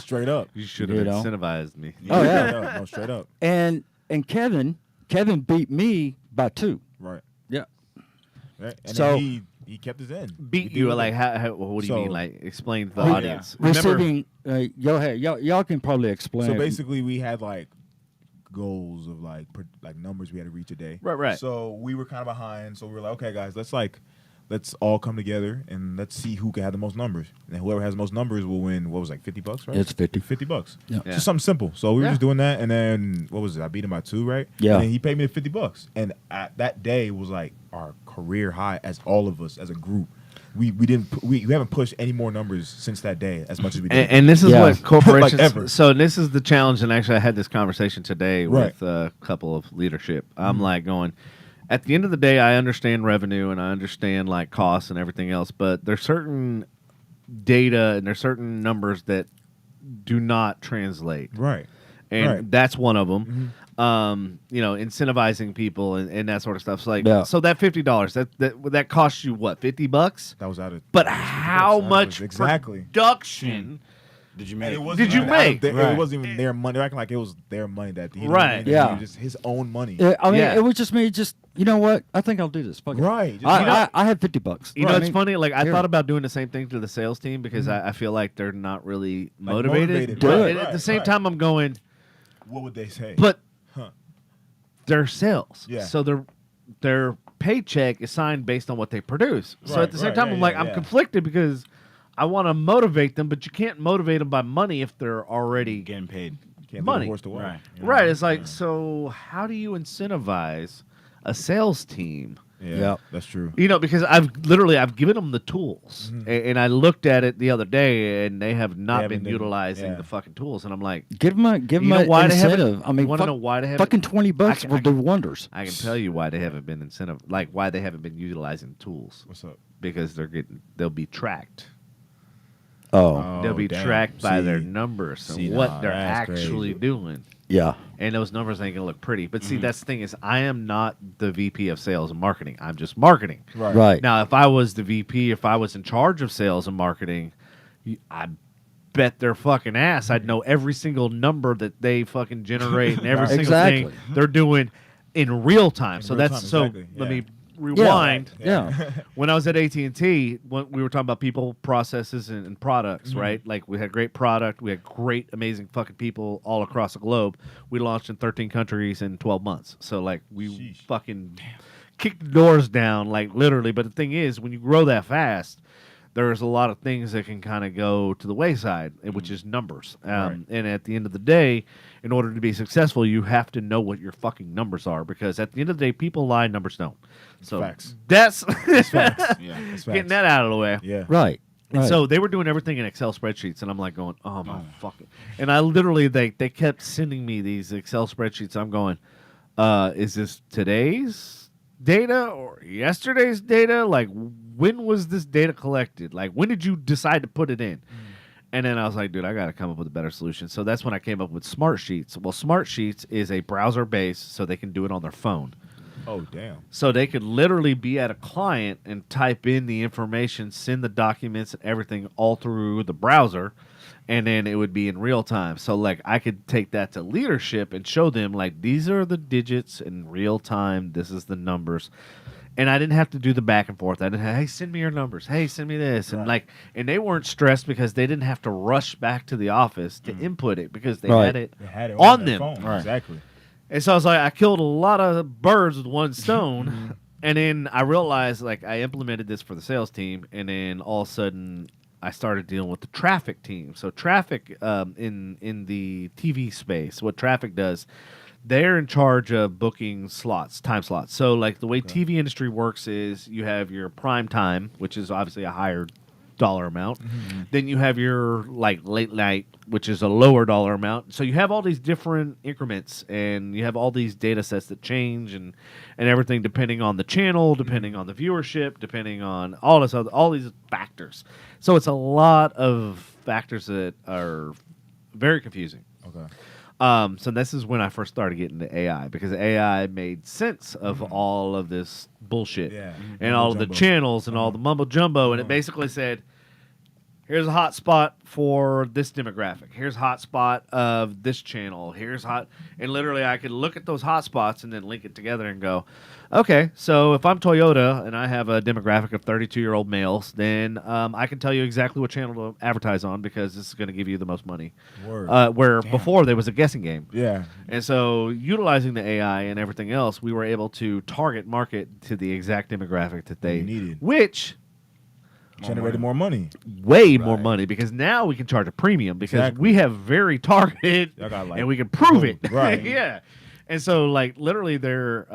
Straight up. You should You have know? incentivized me. Oh, yeah. Straight up. No, straight up. And Kevin beat me by 2. Right. Yeah. Right. And So- then he kept his end. Beat He you did like it. how what do you So- mean? Like explain to the Oh, yeah. audience. Remember, Receiving, go ahead. Y'all can probably explain. So it. basically, we had like goals of like numbers we had to reach a day. Right. So we were kind of behind. So we were like, okay, guys, let's all come together and let's see who can have the most numbers. And whoever has the most numbers will win. What was it, like $50, right? It's 50. $50. Yeah. Yeah. Just something simple. So we were Yeah. just doing that, and then what was it? I beat him by 2, right? Yeah. And then he paid me the $50, and that day was like our career high as all of us as a group. We haven't pushed any more numbers since that day as much as we did. and this is Yeah. what corporations. Like ever. So this is the challenge. And actually, I had this conversation today Right. with a couple of leadership. I'm like going. At the end of the day, I understand revenue and I understand like costs and everything else, but there's certain data and there's certain numbers that do not translate, Right. and Right. that's one of them. Incentivizing people and that sort of stuff. So like, Yeah. so that $50 that costs you what, $50? That was out of. But that was how $50. much exactly? production? Did you And make? it wasn't Did you even out of make? their- Right. It wasn't even their money. They're acting like it was their money that he Right. Yeah. It was just his own money. I mean, Yeah. it was just me. Just, you know what? I think I'll do this. Fuck it. Right. Just, I had $50. You know, Right. it's funny. Like I here. thought about doing the same thing to the sales team because I feel like they're not really Like, motivated. motivated. But Right, at the right, same right. time, I'm going, what would they say? but Huh. they're sales, Yeah. so their paycheck is signed based on what they produce. So Right, at the same right, time, yeah, I'm like, yeah, I'm yeah. conflicted because I want to motivate them, but you can't motivate them by money if they're already Getting paid. Can't money. lead a horse to water. Right. right. It's like, so how do you incentivize a sales team? Yeah, Yep. that's true. You know, because I've given them the tools, and I looked at it the other day, and they have not haven't been been- utilizing yeah. the fucking tools, and I'm like, Give them You know an why they haven't- incentive. I mean, you wanna know why they haven't- fucking $20 I will can- do wonders. I can tell you why they haven't been why they haven't been utilizing tools, What's up? because they'll be tracked. Oh, They'll be damn. tracked by their See, numbers see, and what nah, they're that's actually crazy. doing. yeah. And those numbers ain't gonna look pretty. But see, that's the thing is, I am not the VP of sales and marketing. I'm just marketing. Right. Now, if I was the VP, if I was in charge of sales and marketing, I bet their fucking ass I'd know every single number that they fucking generate and every Right. single Exactly. thing they're doing in real time. So real that's time, so. exactly, Let yeah. me rewind. Yeah. When I was at AT&T, when we were talking about people, processes, and products, Mm-hmm. right? Like we had great product, we had great, amazing fucking people all across the globe. We launched in 13 countries in 12 months. So like we Sheesh. fucking kicked the doors down, like literally. But the thing is, when you grow that fast, there's a lot of things that can kind of go to the wayside, which is numbers. Right. And at the end of the day, in order to be successful, you have to know what your fucking numbers are, because at the end of the day, people lie, numbers don't. So Facts. that's Facts. Yeah. That's getting facts. that out of the way. Yeah. Right. And right. so they were doing everything in Excel spreadsheets, and I'm like going, oh my fucking. And I literally, they kept sending me these Excel spreadsheets. I'm going, is this today's data or yesterday's data? Like, when was this data collected? Like, when did you decide to put it in? And then I was like, dude, I got to come up with a better solution. So that's when I came up with Smart Sheets. Well, Smart Sheets is a browser base, so they can do it on their phone. Oh damn. So they could literally be at a client and type in the information, send the documents and everything all through the browser, and then it would be in real time. So like I could take that to leadership and show them like, these are the digits in real time. This is the numbers. And I didn't have to do the back and forth. I didn't have, hey, send me your numbers. Hey, send me this. And Right. and they weren't stressed because they didn't have to rush back to the office to input it, because they Right. had it They had it on their them. phone. Right. Exactly. And so I was like, I killed a lot of birds with one stone. And then I realized, like, I implemented this for the sales team. And then all of a sudden, I started dealing with the traffic team. So traffic in the TV space, what traffic does, they're in charge of booking slots, time slots. So, like, the way TV industry works is you have your prime time, which is obviously a higher dollar amount. Then you have your like late night, which is a lower dollar amount. So you have all these different increments, and you have all these data sets that change and everything depending on the channel, depending on the viewership, depending on all these factors. So it's a lot of factors that are very confusing. Okay. So this is when I first started getting into AI, because AI made sense of all of this bullshit and all of the channels and all the mumbo jumbo, and it basically said, here's a hot spot for this demographic. Here's a hot spot of this channel. Here's hot, and literally I could look at those hot spots and then link it together and go, okay, so if I'm Toyota and I have a demographic of 32-year-old males, then I can tell you exactly what channel to advertise on, because this is going to give you the most money. Where before there was a guessing game. Yeah. And so utilizing the AI and everything else, we were able to target market to the exact demographic that they needed, which generated more money. Way more money, because now we can charge a premium, because we have very targeted and we can prove it. Right. Yeah. And so, like, literally, their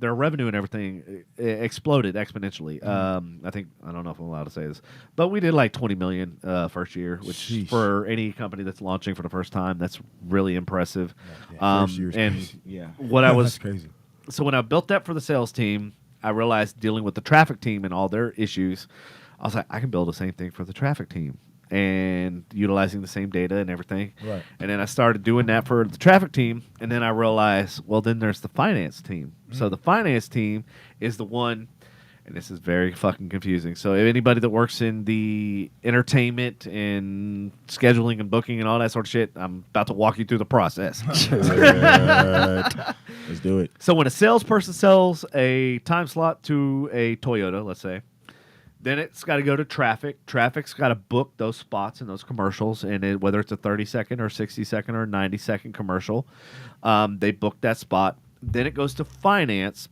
revenue and everything exploded exponentially. I think, I don't know if I'm allowed to say this, but we did like $20 million first year, which for any company that's launching for the first time, that's really impressive. First year's and crazy. what I was That's crazy. So when I built that for the sales team, I realized dealing with the traffic team and all their issues, I was like, I can build the same thing for the traffic team, and utilizing the same data and everything. Right. And then I started doing that for the traffic team, and then I realized, well, then there's the finance team. So the finance team is the one, and this is very fucking confusing. So if anybody that works in the entertainment and scheduling and booking and all that sort of shit, I'm about to walk you through the process. Let's do it. So when a salesperson sells a time slot to a Toyota, let's say, then it's got to go to traffic. Traffic's got to book those spots and those commercials, and whether it's a 30-second or 60-second or 90-second commercial, they book that spot. Then it goes to finance.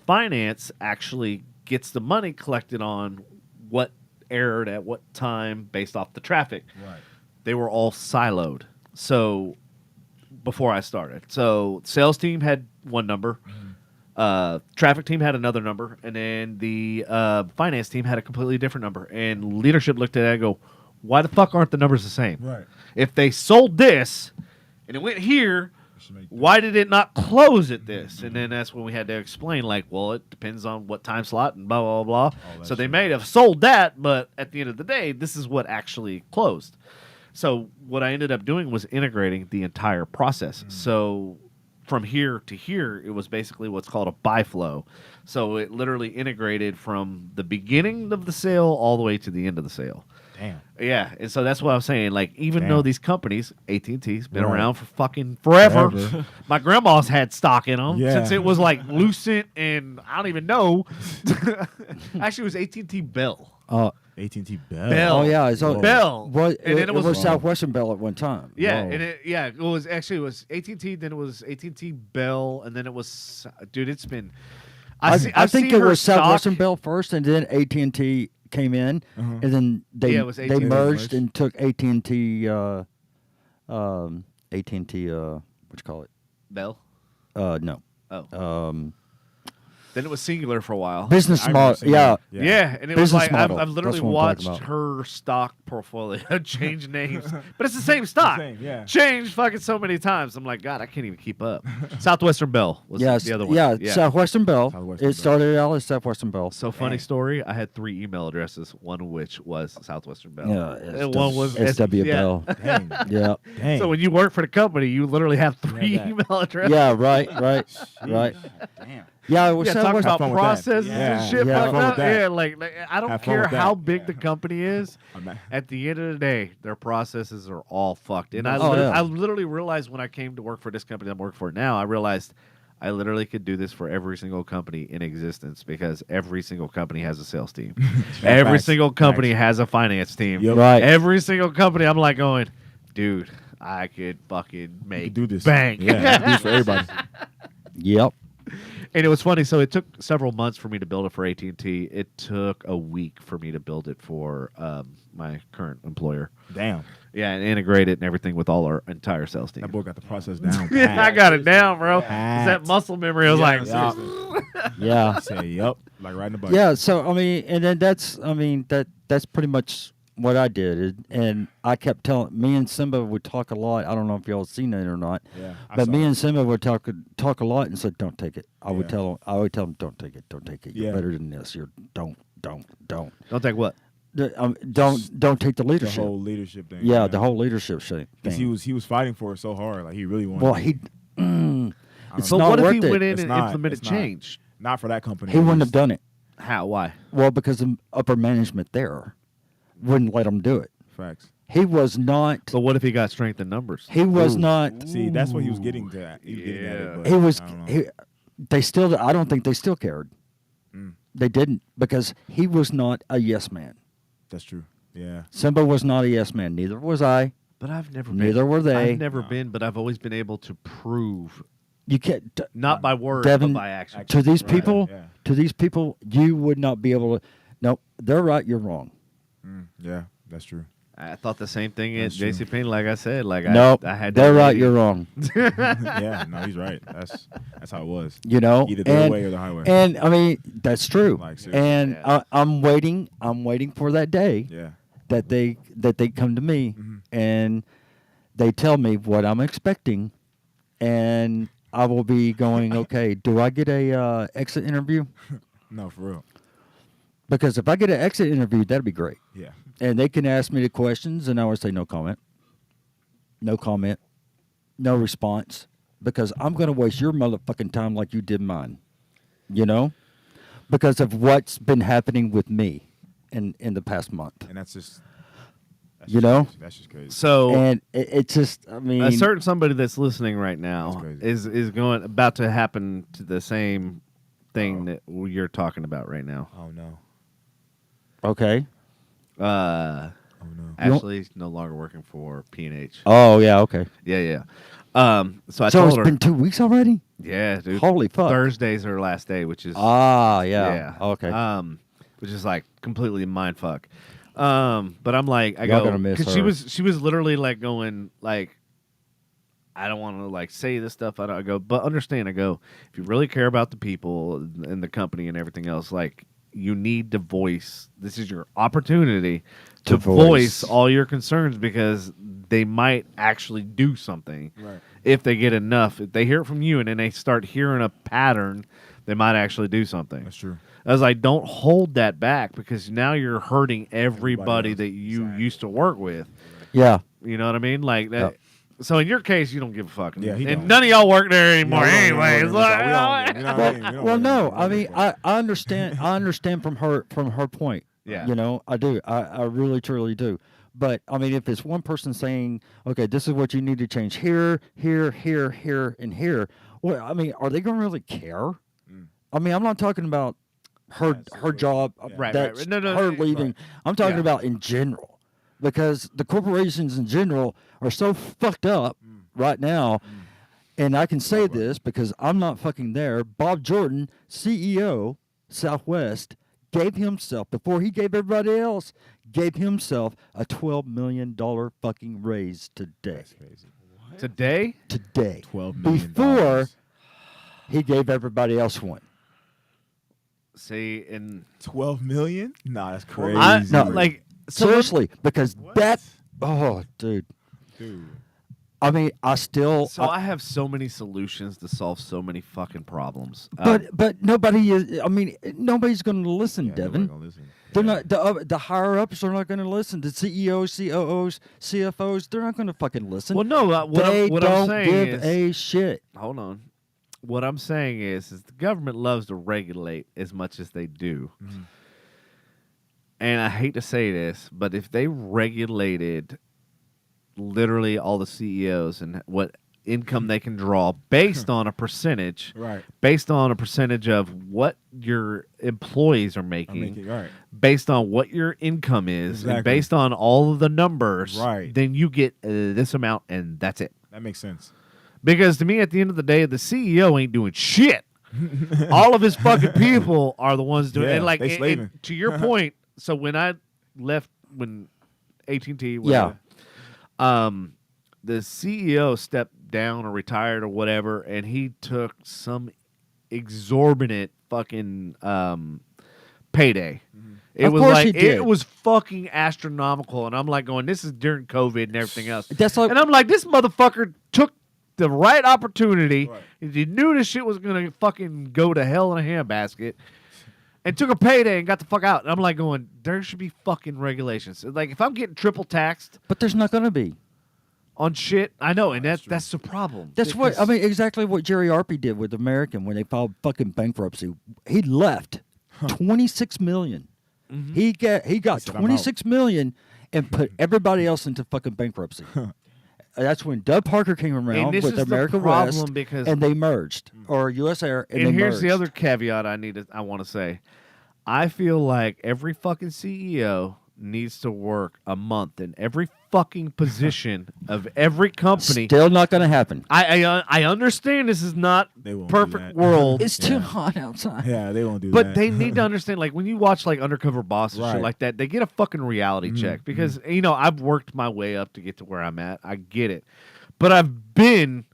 Finance actually gets the money collected on what aired at what time based off the traffic. Right. They were all siloed. So before I started, so sales team had one number. Traffic team had another number, and then the finance team had a completely different number. And leadership looked at it and go, why the fuck aren't the numbers the same? Right. If they sold this and it went here, why did it not close at this? And then that's when we had to explain, like, well, it depends on what time slot and blah, blah, blah. So they may have sold that, but at the end of the day, this is what actually closed. So what I ended up doing was integrating the entire process. So from here to here, it was basically what's called a buy flow. So it literally integrated from the beginning of the sale all the way to the end of the sale. Damn. Yeah, and so that's what I'm saying. Like, even though these companies, AT&T's been around for fucking forever. My grandma's had stock in them since it was like Lucent, and I don't even know. Actually, it was AT&T Bell. AT&T Bell. Bell. Oh yeah, it's Bell. What? And then it was Southwestern Bell at one time. Yeah, Whoa. and it was AT&T. Then it was AT&T Bell, and then it was it's been. I I've think seen it her was stock. Southwestern Bell first, and then AT&T came in, and then they it was they AT&T merged and took AT&T. AT&T. What you call it? Bell. No. Oh. Then it was Singular for a while. Business I model. remember Yeah. Yeah, and it was Business like model. I've literally That's what I'm talking watched about. her stock portfolio change names, but it's the same stock. same, yeah. Changed fucking so many times. I'm like, God, I can't even keep up. Southwestern Bell was Yes. the other one. Yeah. Southwestern Bell. Southwestern It started out as Southwestern Bell. So funny story. I had 3 email addresses, one of which was Southwestern Bell. Yeah. and one was SW yeah. Bell. Dang. Yeah. Dang. So when you work for the company, you literally have 3 that. email addresses. Yeah. Right. Right. Damn. Yeah. It was Yeah, talk Southwestern. about fun with that. processes Yeah. and shit Yeah. like Have fun with that. that. Yeah, like I don't Have fun care with how that. big the company is. I'm not- At the end of the day, their processes are all fucked. And I yeah. literally realized when I came to work for this company I'm working for now, I realized I literally could do this for every single company in existence, because every single company has a sales team. Every Facts. single company Facts. has a finance team. Yep. Right. Every single company, I'm like going, dude, I could fucking make do this. bank. Yeah, do this for everybody. Yep. And it was funny. So it took several months for me to build it for AT&T. It took a week for me to build it for my current employer. Damn. Yeah, and integrate it and everything with all our entire sales team. That boy got the process down. I got it down, bro. It's Pat. that muscle memory. I was like, Yeah. Say, yup. Like riding a bike. Yeah, so I mean, and then that's pretty much what I did, and I kept telling me and Simba would talk a lot. I don't know if y'all seen it or not, Yeah. but me and Simba would talk a lot and said, "Don't take it." I would Yeah. tell them, "Don't take it, don't take it. You're Yeah. better than this. You're don't." don't take what? Don't take the The leadership. whole leadership thing. Yeah, the whole leadership thing. Because he was fighting for it so hard. Like, he really wanted Well, it. he. It's So not what if worth he it. went in It's and not. implemented It's not. change? Not for that company. He at wouldn't have least. done it. How? Why? Well, because the upper management there wouldn't let him do it. Facts. He was not. So what if he got strength in numbers? He was not. See, that's what he was getting to. He was getting at it. But He was. I don't know. They still. I don't think they still cared. Mm. They didn't, because he was not a yes man. That's true. Yeah. Simba was not a yes man. Neither was I. But I've never Neither been. were they. I've never been, but I've always been able to prove, You can't. not by word, Devin, but by action. To these Right, people, yeah. you would not be able to. No, they're right. You're wrong. Yeah, that's true. I thought the same thing at That's true. JC Payne. Like I said, like Nope. I had. They're that right. lady- You're wrong. Yeah, no, he's right. That's how it was. You know, Either their way or the highway. And I mean, that's true. Like, seriously. And Yeah. I'm waiting for that day Yeah. that they come to me and they tell me what I'm expecting, and I will be going, okay, do I get a exit interview? No, for real. Because if I get an exit interview, that'd be great. Yeah. And they can ask me the questions, and I would say no comment. No comment. No response. Because I'm going to waste your motherfucking time like you did mine. You know? Because of what's been happening with me in the past month. And that's just. You know? Crazy. That's just crazy. So And it's just, I mean. a certain somebody that's listening right now That's crazy. is going about to happen to the same thing that you're talking about right now. Oh no. Okay. Oh no. Ashley's no longer working for P&H. Oh, yeah, okay. Yeah. So I So told it's her, been 2 weeks already? yeah, dude. Holy fuck. Thursday's her last day, which is Yeah. Okay. which is like completely mind fuck. But I'm like, I Y'all go, gonna miss 'cause her. she was literally like going like, I don't want to like say this stuff. I go, but understand. I go, if you really care about the people and the company and everything else, like you need to voice. This is your opportunity to voice all your concerns, because they might actually do something. Right. If they get enough, if they hear it from you and then they start hearing a pattern, they might actually do something. That's true. I was like, don't hold that back, because now you're hurting everybody else. that you used to work with. Yeah. You know what I mean? Like that. Yep. So in your case, you don't give a fuck. Yeah, he and don't. none of y'all work there anymore We don't anyway. work It's anymore. like, We don't- you know what I mean? We don't Well, work no, anymore. I mean, I understand. I understand from her point. Yeah. You know, I do. I really, truly do. But I mean, if it's one person saying, "Okay, this is what you need to change here, here, here, here, and here," well, I mean, are they going to really care? I mean, I'm not talking about her job. Right, That's right. No, her right. leaving. I'm talking Yeah. about in general, because the corporations in general are so fucked up right now. And I can say this because I'm not fucking there. Bob Jordan, CEO, Southwest, gave himself, before he gave everybody else, gave himself a $12 million fucking raise today. That's crazy. Today? Today. $12 million. Before he gave everybody else one. See, and 12 million? Nah, that's crazy. No, like so Seriously, because that, oh, dude. Dude. I mean, I still. So I have so many solutions to solve so many fucking problems. But nobody is. I mean, nobody's going to listen, Yeah, Devin. nobody gonna listen. They're Yeah. not the higher ups are not going to listen. The CEOs, COOs, CFOs, they're not going to fucking listen. well, no. What they I'm don't saying give is, a shit. hold on. What I'm saying is the government loves to regulate as much as they do. And I hate to say this, but if they regulated literally all the CEOs and what income they can draw based on a percentage, Right. based on a percentage of what your employees are making, Right. based on what your income is, and Exactly. based on all of the numbers, Right. then you get this amount and that's it. That makes sense. Because to me, at the end of the day, the CEO ain't doing shit. All of his fucking people are the ones doing it. Yeah, And like they slaving. to your point, so when I left when AT&T Yeah. the CEO stepped down or retired or whatever, and he took some exorbitant fucking payday. It Of was course like he did. it was fucking astronomical, and I'm like going, this is during COVID and everything else. That's like And I'm like, this motherfucker took the right opportunity. Right. He knew this shit was gonna fucking go to hell in a handbasket, and took a payday and got the fuck out. And I'm like going, there should be fucking regulations. Like if I'm getting triple taxed but there's not going to be. on shit, I know, and That's that's the problem. That's what I Because- mean. Exactly what Jerry Arpey did with American when they filed fucking bankruptcy. He left $26 million. Mm-hmm. He got said, "I'm out." $26 million and put everybody else into fucking bankruptcy. That's when Doug Parker came around this with is the American problem West, because- and they merged, or U.S. Air, and, And they here's merged. the other caveat I want to say. I feel like every fucking CEO needs to work a month in every fucking position of every company. Still not going to happen. I understand this is not They won't do perfect that. world. It's too hot outside. Yeah, they won't do But that. they need to understand, like when you watch like Undercover Boss and shit Right. like that, they get a fucking reality check because I've worked my way up to get to where I'm at. I get it, but I've been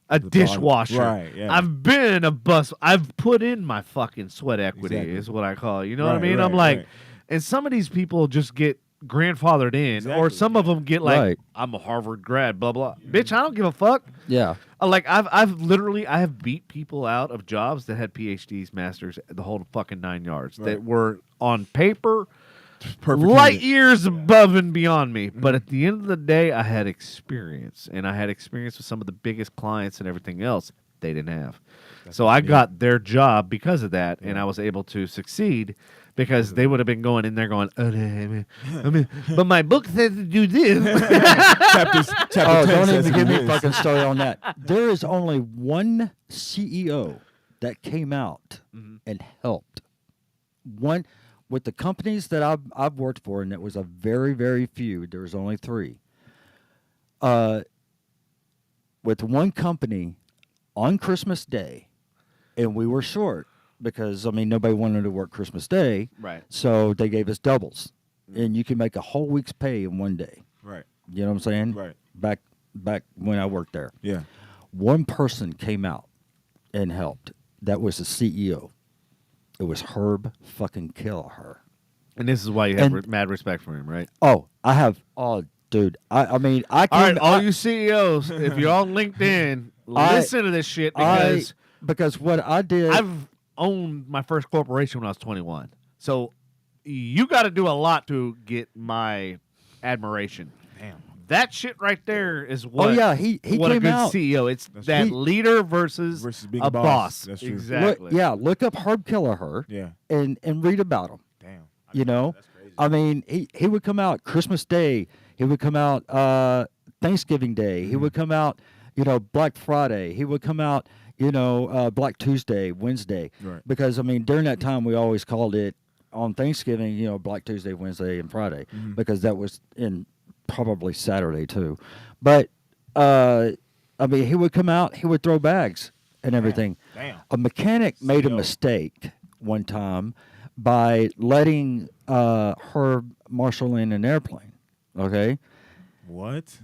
a bottom. dishwasher. Right, yeah. I've been a bus. I've put in my fucking sweat equity, Exactly. is what I call it. You know what I Right, mean? I'm right, like, right. and some of these people just get grandfathered in, or Exactly. some of them get like, Right. I'm a Harvard grad, blah blah. Bitch, I don't give a fuck. Yeah. Like I've literally I have beat people out of jobs that had PhDs, masters, the whole fucking 9 yards that Right. were on paper Perfect light candidate. years above and beyond me. But at the end of the day, I had experience, and I had experience with some of the biggest clients and everything else they didn't have. So I got their job because of that, and I was able to succeed. Because they would have been going in there going, but my book says to do this. Chapter Oh, 10 don't says even give me this. fucking story on that. There is only one CEO that came out and helped. One with the companies that I've worked for, and it was a very, very few. There was only 3. With one company on Christmas Day, and we were short because nobody wanted to work Christmas Day. Right. So they gave us doubles, and you can make a whole week's pay in one day. Right. You know what I'm saying? Right. Back when I worked there. Yeah. One person came out and helped. That was the CEO. It was Herb fucking Kelleher. And this is why you have And- mad respect for him, right? Oh, I have. Oh, dude. I mean, I All right, can. all you CEOs, if you're on LinkedIn, listen to this shit because because what I did. I've owned my first corporation when I was 21. So you got to do a lot to get my admiration. Damn. That shit right there is what. Oh yeah, he what a came good out. CEO. It's That's that true. leader versus being a boss. That's true. Exactly. Look up Herb Kelleher Yeah. and read about him. Damn. You know, That's crazy. I mean, he would come out Christmas Day. He would come out Thanksgiving Day. He would come out, Black Friday. He would come out, Black Tuesday, Wednesday. Right. Because during that time we always called it on Thanksgiving, Black Tuesday, Wednesday, and Friday, because that was in probably Saturday too. But he would come out. He would throw bags and everything. Damn. A mechanic made a CO. mistake one time by letting Herb marshal in an airplane. Okay, What?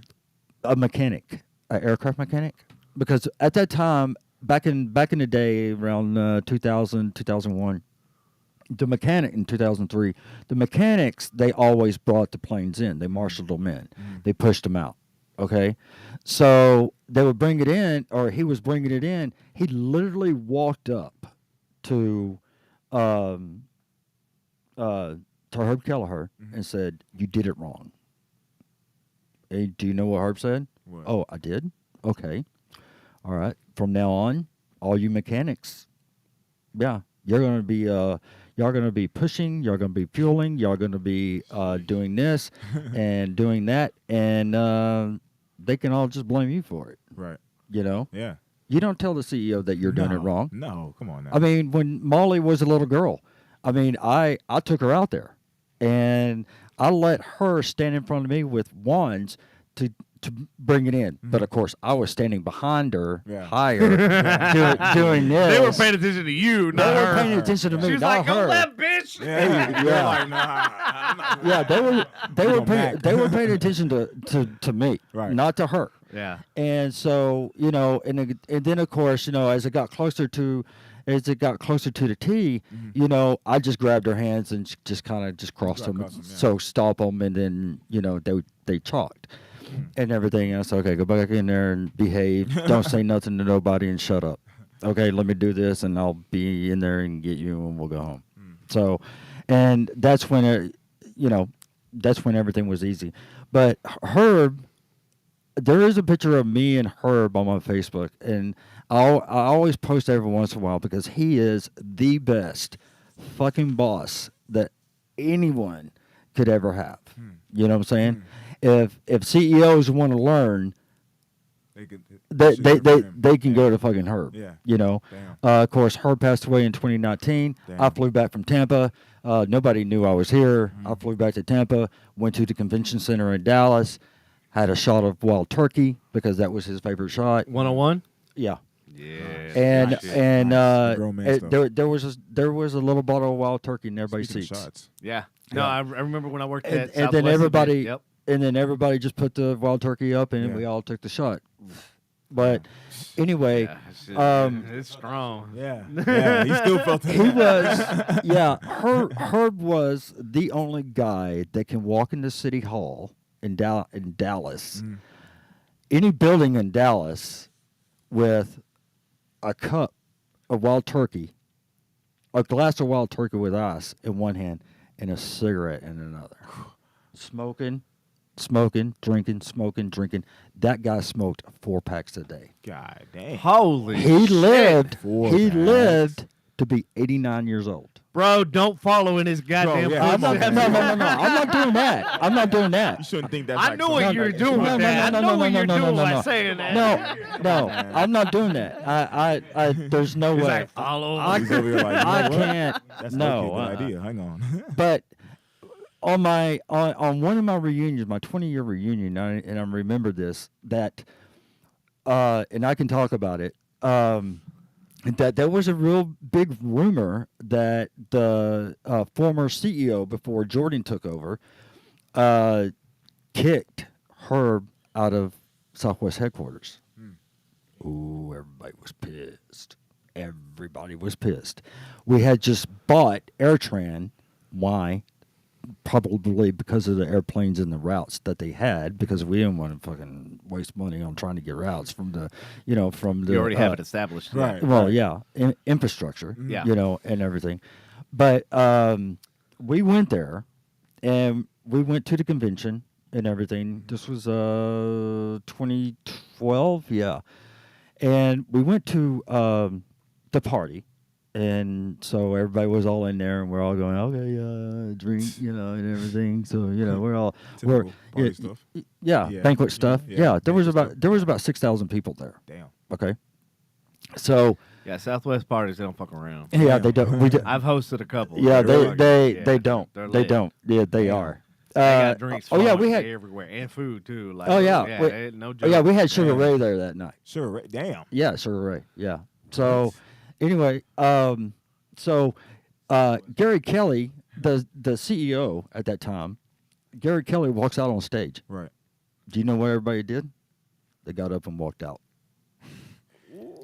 a mechanic, an aircraft mechanic, because at that time, back in the day, around 2000, 2001, the mechanic in 2003, the mechanics, they always brought the planes in. They marshaled them in. They pushed them out. Okay, so they would bring it in, or he was bringing it in. He literally walked up to Herb Kelleher and said, "You did it wrong." Hey, do you know what Herb said? What? Oh, I did? Okay. All right. From now on, all you mechanics, yeah, you're going to be pushing, you're going to be fueling, you're going to be doing this and doing that, and they can all just blame you for it, Right. You Yeah. don't tell the CEO that you're doing it No. wrong. No, come on now. I mean, when Molly was a little girl, I took her out there, and I let her stand in front of me with wands to to bring it in. But of course, I was standing behind her, Yeah. higher, doing this. They were paying attention to you, They not were her. paying attention to me, She was not like, "Go her. left, bitch." Yeah. Yeah. Like, nah, I'm not- Yeah, they were Mac. paying attention to me, Right. not to her. Yeah. And so, and then of course, as it got closer to the tee, I just grabbed her hands and just kind of just crossed them, Cross 'em, yeah. so stop them, and then they chalked and everything. And I said, okay, go back in there and behave. Don't say nothing to nobody and shut up. Okay, let me do this, and I'll be in there and get you, and we'll go home. So, and that's when that's when everything was easy. But Herb. There is a picture of me and Herb on my Facebook, and I always post every once in a while because he is the best fucking boss that anyone could ever have. You know what I'm saying? If CEOs want to learn, they can go to fucking Herb. Yeah. Damn. Of course, Herb passed away in 2019. Damn. I flew back from Tampa. Nobody knew I was here. I flew back to Tampa, went to the convention center in Dallas. Had a shot of wild turkey because that was his favorite shot. 101. Yeah, Yeah. and Nice. and Grown man it- stuff. there was a little bottle of wild turkey in everybody's Speaking of seats, shots. Yeah. No, I remember when I worked and, at and Southwest then event. everybody Yep. and then everybody just put the wild turkey up, and Yeah. we all took the shot. But anyway, Yeah, it's strong. Yeah. Yeah. He still felt it. he was Herb was the only guy that can walk into City Hall in Dallas. Any building in Dallas with a cup of wild turkey, a glass of wild turkey with ice in one hand, and a cigarette in another. Smoking, drinking, smoking, drinking. That guy smoked 4 packs a day. God damn. Holy He shit. lived. 4 He packs. lived to be 89 years old. Bro, don't follow in his goddamn yeah. I'm not, footsteps. no. I'm not doing that. I'm not doing that. You shouldn't think that's I like knew what something you were like- doing with that. I know what you're doing by no. saying that. No, I'm not doing that. I there's no He's way. like, follow. I, He's over here like, you know I what? can't. That's no, a good idea. Hang on. But on one of my reunions, my 20-year reunion, and I remember this, that and I can talk about it. That there was a real big rumor that the former CEO before Jordan took over kicked Herb out of Southwest headquarters. Ooh, everybody was pissed. Everybody was pissed. We had just bought AirTran. Why? Probably because of the airplanes and the routes that they had, because we didn't want to fucking waste money on trying to get routes from the. You already have it established. Right. Well, yeah, infrastructure, Yeah. And everything. But we went there, and we went to the convention and everything. This was 2012, yeah. And we went to the party, and so everybody was all in there, and we're all going, okay, drink, and everything. So we're all Typical party stuff. yeah, Yeah. banquet stuff. Yeah, Yeah, there was banquet about 6,000 people there. Damn. Okay, so Yeah, Southwest parties, they don't fuck around. yeah, they don't. We do, I've hosted a couple. yeah, They're they fucking- don't. they're They lit. don't. Yeah, they are. They got drinks. oh yeah, flowing we had. everywhere and food too. Like, Oh, yeah, we- no Oh joke. yeah, we had Sugar Yeah. Ray there that night. Sure. Right. Damn. Yeah, Sugar Ray. Yeah. So, anyway, Gary Kelly, the CEO at that time, Gary Kelly walks out on stage. Right. Do you know what everybody did? They got up and walked out.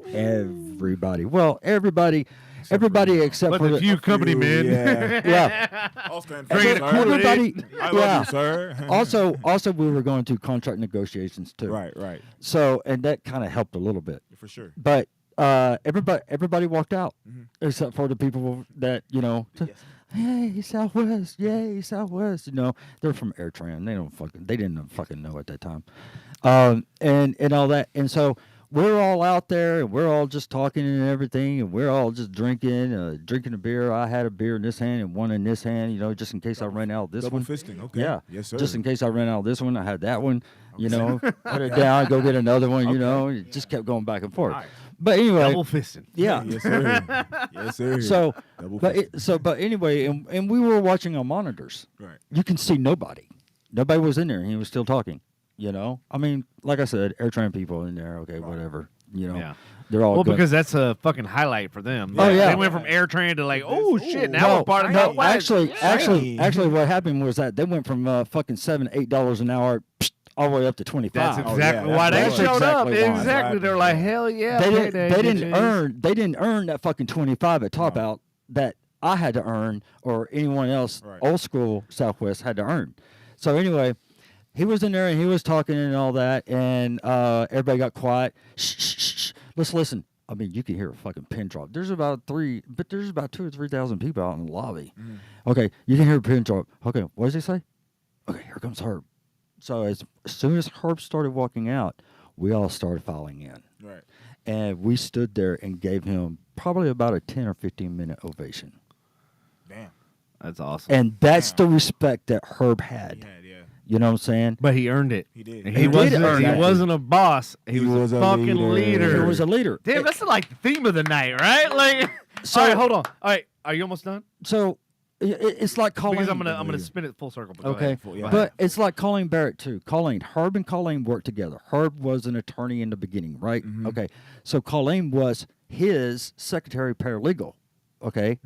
Everybody. Well, everybody except But for the the few company Ooh, men. Yeah. yeah. I'll stand Bring it sir. a quarter to Everybody. I love Yeah. you, sir. Also, we were going through contract negotiations too. Right. So, and that kind of helped a little bit. For sure. But everybody walked out, except for the people that hey Southwest, yay Southwest. They're from AirTran. They didn't fucking know at that time, and all that. And so we're all out there, and we're all just talking and everything, and we're all just drinking a beer. I had a beer in this hand and one in this hand, just in case I ran out of this Double one. fisting. Okay. Yeah. Yes, sir. Just in case I ran out of this one, I had that one. Put it down, go get another one. It just kept going back and forth. All right. But anyway, Double fisting. yeah. Yes, sir. Yes, sir. So, Double but fisting. but anyway, and we were watching on monitors. Right. You can see nobody. Nobody was in there, and he was still talking. You know, I mean, like I said, air train people in there. Okay, whatever. You know, Yeah. they're all Well, good. because that's a fucking highlight for them. Oh, yeah. They went from air train to like, oh shit, now no, we're part of no, Northwest. actually, what happened was that they went from fucking $7-8 an hour all the way up to 25. That's Oh, exactly yeah, why they that's showed up. exactly why. Exactly. They're like, hell yeah. They payday, didn't bitches. they didn't earn that fucking 25 at top out that I had to earn or anyone else old school Southwest had to earn. So anyway, he was in there and he was talking and all that, and everybody got quiet. Shh, shh, shh, shh. Let's listen. I mean, you can hear a fucking pin drop. There's about 2,000 or 3,000 people out in the lobby. Okay, you can hear a pin drop. Okay, what does he say? Okay, here comes Herb. So as soon as Herb started walking out, we all started filing in. Right. And we stood there and gave him probably about a 10 or 15-minute ovation. Damn. That's awesome. And that's the respect that Herb had. Yeah. You know what I'm saying? But he earned it. He did. He earn wasn't a boss. He was a fucking leader. He was a leader. Damn, that's like the theme of the night, right? Like, So- all right, hold on. All right, are you almost done? So it's like Colleen. Because I'm gonna spin it full circle. But go Okay, ahead. Go ahead. but it's like Colleen Barrett too. Herb and Colleen worked together. Herb was an attorney in the beginning, right? Okay, so Colleen was his secretary paralegal. Okay,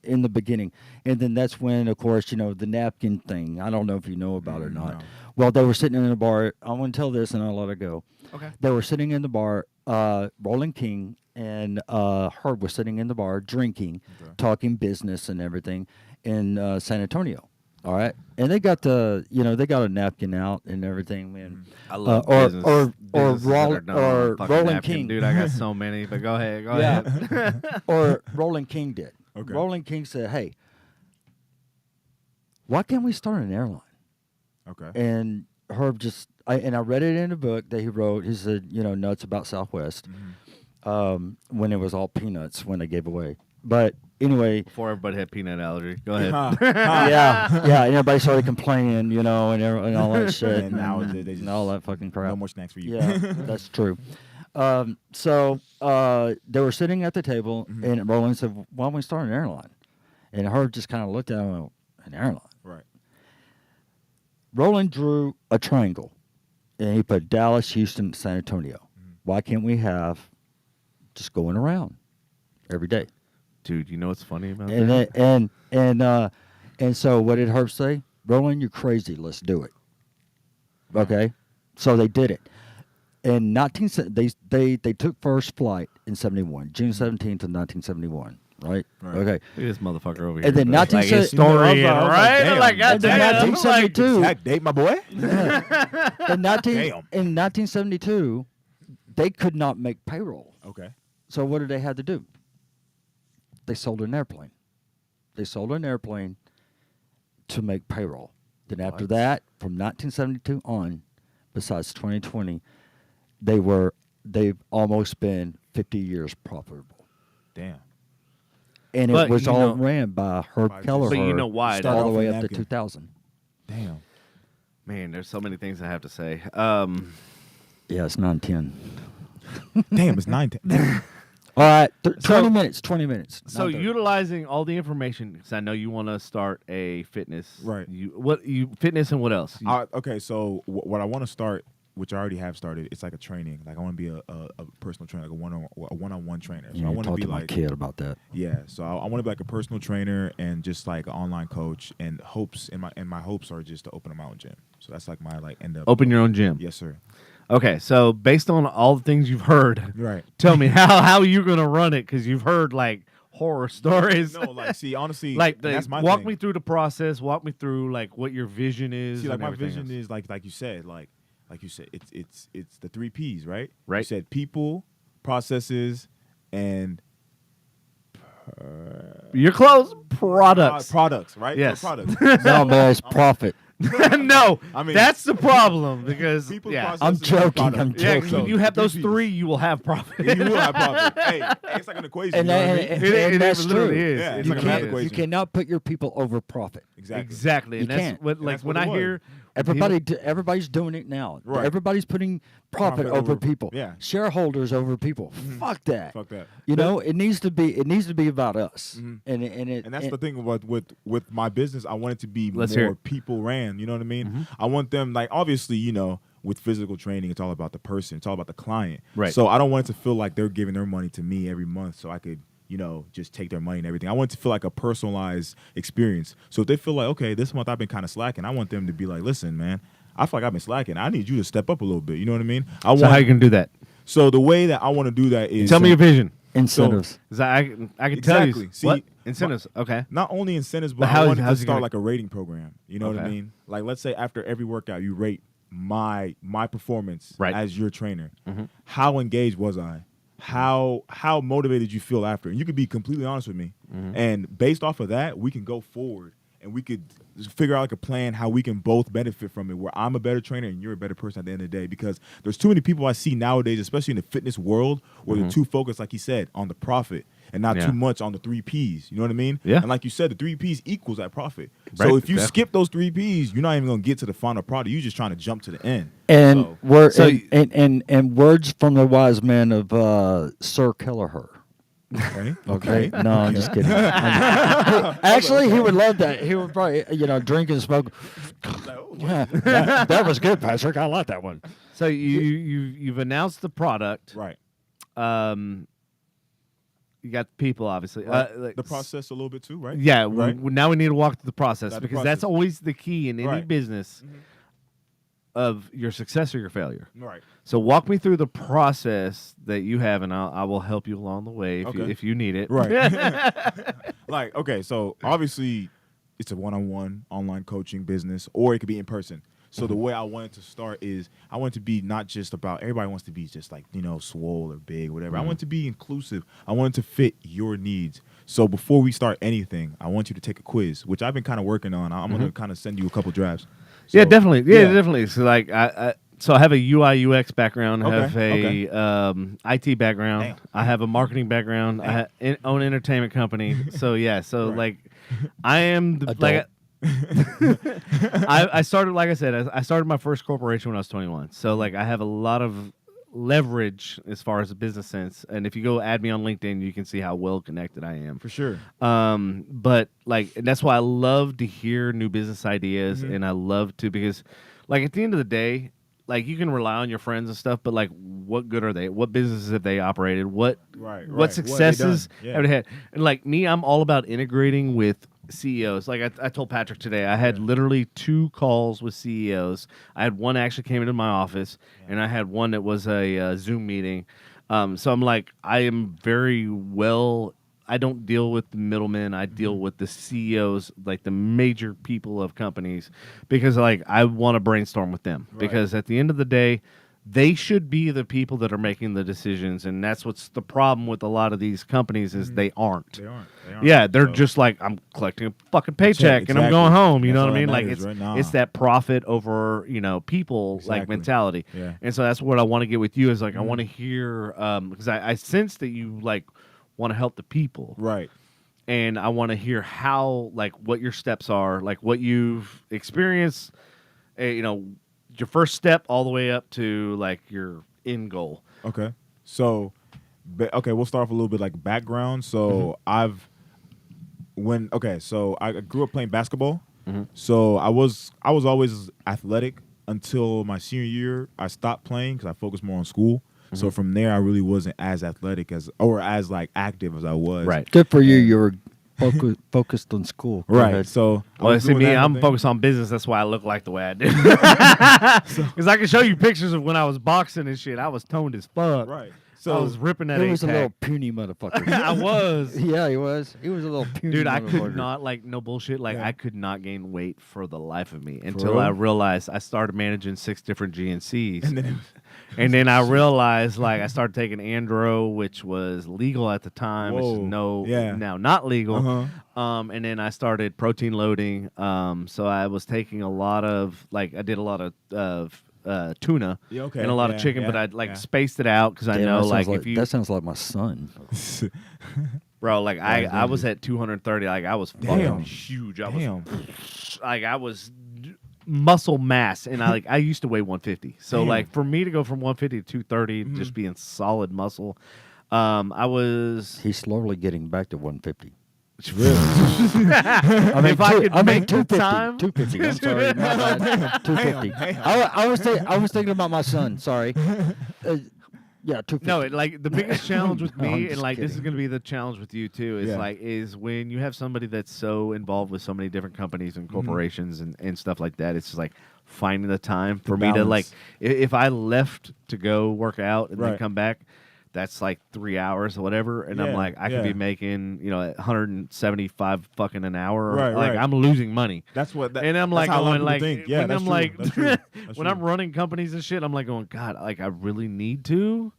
in the beginning, and then that's when, of course, you know, the napkin thing. I don't know if you know about it or not. No. Well, they were sitting in the bar. I want to tell this, and I'll let it go. Okay. They were sitting in the bar. Roland King and Herb was sitting in the bar drinking, talking business and everything in San Antonio. All right, and they got they got a napkin out and everything, man. I love businesses that are fucking Roland napkin, King. dude. I got so many, but go ahead. Go ahead. Or Roland King did. Okay. Roland King said, "Hey, why can't we start an airline?" Okay. And Herb I read it in a book that he wrote. He said, nuts about Southwest, when it was all peanuts when they gave away. But anyway, Before everybody had peanut allergy. Go ahead. yeah, and everybody started complaining, and all that shit, And now they just- and all that fucking crap. No more snacks for you. Yeah, that's true. So they were sitting at the table, and Roland said, "Why don't we start an airline?" And Herb just kind of looked at him and went, "An airline?" Right. Roland drew a triangle, and he put Dallas, Houston, San Antonio. Why can't we have just going around every day? Dude, you know what's funny about And that? and so what did Herb say? Roland, you're crazy. Let's do it. Okay, so they did it. In they took first flight in 71, June 17th of 1971. Right. Right. Okay. Look at this motherfucker over here. And then like 19 historian, I was like, right? damn. Like, And then goddamn, like, 1972. Exact date, my boy. In 1972, they could not make payroll. Okay. So what did they have to do? They sold an airplane. They sold an airplane to make payroll. Then after that, from 1972 on, besides 2020, they've almost been 50 years profitable. Damn. And But it was you all know- ran by Herb By- Kelleher. But you know why, Start all the off way with up to napkin. 2000. Damn. Man, there's so many things I have to say. Yeah, it's 9:10. Damn, it's 9:10. All right, 20 So- minutes. 20 minutes. So 9:30. utilizing all the information, because I know you want to start a fitness. Right. Fitness and what else? Okay, so what I want to start, which I already have started, it's like a training. Like I want to be a personal trainer, like a one-on-one trainer. So You I need to want to talk be to my like kid about that. Yeah, so I want to be like a personal trainer and just like an online coach. And my hopes are just to open a mountain gym. So that's like my end up. Open your own gym. Yes, sir. Okay, so based on all the things you've heard, Right. tell me how you gonna run it? Because you've heard like horror stories. No, like see, honestly, like that's my walk thing. me through the process. Walk me through like what your vision is. See, like and my everything vision else. is like you said, it's the 3 P's, right? Right. You said people, processes, and You're close. Products. products, right? Yes. So products. No, man, it's profit. No, I mean- that's the problem because People, yeah, processes, I'm and joking, products. I'm yeah. joking. When you have those 3 Ps. three, you will have profit. You will have profit. Hey, it's like an equation. And you know what I that- mean? It that's literally true. is. Yeah, It's you like a can't- math equation. You cannot put your people over profit. Exactly. Exactly, You and that's can't. what And like that's when what I it was. hear Everybody's doing it now. Right. Everybody's putting profit over people. Yeah. Shareholders over people. Fuck that. Fuck that. You know, it needs to be about us. Mhm. And that's the thing about with my business. I want it to be Let's hear more it. people ran. You know what I mean? Mm-hmm. I want them, like, obviously, you know, with physical training, it's all about the person. It's all about the client. Right. So I don't want it to feel like they're giving their money to me every month so I could, you know, just take their money and everything. I want it to feel like a personalized experience. So if they feel like, okay, this month I've been kind of slacking, I want them to be like, listen, man, I feel like I've been slacking. I need you to step up a little bit. You know what I mean? So how you gonna do that? So the way that I want to do that is Tell me your vision. incentives. 'Cause I can tell Exactly. you See, what incentives. Okay. not only incentives, But but how I is- wanted to how's he start gonna- like a rating program. You know what I Okay. mean? Like, let's say after every workout, you rate my performance Right. as your trainer. Mhm. How engaged was I? How motivated you feel after? And you could be completely honest with me. Mm-hmm. And based off of that, we can go forward and we could just figure out like a plan how we can both benefit from it, where I'm a better trainer and you're a better person at the end of the day. Because there's too many people I see nowadays, especially in the fitness world, where they're too focused, like he said, on the profit and not Mm-hmm. Yeah. too much on the 3 Ps. You know what I mean? Yeah. And like you said, the 3 Ps equals that profit. Right, So if you exactly. skip those 3 Ps, you're not even gonna get to the final product. You're just trying to jump to the end. And So- and words from the wise man of Sir Kelleher. Okay. Okay. No, I'm just kidding. Actually, he would love that. He would probably, drink and smoke. Yeah, that was good, Patrick. I like that one. So you've announced the product. Right. You got the people, obviously. Right. The process a little bit too, right? Yeah. Right. Now we need to walk through the process Got the because that's process. always the key in any Right. business of your success or your failure. Right. So walk me through the process that you have, and I will help you along the way if you need it. Right. Like, okay, so obviously it's a one-on-one online coaching business, or it could be in person. So the way I wanted to start is I want it to be not just about everybody wants to be just like, swole or big, whatever. I want it to be inclusive. I want it to fit your needs. So before we start anything, I want you to take a quiz, which I've been kind of working on. I'm going to kind of send you a couple drafts. Yeah, So, definitely. Yeah, definitely. So like I have a UI UX background. I Okay, have a IT background. Damn. I have a marketing background. I own an entertainment company. So yeah. So Right. like, I am the Adult. like. I started, like I said, I started my first corporation when I was 21. So like I have a lot of leverage as far as a business sense. And if you go add me on LinkedIn, you can see how well connected I am. For sure. But like, and that's why I love to hear new business ideas, and I love to, because like at the end of the day, like you can rely on your friends and stuff, but like what good are they? What businesses have they operated? What Right. what successes Yeah. have they had? And like me, I'm all about integrating with CEOs. Like I told Patrick today, I had literally 2 calls with CEOs. I had one actually came into my office, and I had one that was a Zoom meeting. So I'm like, I am very well. I don't deal with the middlemen. I deal with the CEOs, like the major people of companies, because like I want to brainstorm with them. Right. Because at the end of the day, they should be the people that are making the decisions, and that's what's the problem with a lot of these companies is they aren't. They aren't. Yeah, they're So- just like, I'm collecting a fucking paycheck and I'm exactly. going home. You That's know what all I that mean? Like matters, right? Nah. it's that profit over people like Exactly. mentality. Yeah. And so that's what I want to get with you is like I want to hear because I sense that you like want to help the people, Right. and I want to hear how like what your steps are, like what you've experienced, your first step all the way up to like your end goal. Okay. So, we'll start off a little bit like background. So so I grew up playing basketball. So I was always athletic until my senior year. I stopped playing because I focused more on school. So from there, I really wasn't as athletic as like active as I was. Right. Good for you. You were focused on school. Go Right. ahead. So I Well, was see doing me, that I'm thing. focused on business. That's why I look like the way I do. Because I can show you pictures of when I was boxing and shit. I was toned as fuck. Right. I So was ripping that He was a little eight-pack. puny motherfucker. I was. Yeah, he was. He was a little puny Dude, I motherfucker. could not, like, no bullshit. Like, Yeah. I could not gain weight for the life of me until real? I realized I started managing 6 different GNCs. and then And then I realized, like, I started taking Andro, which was legal at the time, which Whoa. is Yeah. now not legal. Uh-huh. And then I started protein loading. So I was taking a lot of, like, I did a lot of tuna Yeah, okay. and a lot of Yeah, chicken, but yeah, I'd, like, yeah. spaced it out because I Damn, know, that like, sounds if you... that sounds like my son. Bro, like, Right, I was at 230. Like, I was Damn. fucking huge. I was Damn. like I was muscle mass, and I used to weigh 150. So Damn. like for me to go from 150 to 230, just being solid muscle, I was. He's slowly getting back to 150. I mean, if I could make the 250. time, 250. I'm sorry, my bad. 250. I was thinking about my son. Sorry. Yeah, 250. No, like the biggest challenge with No, I'm me, just and like this is kidding. going to be the challenge with you too, is Yeah. is when you have somebody that's so involved with so many different companies and corporations and stuff like that. It's just like finding the time for me to like, balance. if I left to go work out and then Right. come back, that's like 3 hours or whatever, and I'm Yeah, like, I could be yeah. making 175 fucking an hour. Right, like right. I'm losing money. That's what. And I'm that's like how a lot going of people like think. Yeah, when that's I'm true. like That's true. That's when true. I'm running companies and shit, I'm like going, God, like I really need to,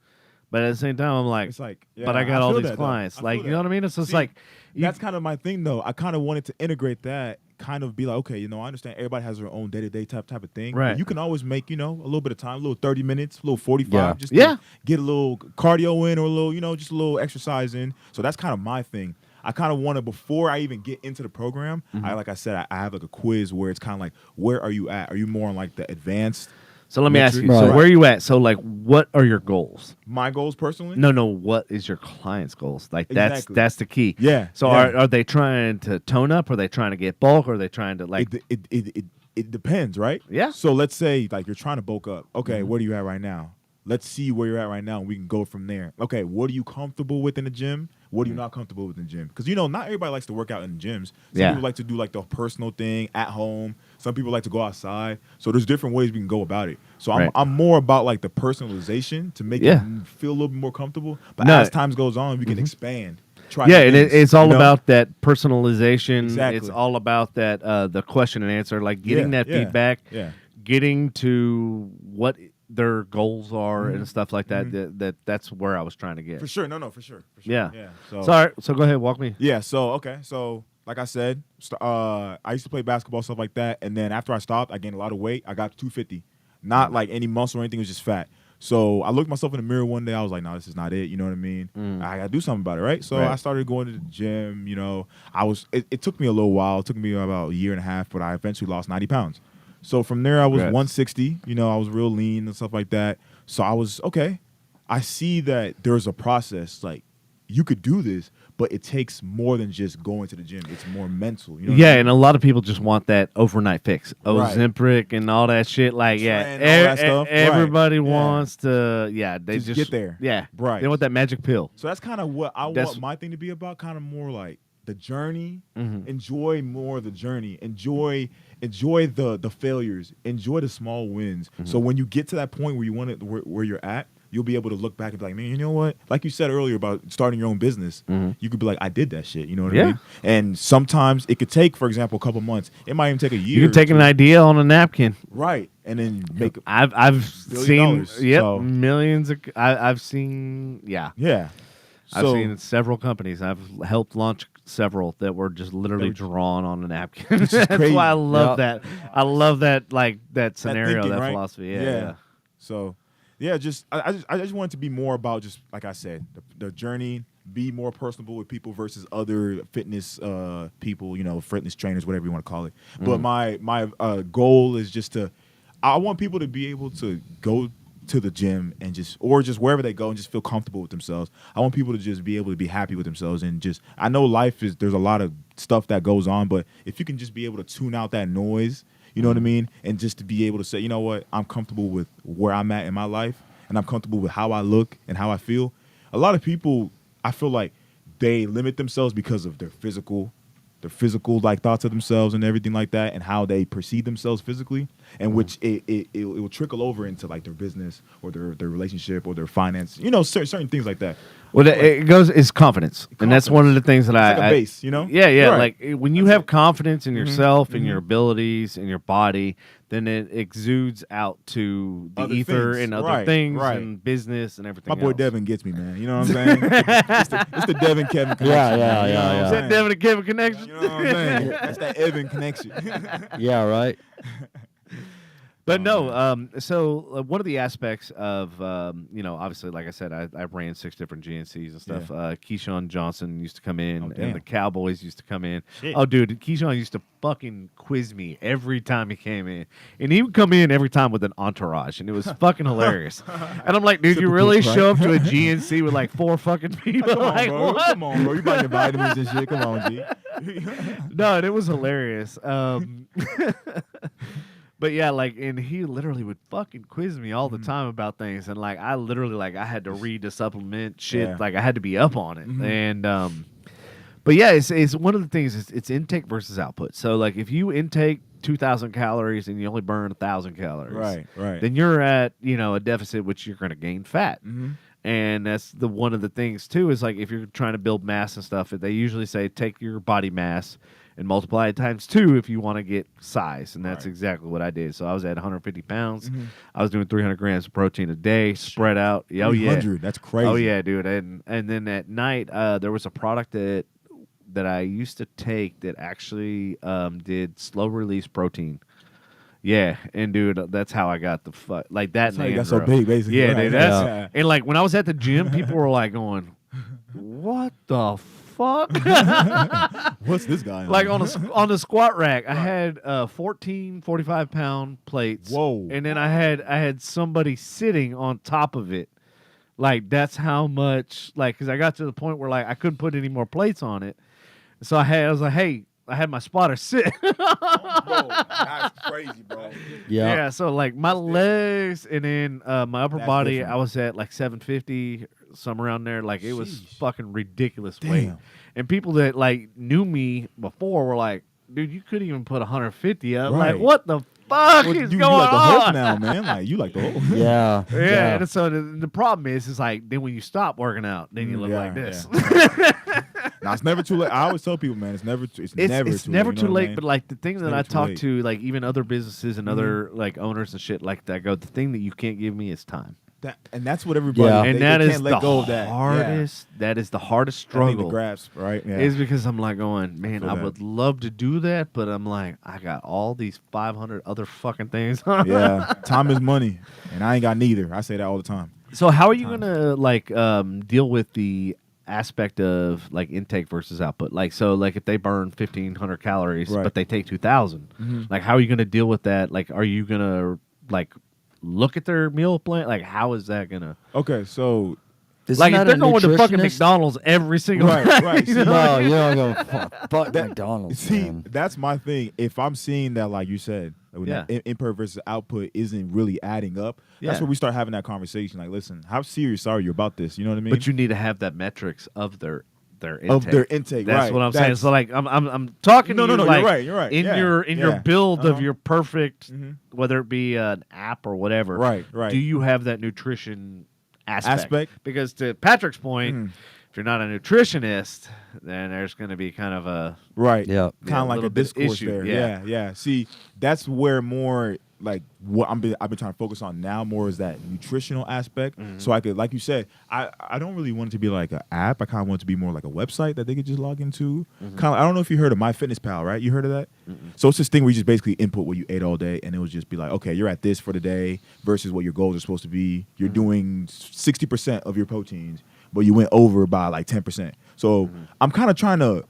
but at the same time I'm like, It's like, but I yeah, got all feel these that, though. clients, I like feel you know that. what I mean? It's just See, like That's kind of my thing, though. I kind of wanted to integrate that, kind of be like, okay, I understand everybody has their own day-to-day type of thing. Right. But you can always make, a little bit of time, a little 30 minutes, a little 45, Yeah. just Yeah. to get a little cardio in or a little, just a little exercise in. So that's kind of my thing. I kind of want to, before I even get into the program, like I said, I have like a quiz where it's kind of like, where are you at? Are you more on like the advanced? so let me ask you, Right. so where are you at? So like what are your goals? My goals personally? No, what is your client's goals? Like Exactly. that's the key. Yeah. So yeah. are they trying to tone up? Are they trying to get bulk? Or are they trying to like It depends, right? Yeah. So let's say like you're trying to bulk up. Okay, where are you at right now? Let's see where you're at right now, and we can go from there. Okay, what are you comfortable with in the gym? What are you not comfortable with in the gym? Because not everybody likes to work out in gyms. Some Yeah. people like to do like the personal thing at home. Some people like to go outside. So there's different ways we can go about it. So Right. I'm more about like the personalization to make Yeah. you feel a little bit more comfortable. But No. as time goes on, we can expand. Try yeah, new and things, it's all you know? about that personalization. Exactly. It's all about that the question and answer, like getting Yeah, that yeah, feedback, yeah. getting to what their goals are and stuff like that. That's where I was trying to get. For sure. No, for sure. For sure. Yeah. Yeah. So, all right, so go ahead, walk me. Yeah, so okay, so like I said, I used to play basketball, stuff like that, and then after I stopped, I gained a lot of weight. I got to 250, not like any muscle or anything, it was just fat. So I looked myself in the mirror one day. I was like, "No, this is not it." You know what I mean? I got to do something about it, right? So Right. I started going to the gym. It took me a little while. It took me about a year and a half, but I eventually lost 90 pounds. So from there, I was Congrats. 160. I was real lean and stuff like that. So I was okay. I see that there's a process. Like you could do this, but it takes more than just going to the gym. It's more mental. You know what I Yeah, mean? and a lot of people just want that overnight fix, Right. Ozempic and all that shit. Like, yeah, Tren, all that stuff. Right. everybody Yeah. wants to. Yeah, they Just just get there. Yeah, Right. They want that magic pill. So that's kind of what I That's- want my thing to be about. Kind of more like the journey. Mhm. Enjoy more the journey. Enjoy the failures. Enjoy the small wins. So when you get to that point where you want it, where you're at, you'll be able to look back and be like, man, you know what? Like you said earlier about starting your own business, you could be like, I did that shit. You know what Yeah. I mean? And sometimes it could take, for example, a couple months. It might even take a year. You can take or an two. idea on a napkin. Right, and then make I've $billion seen dollars, so- millions of. I've seen yeah. I've So- seen several companies. I've helped launch several that were just literally That were- drawn on a napkin. Which is That's crazy. why I love Yeah. that. I love that that scenario, thinking, that right? philosophy. Yeah. So, yeah, I just want it to be more about just like I said, the journey. Be more personable with people versus other fitness people. Fitness trainers, whatever you want to call it. But my goal is just I want people to be able to go to the gym and just wherever they go and just feel comfortable with themselves. I want people to just be able to be happy with themselves and just, I know there's a lot of stuff that goes on, but if you can just be able to tune out that noise, you know what I mean? And just to be able to say, you know what, I'm comfortable with where I'm at in my life and I'm comfortable with how I look and how I feel. A lot of people, I feel like they limit themselves because of their physical like thoughts of themselves and everything like that, and how they perceive themselves physically, and which it will trickle over into like their business or their relationship or their finance, certain things like that. Well, it's confidence, and that's one of the things that It's like a base, Yeah. Right. Like when you have confidence in yourself and your abilities and your body, then it exudes out to the Other ether things. and other Right, things right. and business and everything. My boy else. Devin gets me, man. You know what I'm saying? it's the Devin Kevin connection. Yeah, man. You know what I'm yeah. Is saying? that Devin and Kevin connection? You know what I'm saying? That's that Evan connection. Yeah, right. But no, man. so one of the aspects of, obviously, like I said, I ran 6 different GNCs and stuff. Keyshawn Johnson used to come in, and damn. the Cowboys used to come in. Shit. Oh, dude, Keyshawn used to fucking quiz me every time he came in. And he would come in every time with an entourage, and it was fucking hilarious. And I'm like, dude, you really show up to a GNC with like 4 fucking people? Come on, like, bro. what? Come on, bro. You buying your vitamins and shit. Come on, G. No, and it was hilarious. But yeah, like, and he literally would fucking quiz me all the time about things, and like, I literally I had to read the supplement shit, Yeah. like I had to be up on it, and but yeah, it's one of the things. It's intake versus output. So like, if you intake 2,000 calories and you only burn 1,000 calories, Right. then you're at a deficit, which you're going to gain fat. And that's one of the things too, is like if you're trying to build mass and stuff, they usually say take your body mass and multiply it times 2 if you want to get size. And that's exactly what I did. So I was at 150 pounds. I was doing 300 grams of protein a day, spread out. Oh, yeah. 300, that's crazy. Oh, yeah, dude. And then at night, there was a product that I used to take that actually did slow release protein. Yeah, and dude, that's how I got the fuck like that. That's how you got so big, basically. Yeah, Right. dude. And like when I was at the gym, people were like going, "What the fuck?" What's this guy on? Like on the squat rack, I had 14 45-pound plates. Whoa. And then I had somebody sitting on top of it. Like that's how much. Like because I got to the point where like I couldn't put any more plates on it, so I was like, hey. I had my spotter sit. Bro, that's crazy, bro. Yeah, so like my legs and then my upper That's body, different. I was at like 750, somewhere around there. Like it was Sheesh. fucking ridiculous weight. Damn. And people that like knew me before were like, dude, you couldn't even put 150 up. Right. Like, what the fuck Well, is you going like the on? Hulk now, man. Like you like the Hulk. Yeah. Yeah, and so the problem is like then when you stop working out, then you look Yeah, like this. Now it's never too late. I always tell people, man, it's never too It's late. never You know too what I late, mean? but like the thing that never I too talk late. to, like even other businesses and other like owners and shit like that, go, the thing that you can't give me is time. And that's what everybody. Yeah. They, And they that can't is let the go of that. hardest. That is the hardest Yeah. I think the struggle. grasp, right? Yeah. Is because I'm like going, man, feel I that. would love to do that, but I'm like, I got all these 500 other fucking things. Yeah, time is money, and I ain't got neither. I say that all the time. So how are you gonna like deal with the aspect of like intake versus output? Like so, like if they burn 1,500 calories, Right. but they take 2,000, like how are you gonna deal with that? Like, are you gonna like look at their meal plan? Like, how is that gonna? Okay, so Isn't Like if that they're a going to fucking nutritionist? McDonald's every single Right, night, right. you See, know? No, you don't go fuck That- McDonald's. see, Man. that's my thing. If I'm seeing that, like you said, when Yeah. that input versus output isn't really adding up, that's Yeah. where we start having that conversation. Like, listen, how serious are you about this? You know what I mean? But you need to have that metrics of their intake. Of their intake, That's right. what I'm saying. That's- So like I'm talking No, to no, you no, like you're right, you're right. in Yeah, your yeah. build of Uh-huh. your perfect, Mhm. whether it be an app or whatever. Right, right. Do you have that nutrition aspect? Because to Patrick's point, Mhm. if you're not a nutritionist, then there's going to be kind of a Right. Yeah. Kind Yeah, of like little a bit discourse issue, there. yeah. Yeah. See, that's where more like what I've been trying to focus on now more is that nutritional aspect. So I could, like you said, I don't really want it to be like an app. I kind of want it to be more like a website that they could just log into. Kind of, I don't know if you heard of MyFitnessPal, right? You heard of that? So it's this thing where you just basically input what you ate all day, and it would just be like, okay, you're at this for the day versus what your goals are supposed to be. You're doing 60% of your proteins, but you went over by like 10%. So I'm kind of trying to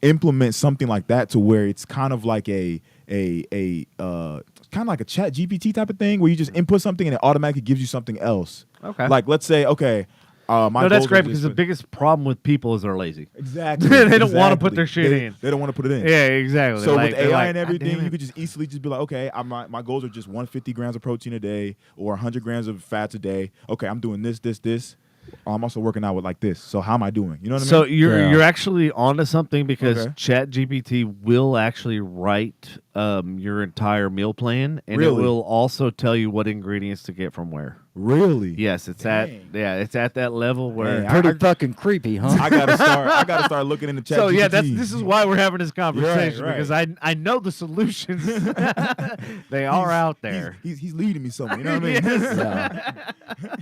implement something like that to where it's kind of like a kind of like a chat GPT type of thing where you just input something and it automatically gives you something else. Okay. Like let's say, okay, my no, that's goals great are because just the biggest problem with people is they're lazy. exactly They don't wanna put exactly. their shit in. They don't want to put it in. Yeah, exactly. So Like, with they're AI like, and "God everything, damn it." you could just easily just be like, okay, my goals are just 150 grams of protein a day or 100 grams of fats a day. Okay, I'm doing this. I'm also working out with like this. So how am I doing? You know what I mean? So you're Yeah. you're actually onto something because Okay. ChatGPT will actually write your entire meal plan, and it Really? will also tell you what ingredients to get from where. really? Yes, it's Dang. it's at that level where. Dang, Pretty fucking creepy, huh? I gotta start looking into chat. So yeah, this is why we're having this conversation right. because I know the solutions. They are out there. He's leading me somewhere. You know what I mean? Yeah.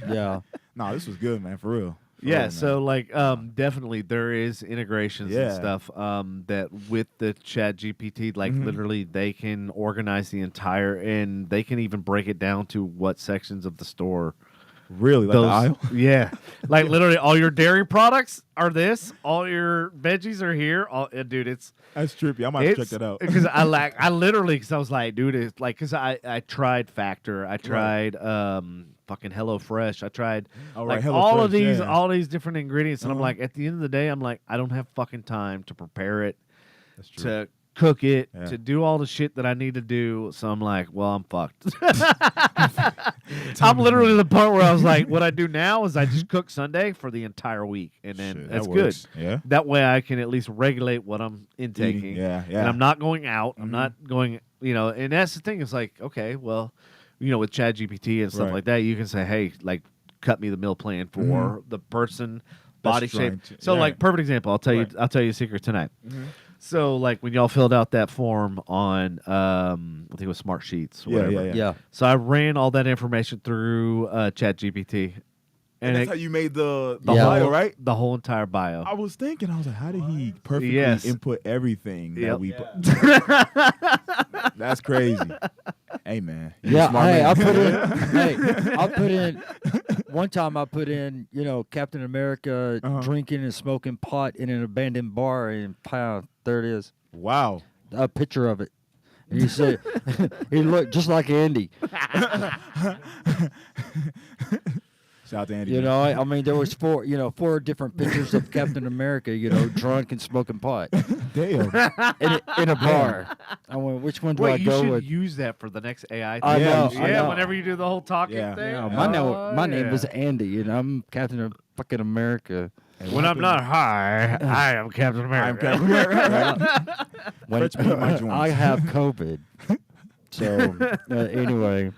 Yeah. Nah, this was good, man. For real. Yeah, real, so like definitely there is integrations and Yeah. stuff that with the Chat GPT, like literally they can organize the entire and they can even break it down to what sections of the store. Really, like the aisle. Yeah, like literally all your dairy products are this, all your veggies are here. Dude, it's That's trippy. I might have to check that out. because I was like, dude, it's like because I tried Factor, I tried fucking HelloFresh, I tried Oh, like right, all of HelloFresh, these yeah. all these different ingredients, and I'm Uh-huh. like, at the end of the day, I'm like, I don't have fucking time to prepare it, That's true. to cook it, Yeah. to do all the shit that I need to do. So I'm like, well, I'm fucked. I'm literally to the point where I was like, what I do now is I just cook Sunday for the entire week, and then Shit, that's that good. works. Yeah. That way I can at least regulate what I'm intaking. Yeah, yeah. And I'm not going out. I'm Mhm. not going, and that's the thing. It's like, okay, well, with Chat GPT and stuff Right. like that, you can say, hey, like, cut me the meal plan for the person, That's body shape. trying to- So, yeah. like, perfect example. I'll tell Right. you a secret tonight. Mhm. So, like, when y'all filled out that form on, I think it was Smart Sheets, or Yeah, whatever. yeah. Yeah. So I ran all that information through Chat GPT, And that's it- how you made the the Yeah. bio, whole, right? the whole entire bio. I was thinking, I was like, how did he perfectly Yes. input everything that Yep. we put? That's crazy. Hey, man. You a Yeah, smart hey, man. I put in. Hey, I put in. One time, I put in, Captain America Uh-huh. drinking and smoking pot in an abandoned bar, and pow, there it is, Wow. a picture of it. And he said, he looked just like Andy. Shout out to Andy. You man. know, I mean, there was four different pictures of Captain America, drunk and smoking pot Damn. in a bar. I went, which one do I Wait, you go should with? use that for the next AI thing. I Yeah, know, you should. I Yeah, know. whenever you do the whole talking Yeah. thing. Yeah, Oh, my name yeah. was Andy, and I'm Captain of fucking America. When I'm not high, I am Captain America. I'm Captain America. When Fetch me my joints. I have COVID. So anyway,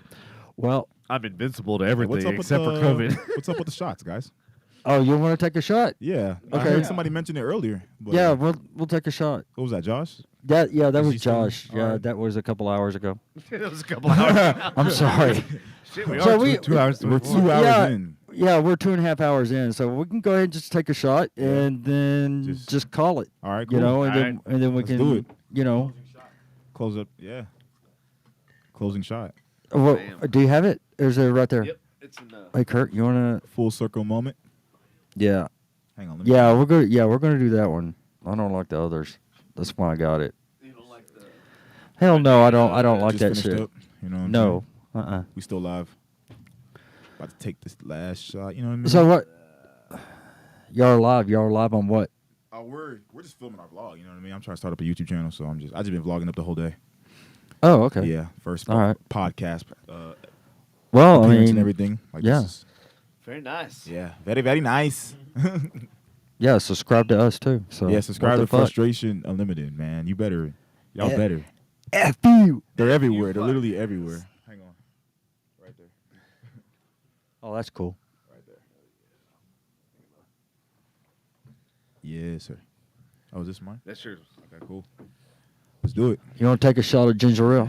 well, I'm invincible to Hey, everything what's up with except for the- COVID. What's up with the shots, guys? oh, you want to take a shot? Yeah. I Okay. heard somebody mention it earlier. But Yeah, we'll take a shot. What was that, Josh? That Is was he still- Josh. all Yeah, right. that was a couple hours ago. It was a couple hours. I'm sorry. Shit, we So are we- two hours. We're 2 hours Yeah. in. Yeah, we're 2.5 hours in, so we can go ahead and just take a shot and then Just- just call it. All right, cool. And then we Let's can do it. Close up. Yeah. Closing shot. What, Bam. do you have it? Or is it right there? Yep, it's enough. Hey, Kurt, you wanna? Full circle moment. Yeah, Hang on. Let me yeah, we're gonna do that one. I don't like the others. That's why I got it. You don't like the... Hell no, I don't like Just that finished shit. up, you know what I'm No, saying? We still live. About to take this last shot. You know what I mean? So what? Y'all are live. Y'all are live on what? We're just filming our vlog. You know what I mean? I'm trying to start up a YouTube channel, so I just been vlogging up the whole day. Oh, okay. Yeah, first All right. podcast. Well, I Appearance mean, and everything. Like yeah. This is, Very nice. yeah, very very nice. yeah. Subscribe to us too. So Yeah, subscribe what to the fuck? Frustration Unlimited, man. You better, y'all Eh. better. F you. They're everywhere. They're literally everywhere. Hang on, right there, Oh, that's cool. right there. Yes, sir. Oh, is this mine? That's yours. Okay, cool. Let's do it. You want to take a shot of ginger ale?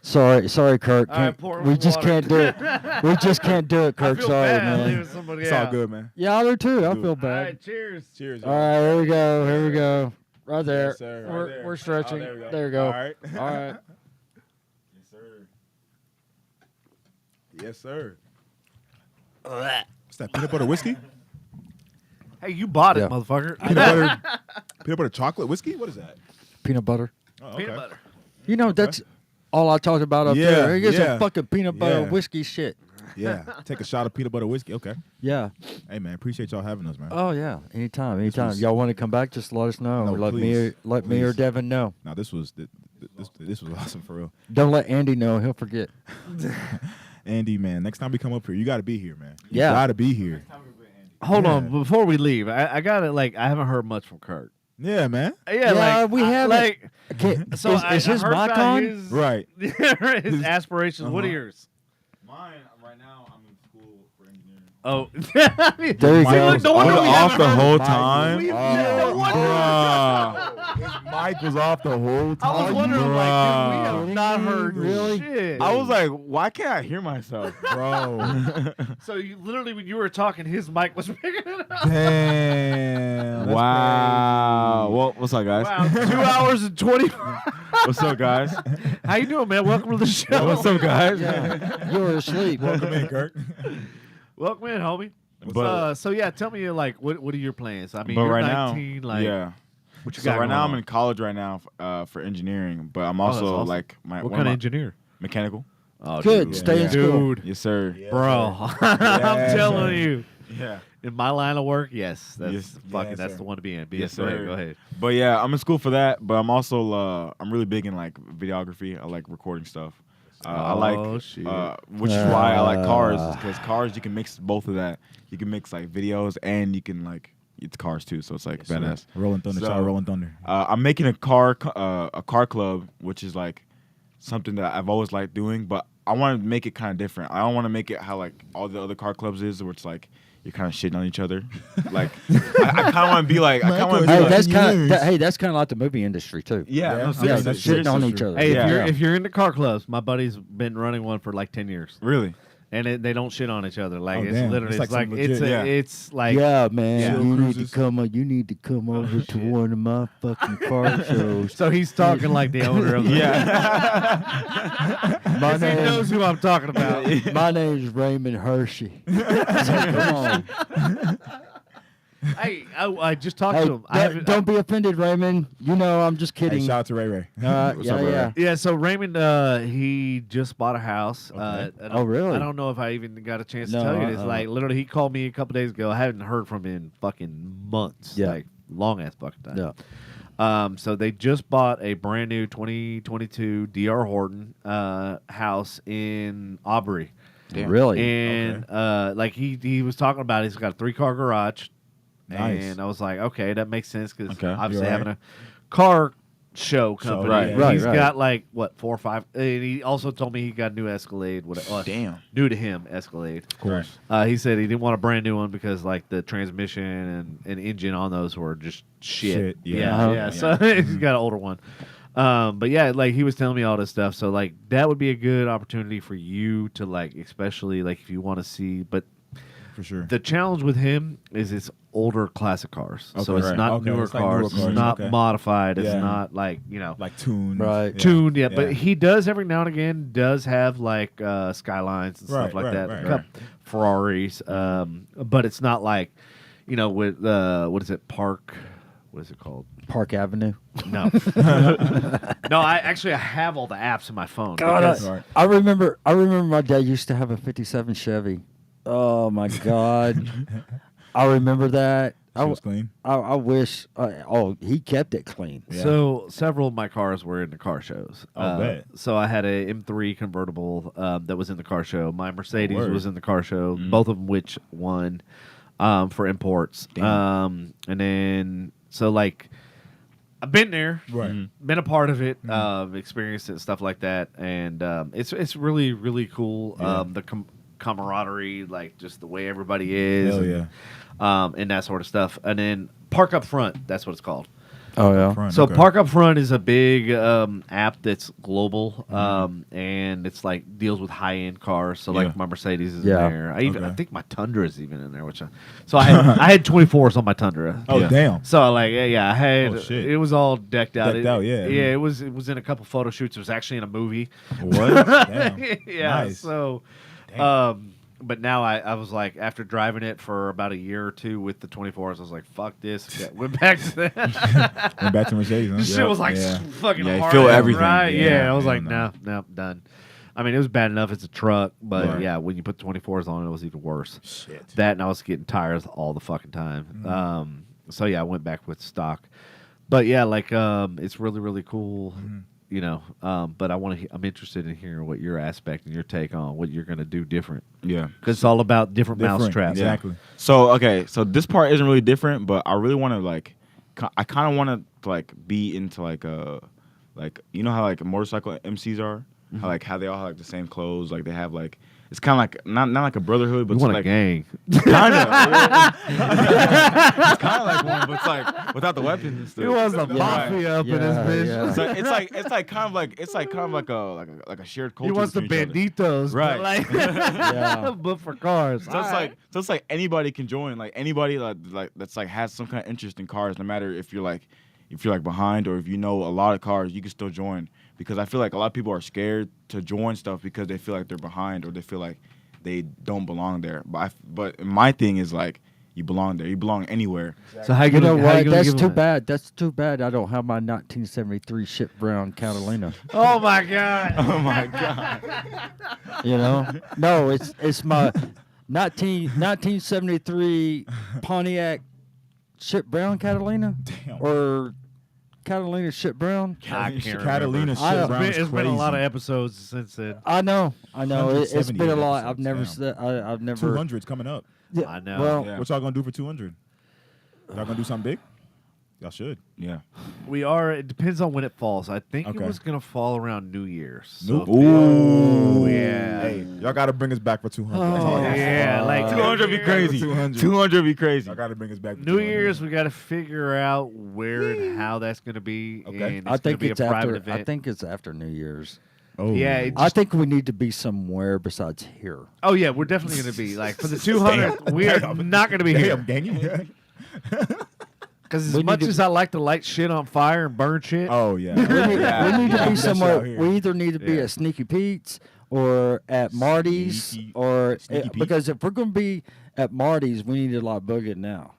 sorry, Kurt. All right, pour We him just water. can't do it. We just can't do it, I Kurt. feel Sorry, bad leaving man. somebody It's out. all good, man. Yeah, I do too. I Do it. feel All bad. right, cheers. Cheers. All right, here we go. Here we go. Right there. Yes, sir. Right we're there. we're stretching. Oh, there we go. There we go. All right. All right. Yes, sir. Yes, sir. Blech. What's that? Peanut butter whiskey? Hey, you bought it, Yeah. motherfucker. Peanut butter chocolate whiskey? What is that? Peanut butter. Oh, okay. Peanut butter. You know, that's all I talked about up Yeah, there. It's yeah. some fucking peanut butter Yeah. whiskey shit. Yeah. Take a shot of peanut butter whiskey. Okay. Yeah. Hey, man. Appreciate y'all having us, man. Oh yeah. Anytime. This Anytime. was- Y'all want to come back? Just let us know. No, let please. me or Please. Devin know. Now, this was awesome for real. Don't let Andy know. He'll forget. Andy, man. Next time we come up here, you got to be here, man. You Yeah. got to be here. Hold Yeah. on, before we leave, I got it. Like, I haven't heard much from Kirk. Yeah, man. Yeah, Yeah, like, we haven't. Like, Okay. so is I his heard mic about on? his, Right. his aspirations. What are Uh-huh. yours? Mine right now, I'm in school for engineering. Oh, There you See, go. look, no wonder we off haven't the heard- whole time. We've- Oh, no wonder- Bruh. His mic was off the whole time. I was wondering, like, dude, we Bro. have not heard Really? shit. I was like, why can't I hear myself? Bro. So you literally, when you were talking, his mic was picking it up. Damn. That's Wow. crazy. Well, what's up, guys? Wow, 2 hours and 20. What's up, guys? How you doing, man? Welcome to the show. What's up, guys? Yeah, you were asleep. Welcome in, Kirk. Welcome in, homie. But- So yeah, tell me like what are your plans? I mean, But you're right 19. now, Like, yeah. what you So got right now going I'm on? in college right now for engineering, but I'm that's also awesome. like my What one kind of my- engineer? mechanical. Oh, Good. dude. Stay in school. Dude, Yes, sir. Yeah, bro, sir. I'm Yes, telling sir. you, Yeah. in my line of work, yes, that's Yes. fucking Yes, that's sir. the one to be in. Yes, Go ahead, sir. Go ahead. But yeah, I'm in school for that. But I'm also I'm really big in like videography. I like recording stuff. I Oh, like shit. which is why I like cars, because cars you can mix both of that. You can mix like videos and you can like it's cars too. So it's like badass. Rolling Thunder. So- Shout out Rolling Thunder. I'm making a car club, which is like something that I've always liked doing, but I want to make it kind of different. I don't want to make it how like all the other car clubs is, where it's like you're kind of shitting on each other. Like I kind of want to be like Hey, that's kind Years. of that's kind of like the movie industry too. yeah, Yeah. no, Yeah, Yeah, seriously, that's shitting on seriously. each other. Hey, Yeah. if you're into car clubs, my buddy's been running one for like 10 years, Really? and they don't shit on each other. Like Oh, it's damn. literally It's like some legit- yeah. it's like Yeah, man, Yeah. you need Cruises. to come. You need to come over to one of my fucking car shows. So he's talking like the owner of the Yeah. My He name, knows who I'm talking about. my name's Raymond Hershey. So come on. Hey, I just talked Hey, to him. I haven't- don't be offended, Raymond. You know I'm just Hey, kidding. shout out to Ray Ray. What's yeah, up, Ray? yeah. Yeah, so Raymond, he just bought a house. Okay. I don't- Oh, really? I don't know if I even got a chance to No, tell you this. uh-uh. Like, literally, he called me a couple days ago. I hadn't heard from him in fucking months. Yeah. Like, long ass fucking time. Yeah. So they just bought a brand new 2022 DR Horton house in Aubrey. Damn. Really? And like he was talking about, he's got a 3-car garage. Nice. And I was like, okay, that makes sense because Okay. obviously You're having right. a car show company, right. Right, he's right. got like what 4 or 5. And he also told me he got a new Escalade. Damn. New to him Escalade. Of course. He said he didn't want a brand new one because like the transmission and engine on those were just shit. Shit, yeah. Yeah. Uh-huh. Yeah. So he's got an older one. But yeah, like he was telling me all this stuff. So like that would be a good opportunity for you to like, especially like if you want to see. But For sure. the challenge with him is it's older classic cars. So Okay, it's right. not Okay, newer it's like cars. newer It's cars, not okay. modified. It's Yeah. not like like tuned. Right. tuned yet. But Yeah. he does every now and again does have like Skylines and stuff Right, like right, that. right, A couple Ferraris. But it's not like with what is it? Park. What is it called? Park Avenue. No. No, I have all the apps in my phone. God, because- Right. I remember my dad used to have a '57 Chevy. Oh my God, I remember that. She was clean. I wish. He kept it clean. Yeah. So several of my cars were in the car shows. I'll bet. So I had a M3 convertible that was in the car show. My Mercedes Word. was in the car show. Both of them which won for imports. And then so like I've been there, Right. been a part of it, experienced it, stuff like that, and it's really really cool. Yeah. The camaraderie, like just the way everybody is. Hell and, yeah. and that sort of stuff. And then Park Up Front, that's what it's called. Oh yeah. Front, So okay. Park Up Front is a big app that's global, and it's like deals with high end cars. So Yeah. like my Mercedes is Yeah. in there. I Okay. think my Tundra is even in there. So I had 24s on my Tundra. Oh Yeah. damn. So like I had Oh, shit. it was all decked out. Decked out, yeah. Yeah, it was in a couple photo shoots. It was actually in a movie. What? Damn. Yeah. Nice. So, but now I was like, after driving it for about a year or two with the 24s, I was like, fuck this. Yeah, went back to that. Went back to Mercedes. Huh? This shit was like Yeah. fucking Yeah, you hard. feel out, everything. Right? Yeah. Yeah, I was yeah, like, no. no, done. I mean, it was bad enough. It's a truck, but Right. yeah, when you put 24s on it, it was even worse. Shit. That and I was getting tires all the fucking time. So yeah, I went back with stock. But yeah, like it's really really cool. You know, but I'm interested in hearing what your aspect and your take on what you're gonna do different, Yeah. because it's all about different mousetraps. Exactly. So okay, so this part isn't really different, but I really want to like, I kind of want to like be into like you know how like motorcycle MCs are, how they all have like the same clothes, like they have like it's kind of like not like a brotherhood, but You it's want like a gang? kind of. It's kind of like one, but it's like without the weapons and stuff. He wants the Yeah. mafia up in his Yeah, bitch. yeah. It's like kind of like a shared culture. He wants the between each other. banditos, Right. But, like, Yeah. but for cars. So it's like anybody can join. Like anybody like that's like has some kind of interest in cars, no matter if you're like behind or if you know a lot of cars, you can still join. Because I feel like a lot of people are scared to join stuff because they feel like they're behind or they feel like they don't belong there. But my thing is like you belong there. You belong anywhere. So how You know how what? gonna That's give too him that? bad. That's too bad. I don't have my 1973 Ship Brown Catalina. Oh my god! Oh my god. You know? No, it's my 1973 Pontiac Ship Brown Catalina Damn. or Catalina Ship Brown. I can't Catalina remember. I- shit brown is It's been a lot of crazy. episods since then. I know. It's been a 178 lot. I've episodes, never damn. said. I've never. 200's coming up. Yeah, I know. Well, Yeah. What y'all gonna do for 200? Y'all gonna do something big? Y'all should. Yeah. We are. It depends on when it falls. I think it Okay. was gonna fall around New Year's. Nope. So Ooh. yeah. Hey, y'all gotta bring us back for 200. That's Oh, all I gotta say. yeah, like 200 be crazy. 200. 200 be crazy. Y'all gotta bring us back for New 200. Year's, we got to figure out where and how that's going to be. Okay. And I it's going to think be it's a private after. event. I think it's after New Year's. Oh. Yeah, it I just- think we need to be somewhere besides here. Oh yeah, we're definitely going to be like for the 200. We are not going to be here Damn, gangy. because We as much need to- as I like to light shit on fire and burn shit. Oh yeah. We need, Yeah, we need yeah, to be that shit out somewhere. here. We either need to be Yeah. at Sneaky Pete's or at Marty's, Sneaky- or Sneaky Pete? because if we're going to be at Marty's, we need to like book it now.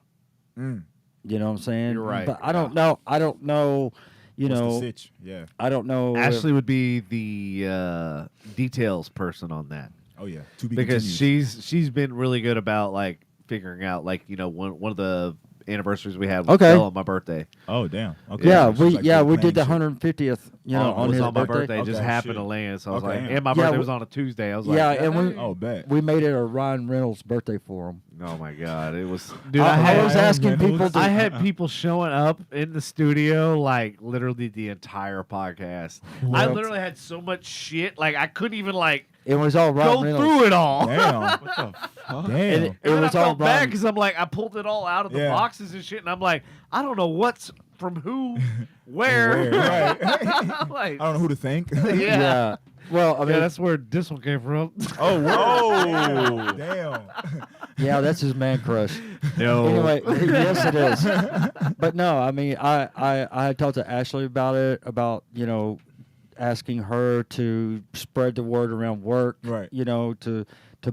Mm. You know what I'm saying? You're right, But I don't know. I don't know. You What's the know, sitch? Yeah. I don't know. if- Ashley would be the details person on that Oh yeah. To be because continued. she's been really good about like figuring out like one of the anniversaries we had was Okay. fell on my birthday. Oh damn. Okay. yeah, So she's, like, we did the planning shit. 150th. You know, it on was his on my birthday. It just Okay, happened shit. to land, so I was Okay. like, and my Yeah, birthday we- was on a Tuesday. I was yeah, like, and Oh bet. we made it a Ryan Reynolds birthday for him. oh my god, it was. Dude, I was Ryan asking Reynolds. people to. I had people showing up in the studio like literally the entire podcast. I What? literally had so much shit, like I couldn't even like It was all Ryan go Reynolds. through it all. Damn. What the fuck? And Damn. it, And then was I all felt bad Ryan. because I'm like, I pulled it all out of the Yeah. boxes and shit, and I'm like, I don't know what's from who, where. Right. I'm like, I don't know who to thank. yeah. Yeah. Well, I mean, Yeah, that's where this one came from. Oh, Oh. damn. yeah, that's his man crush. No. Anyway, yes, it is. But no, I mean, I had talked to Ashley about it, about, you know, asking her to spread the word around work, Right. you know, to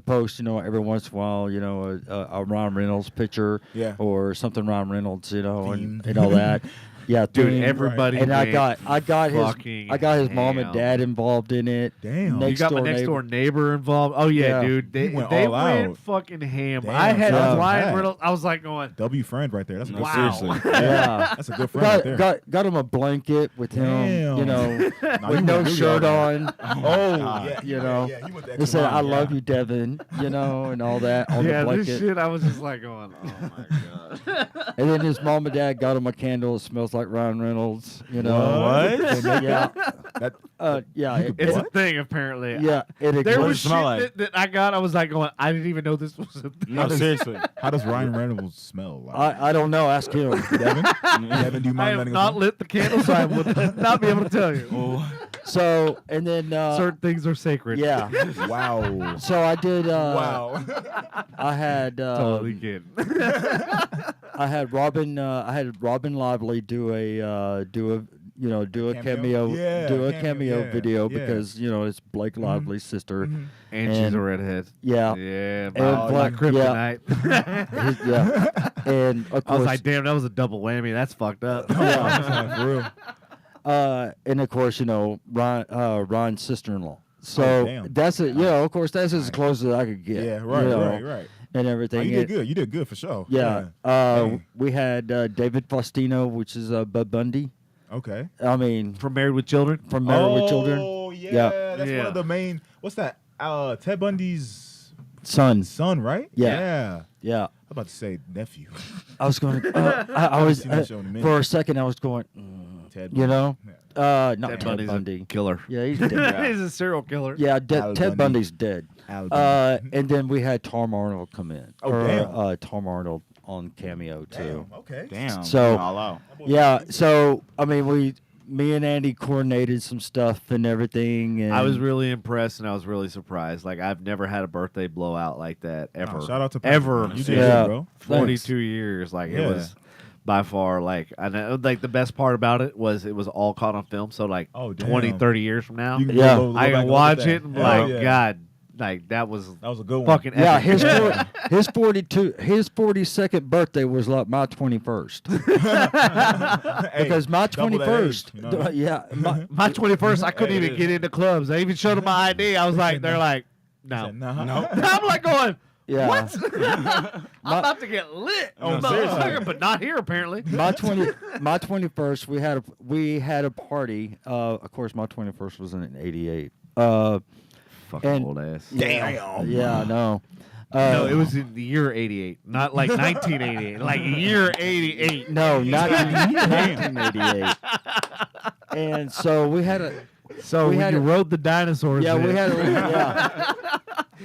post, you know, every once in a while, you know, a Ryan Reynolds picture Yeah. or something Ryan Reynolds, you know, Themed. and all that. Yeah, Dude, themed. everybody. And I went got fucking his mom and ham. dad involved in it. Damn. You got my next door neighbor involved. Oh yeah, Yeah. dude. They He went they all went out. fucking ham. Damn, I had yeah. Ryan Bad. Reynolds. I was like going, W friend right there. That's a good Wow. friend. Seriously. Yeah. That's a good friend right there. Got him a blanket with him, Damn. you know, Nah, you with went no really shirt hard. on. Oh, God. yeah. You know, Yeah, he went the He extra said, mile, "I yeah. love you, Devin," you know, and all that on yeah, the this blanket. shit. I was just like going, oh my god. And then his mom and dad got him a candle that smells like Ryan Reynolds, you know. What? Yeah. That, Yeah. You could It's What? a thing apparently. Yeah. It There What was does it smell shit like? that I got. I was like going, I didn't even know this was a thing. No, seriously. how does Ryan Reynolds smell? Like? I don't know. Ask him. Devin? Devin, do you I mind have letting not us know? lit the candle, so I would not be able to tell you. Oh. So and then Certain things are sacred. yeah. Wow. So I did. Wow. I had. Totally kidding. I had Robin. I had Robin Lively do a Cameo? cameo, Yeah, do a cameo, cameo yeah, video yeah. because you know it's Blake Lively's sister. Mhm. And she's And- a redhead. Yeah, Yeah, And my Black- kryptonite. yeah, and of I was course, like, damn, that was a double whammy. That's fucked up. Yeah, for real. and of course, you know Ron's sister-in-law. So Oh, damn. that's it. You know, of course, that's as close as I could get. Yeah, right, you know, right. and Oh, everything. you did And- good. You did good for sure. Yeah, Dang. we had David Faustino, which is Bud Bundy. Okay. I mean, From Married with Children. from Married with Children. Oh, yeah. Yeah. That's one Yeah. of the main. What's that? Ted Bundy's Son. son, right? Yeah. Yeah. I'm about to say nephew. I was going. I was seen that show in a minute. for a second. I was going. Ted You know, Not Ted Ted Bundy's Bundy. a killer. Yeah, he's dead. He's a serial killer. Yeah, Al Ted Bundy. Bundy's dead. Al Bundy. And then we had Tom Arnold come in. Oh, damn. Tom Arnold on cameo too. Damn, okay. Damn. So- all out. Yeah, so I mean, me and Andy coordinated some stuff and everything. And I was really impressed and I was really surprised. Like I've never had a birthday blowout like that ever. Shout out to Patrick, ever. man. You did Yeah. good, bro. 42 years. Like it Yeah. was by far like I know like the best part about it was all caught on film. So like Oh, damn. 20, 30 years from now, You can Yeah. go back I and can look watch at it that. and be Hell like, yeah. God, like that was That was a good one. fucking Yeah, epic. his 42nd birthday was like my 21st. Hey, Because my double that 21st, age, you know? yeah, My 21st, I couldn't Hey, it even is. get into clubs. I even showed them my ID. I was like, they're like, no. No. I'm like going, yeah. what? I'm about to get lit. Oh, motherfucker, seriously? but not here apparently. My 21st, we had a party. Of course, my 21st was in '88. Fucking And- old ass. Damn. Yeah, I know. No, it was in the year 88, not like 1988, like year 88. No, not 1988. And so we had a. So we when had you a- rode the dinosaurs, Yeah, we in, had a. Yeah,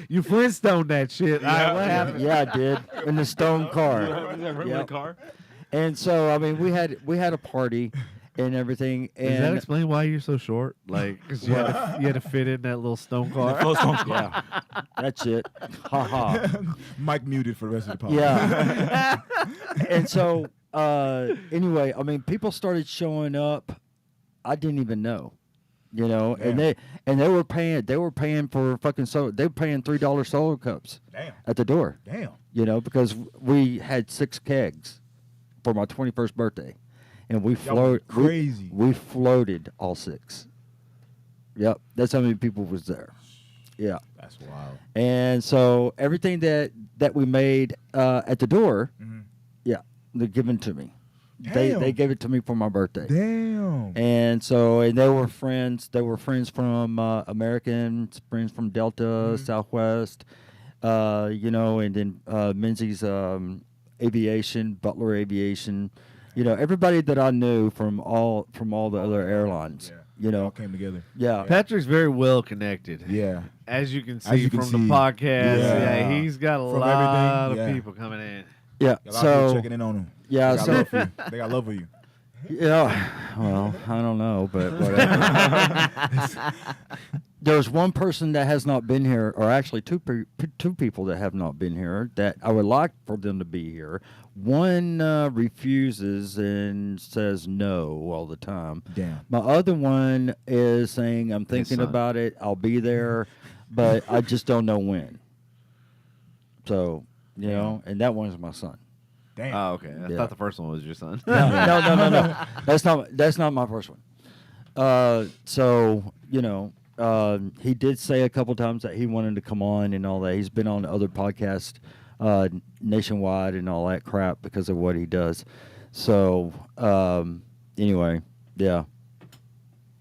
you Flintstone that shit. All right, what happened? yeah, I did in the stone car. Yep. car? And so I mean, we had a party and everything. Does that And explain why you're so short? Like, because you had to fit in that little stone car. yeah, that's it. Ha ha. Mike muted for the rest of the podcast. Yeah. And so anyway, I mean, people started showing up. I didn't even know, and they were paying for fucking solo. They were paying $3 solo cups Damn. at the door, Damn. because we had 6 kegs for my 21st birthday, and we That was crazy. We floated all 6. Yep, that's how many people was there. Yeah. That's wild. And so everything that we made at the door, Mhm. yeah, they're given to me. Damn. They gave it to me for my birthday. Damn. And so they were friends. They were friends from American, friends from Delta, Southwest, and then Menzies Aviation, Butler Aviation, everybody that I knew from all the other airlines. It all came together. Yeah. Patrick's very well connected. Yeah. As you can see As you can from the see. podcast, Yeah. he's got a From lot everything, of yeah. people coming in. Yeah. A lot of people So checking in on them. yeah. They got So love for you. They got love for you. yeah. Well, I don't know, but whatever. There's one person that has not been here, or actually two people that have not been here that I would like for them to be here. One refuses and says no all the time. Damn. My other one is saying, I'm thinking son. about it, I'll be there, but I just don't know when. So, and that one's my son. Damn. Oh, okay. I Yeah. thought the first one was your son. No. That's not my first one. So, he did say a couple times that he wanted to come on and all that. He's been on other podcasts nationwide and all that crap because of what he does. So, anyway, yeah,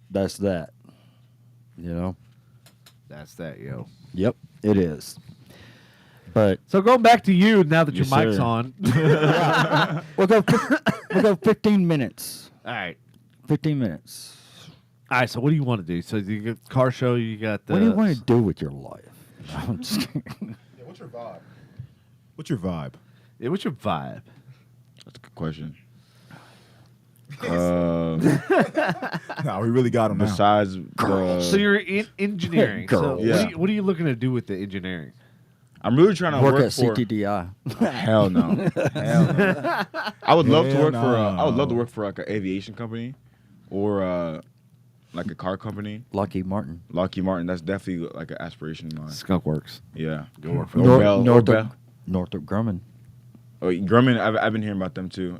that's that. That's that, yo. Yep, it is. But So going back to you now that Yes, your mic's sir. on. we'll go 15 minutes. All right. 15 minutes. All right. So what do you want to do? So you got car show. You got the. What do you want to do with your life? I'm just kidding. Yeah, what's your vibe? What's your vibe? Yeah, what's your vibe? That's a good question. No, we really got him now. Besides So the, you're in engineering. So Girls. Yeah. what are you looking to do with the engineering? I'm really trying to Work work at for. CTDI. Hell no. Hell no. I would love to Hell work for. I would love to no. work for like an aviation company, or like a car company. Lockheed Martin. Lockheed Martin. That's definitely like an aspiration of mine. Skunk Works. Yeah. Go work for Or Nor- Bell. Or Northrop, Bell. Northrop Grumman. Oh, Grumman. I've been hearing about them too.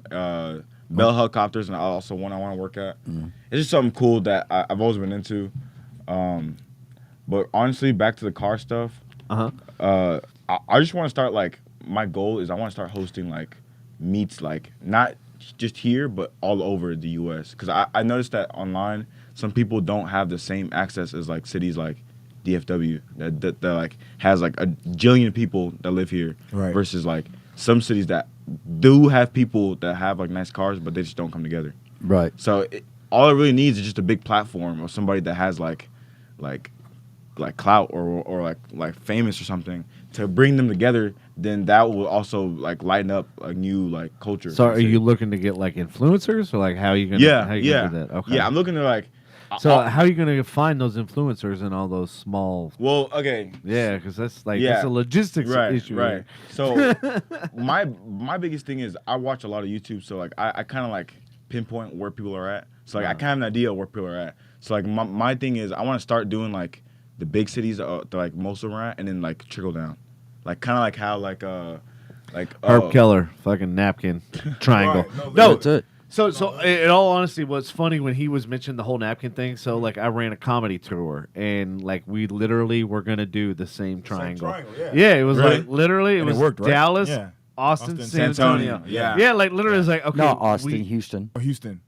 Bell Helicopters, and also one I want to work at. It's just something cool that I've always been into. But honestly, back to the car stuff. I just want to start like my goal is I want to start hosting like meets like not just here but all over the U.S. because I noticed that online some people don't have the same access as like cities like DFW that like has like a jillion people that live here Right. versus like some cities that do have people that have like nice cars but they just don't come together. Right. So all it really needs is just a big platform or somebody that has like clout or like famous or something to bring them together. Then that will also like lighten up a new like culture. So are you looking to get like influencers or like how are you gonna gonna do that? Okay. Yeah, I'm looking to like. So how are you gonna find those influencers in all those small? Well, okay. Yeah, because that's like it's a logistics issue. Right. So my biggest thing is I watch a lot of YouTube, so like I kind of like pinpoint where people are at. So like I kind of have an idea of where people are at. So like my thing is I want to start doing like the big cities that like most of them are at, and then like trickle down, like kind of like how like Herb Keller, fucking napkin triangle. Right, No, That's it. So in all honesty, what's funny when he was mentioning the whole napkin thing. So like I ran a comedy tour, and like we literally were gonna do the same triangle. Yeah, it was Right. like literally it And it was worked, right? Dallas, Yeah. Austin, Austin, San San Antonio. Antonio. Yeah. Yeah, like literally it's like okay, Not Austin, Houston. Or Houston.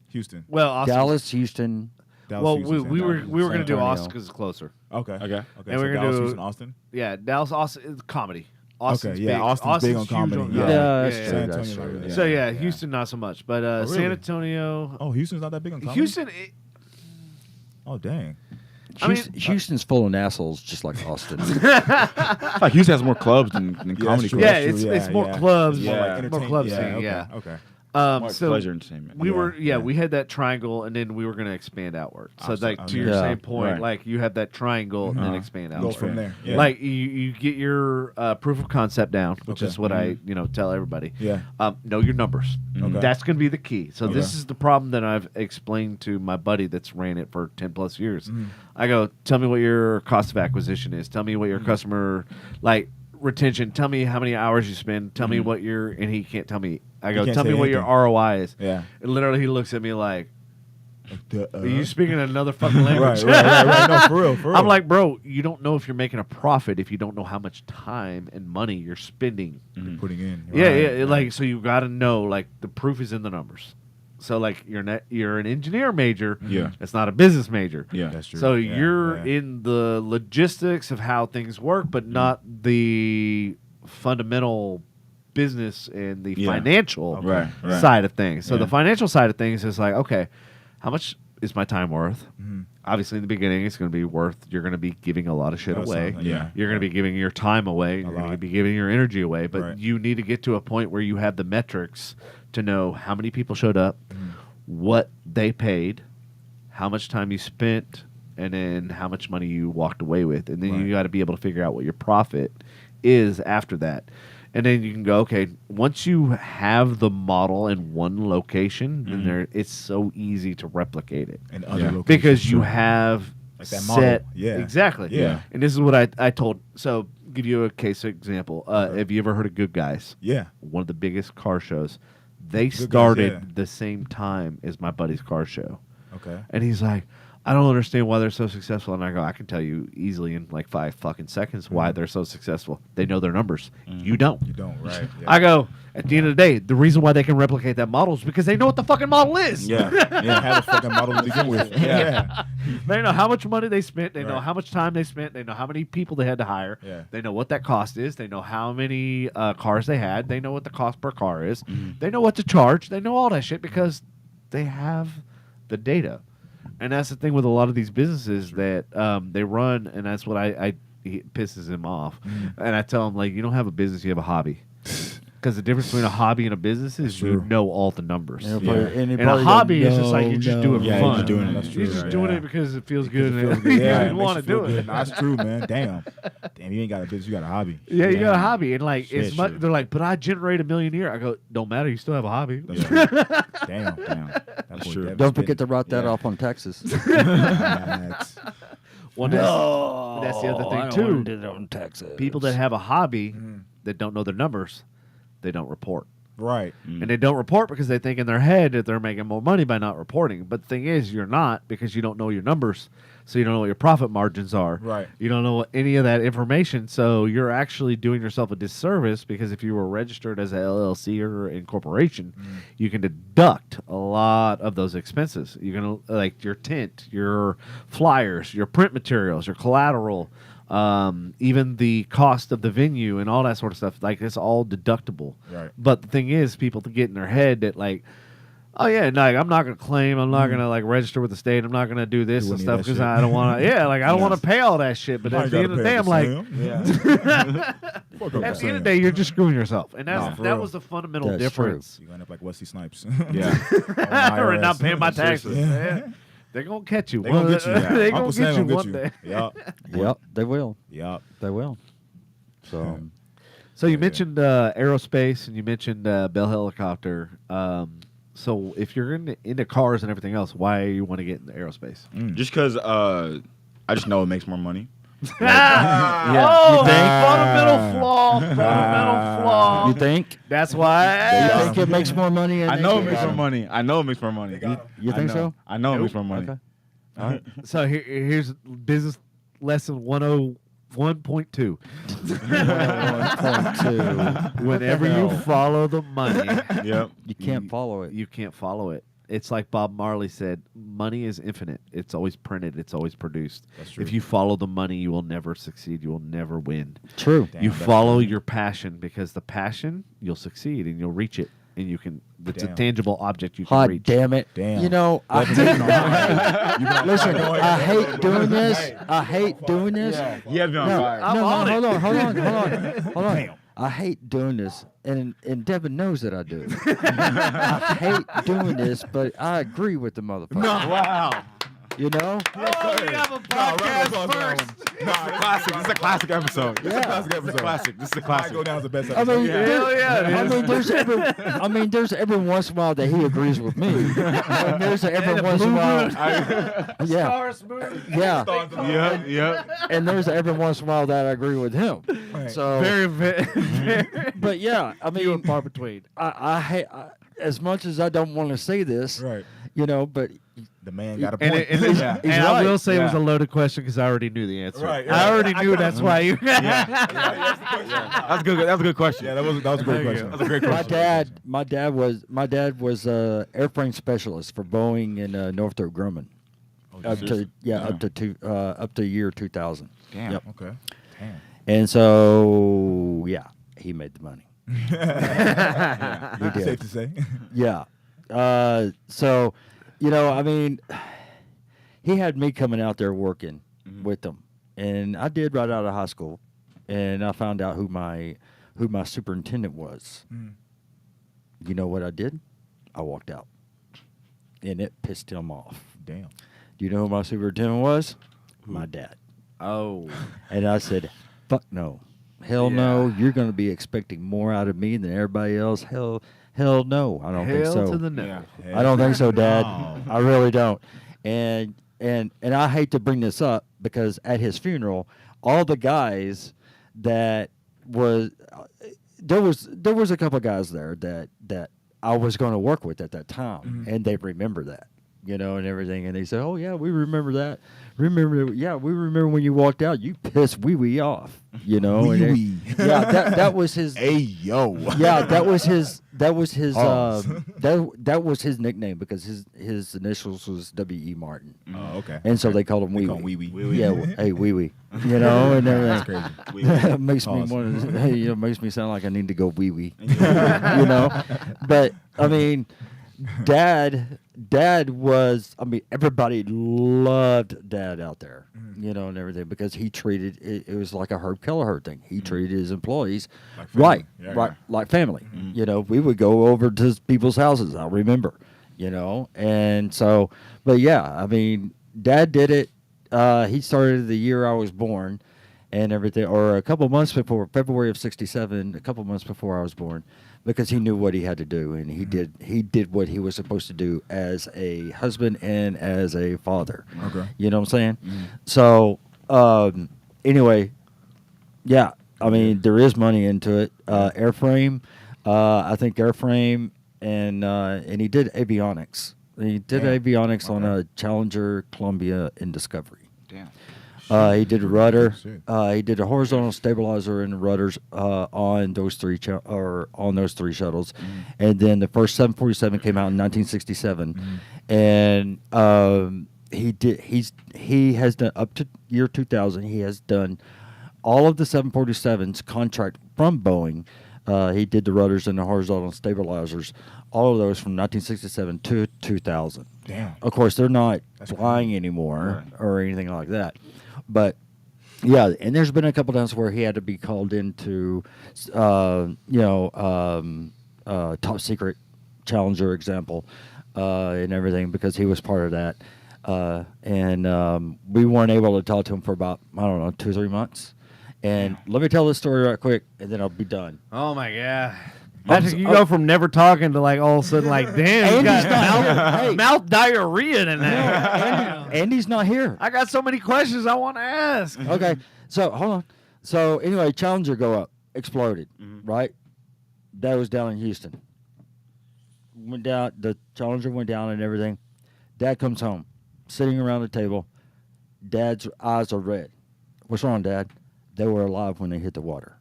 Well, Austin, Dallas, Houston. Dallas, Well, Houston, we San were Antonio. gonna do Antonio. Austin because it's closer. Okay. Okay. Okay. And so we're gonna Dallas, do- Houston, Austin. Yeah, Dallas, Austin, it's comedy. Austin's yeah, big. Austin's big on huge comedy. Yeah, Yeah. that's yeah, true. yeah. San That's Antonio, true. yeah. So yeah, Houston not so much, but San really? Antonio, Oh, Houston's not that big on comedy. Houston. Oh, dang. I mean- Houston's full of assholes, just like Austin. Like Houston has more clubs than comedy that's true. clubs. Yeah, That's true. it's more Yeah. clubs, Yeah. more, Like more entertain- club yeah, scene. okay, Yeah. Okay. More So pleasure entertainment. we were Yeah. we had that triangle, and then we were going to expand outward. So Awesome. like to your Yeah. same point, Right. like you have that triangle and then expand Go outward. from there. Yeah. Like you get your proof of concept down, which Okay. is what I tell everybody. Yeah. Know your numbers. Okay. That's going to be the key. So this Okay. is the problem that I've explained to my buddy that's ran it for 10 plus years. I go, tell me what your cost of acquisition is. Tell me what your customer like retention. Tell me how many hours you spend. Tell me what your and he can't tell me. I go, can't tell me say what your anything. ROI is. Yeah. And literally, he looks at me like, Duh. "Are you speaking another fucking language?" right. No, for real, for real. I'm like, bro, you don't know if you're making a profit if you don't know how much time and money you're spending. putting in. Yeah, Right, yeah. right. Like, so you got to know, like, the proof is in the numbers. So, like, you're an engineer major. Yeah. It's not a business major. Yeah. That's true. So Yeah, you're yeah. in the logistics of how things work, but not the fundamental business and the Yeah. financial Right. Right. side of things. So Yeah. the financial side of things is like, okay, how much is my time worth? Mhm. Obviously, in the beginning, it's going to be worth. You're going to be giving a lot of shit That away. sounds like- Yeah. You're going to be giving your time away. You're going to lot. be giving your energy away. But Right. you need to get to a point where you have the metrics to know how many people showed up, Mm-hmm. what they paid, how much time you spent, and then how much money you walked away with. And then Right. you got to be able to figure out what your profit is after that. And then you can go, okay, once you have the model in one location, Mm-hmm. then it's so easy to replicate it. And other Yeah. locations, Because you sure. have Like that model. set Yeah. exactly. Yeah. And this is what I told. So give you a case example. Have you ever heard of Good Guys? Yeah. One of the biggest car shows. They Guys, started yeah. the same time as my buddy's car show. Okay. And he's like, I don't understand why they're so successful. And I go, I can tell you easily in like 5 fucking seconds why they're so successful. They know their numbers. You don't. You don't, right? Yeah. I go, at the end of the day, the reason why they can replicate that model is because they know what the fucking model is. Yeah. Yeah, have a fucking model to begin with. Yeah. They know how much money they spent. They know Right. how much time they spent. They know how many people they had to hire. Yeah. They know what that cost is. They know how many cars they had. They know what the cost per car is. They know what to charge. They know all that shit because they have the data. And that's the thing with a lot of these businesses that they run, and that's what it pisses him off. And I tell them, like, you don't have a business, you have a hobby. Because the difference between a hobby and a business is you true. know all the numbers. And Yeah. And a hobby is just like you're just doing Yeah, fun. you're just doing it. That's You're true, just right, doing yeah. it because it feels good. It feels and good. you Yeah, it want to makes you do feel it. good. No, that's true, man. Damn, you ain't got a business. You got a hobby. Yeah, you got a hobby, and like Shit, it's much. shit. They're like, but I generate $1 million a year. I go, don't matter. You still have a hobby. That's true. Damn. That boy true. Devin Don't spit- forget to write that Yeah. off on Texas. That's- Well, that's the other thing too. Did it on Texas. People that have a hobby Mhm. that don't know their numbers, they don't report. Right. And they don't report because they think in their head that they're making more money by not reporting. But the thing is, you're not because you don't know your numbers. So you don't know what your profit margins are. Right. You don't know any of that information. So you're actually doing yourself a disservice because if you were registered as a LLC or incorporation, you can deduct a lot of those expenses. You can like your tint, your flyers, your print materials, your collateral, even the cost of the venue and all that sort of stuff. Like it's all deductible. Right. But the thing is, people get in their head that like, Oh yeah, no, like, I'm not gonna claim. I'm not gonna like register with the state. I'm not gonna do this Do and any stuff of that because shit. I don't want to. Yeah, like I don't want to pay all that shit. But I at ain't the end gotta of the pay day, up I'm like, Fuck up at the the end of Sam. the day, you're just screwing yourself, and Nah, for that real. was the fundamental That's difference. You end up like Wesley Snipes. Yeah. Or not paying my taxes. Yeah. Man. They're gonna catch you. They gonna get you. They Uncle gonna Sam get you gonna one you. day. Yup. Yep, they will. Yup. They will. So So you Yeah. mentioned aerospace and you mentioned Bell Helicopter. So if you're into cars and everything else, why you want to get into aerospace? Just because I just know it makes more money. Oh, You think? fundamental flaw. Fundamental flaw. you think? That's why. You think it makes more money? I know it makes more money. I know it makes more money. You think so? I know it makes more money. Okay. All right. So here's business lesson 101.2. 1.2. Whenever you hell? follow the money, Yep. You can't follow it. you can't follow it. It's like Bob Marley said, money is infinite. It's always printed. It's always produced. That's true. If you follow the money, you will never succeed. You will never win. True. Damn, You that's follow crazy. your passion because the passion, you'll succeed and you'll reach it. And you can, it's a Damn. tangible object you can Hot reach. damn it. Damn. You know, I hate, listen, Go ahead. I hate doing this. I hate doing this. You have me on No, fire. I'm no, on it. hold on. I hate doing this, and Devin knows that I do. I hate doing this, but I agree with the motherfucker. Wow. You know? Oh, we have a podcast first. Classic. This is a classic episode. Yeah. Classic episode. Classic. This is a Might classic. go down as the best I episode. mean, Hell yeah, it is. there's every once in a while that he agrees with me, and there's every once in a while, yeah, Star smooth. yeah, Yep. Yep. and there's every once in a while that I agree with him. Right. So, Very. but yeah, I Few and mean, far between. I hate as much as I don't want to say this, Right. you know, but The man got a And, point. and Yeah. and I right. will say it was Yeah. a loaded question because I already knew the answer. Right, I already right. knew that's why you. That's good. That's a good question. Yeah, that was a great There you question. go. That's a great my question. dad was airframe specialist for Boeing in Northrop Grumman up to year 2000. Damn. Yep. Okay. Damn. And so he made the money. Yeah. did. Safe to say. Yeah. So, you know, I mean, he had me coming out there working with him, and I did right out of high school, and I found out who my superintendent was. Mm. You know what I did? I walked out, and it pissed him off. Damn. Do you know who my superintendent was? My dad. Oh. And I said, "Fuck no, hell no! You're going to be expecting more out of me than everybody else. Hell no! I don't think Hell so. to the no. I don't think so, Dad. No. I really don't. And I hate to bring this up because at his funeral, all the guys that was there was a couple of guys there that I was going to work with at that time, and they remember that, you know, and everything. And they said, "Oh yeah, we remember that. We remember when you walked out. You pissed wee wee off, you know." Wee and wee. that was his. Hey yo. Yeah, that was his. Pause. That was his nickname because his initials was W.E. Martin, Oh, okay. and so they called him They Wee call him Wee. Wee Wee. Yeah, hey Wee Wee. You know, and That's everything. crazy. makes me Pause. want to. Hey, makes me sound like I need to go Wee Wee. You know, but I mean, Dad was. I mean, everybody loved Dad out there. You know, and everything because he treated it was like a Herb Kelleher thing. He treated his employees Like family. right, Yeah, right, yeah. like family. You know, we would go over to people's houses. I remember, you know, and so, but yeah, I mean, Dad did it. He started the year I was born, and everything, or a couple months before February of '67, a couple months before I was born, because he knew what he had to do, and he did what he was supposed to do as a husband and as a father. Okay. You know what I'm saying? So, anyway, yeah, I mean, there is money into it. Airframe, I think airframe, and he did avionics. He did Damn. avionics on Okay. a Challenger, Columbia, and Discovery. Damn. He did a rudder. Shit. He did a horizontal stabilizer and rudders on those three shuttles, and then the first 747 came out in 1967, and he has done up to year 2000. He has done all of the 747s contract from Boeing. He did the rudders and the horizontal stabilizers all of those from 1967 to 2000. Damn. Of course, they're not That's flying anymore or anything like that. But yeah, and there's been a couple times where he had to be called into, top secret Challenger example, and everything because he was part of that. And we weren't able to talk to him for about, 2 or 3 months. And let me tell this story right quick, and then I'll be done. Oh my god. Patrick, you go from never talking to like all of a sudden like, damn, you got mouth diarrhea tonight. Andy's not here. I got so many questions I want to ask. Okay, so hold on. So anyway, Challenger go up, exploded, right? That was down in Houston. Went down. The Challenger went down and everything. Dad comes home, sitting around the table. Dad's eyes are red. What's wrong, Dad? They were alive when they hit the water.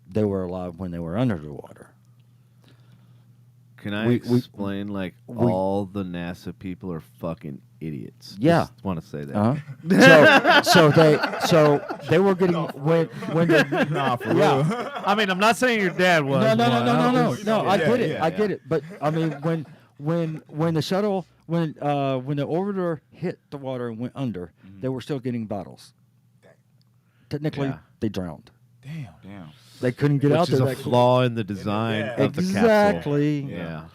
They were alive when they were under the water. Can I explain, all the NASA people are fucking idiots? Yeah. Just want to say that. So they were getting when the, Nah, for yeah. real. I mean, I'm not saying your dad was. No. I get it. Yeah, I get it. But I mean, when the shuttle when the orbiter hit the water and went under, they were still getting bottles. Technically, they drowned. Damn. They couldn't get out Which there. is a flaw in the design of the capsule. Exactly. Yeah.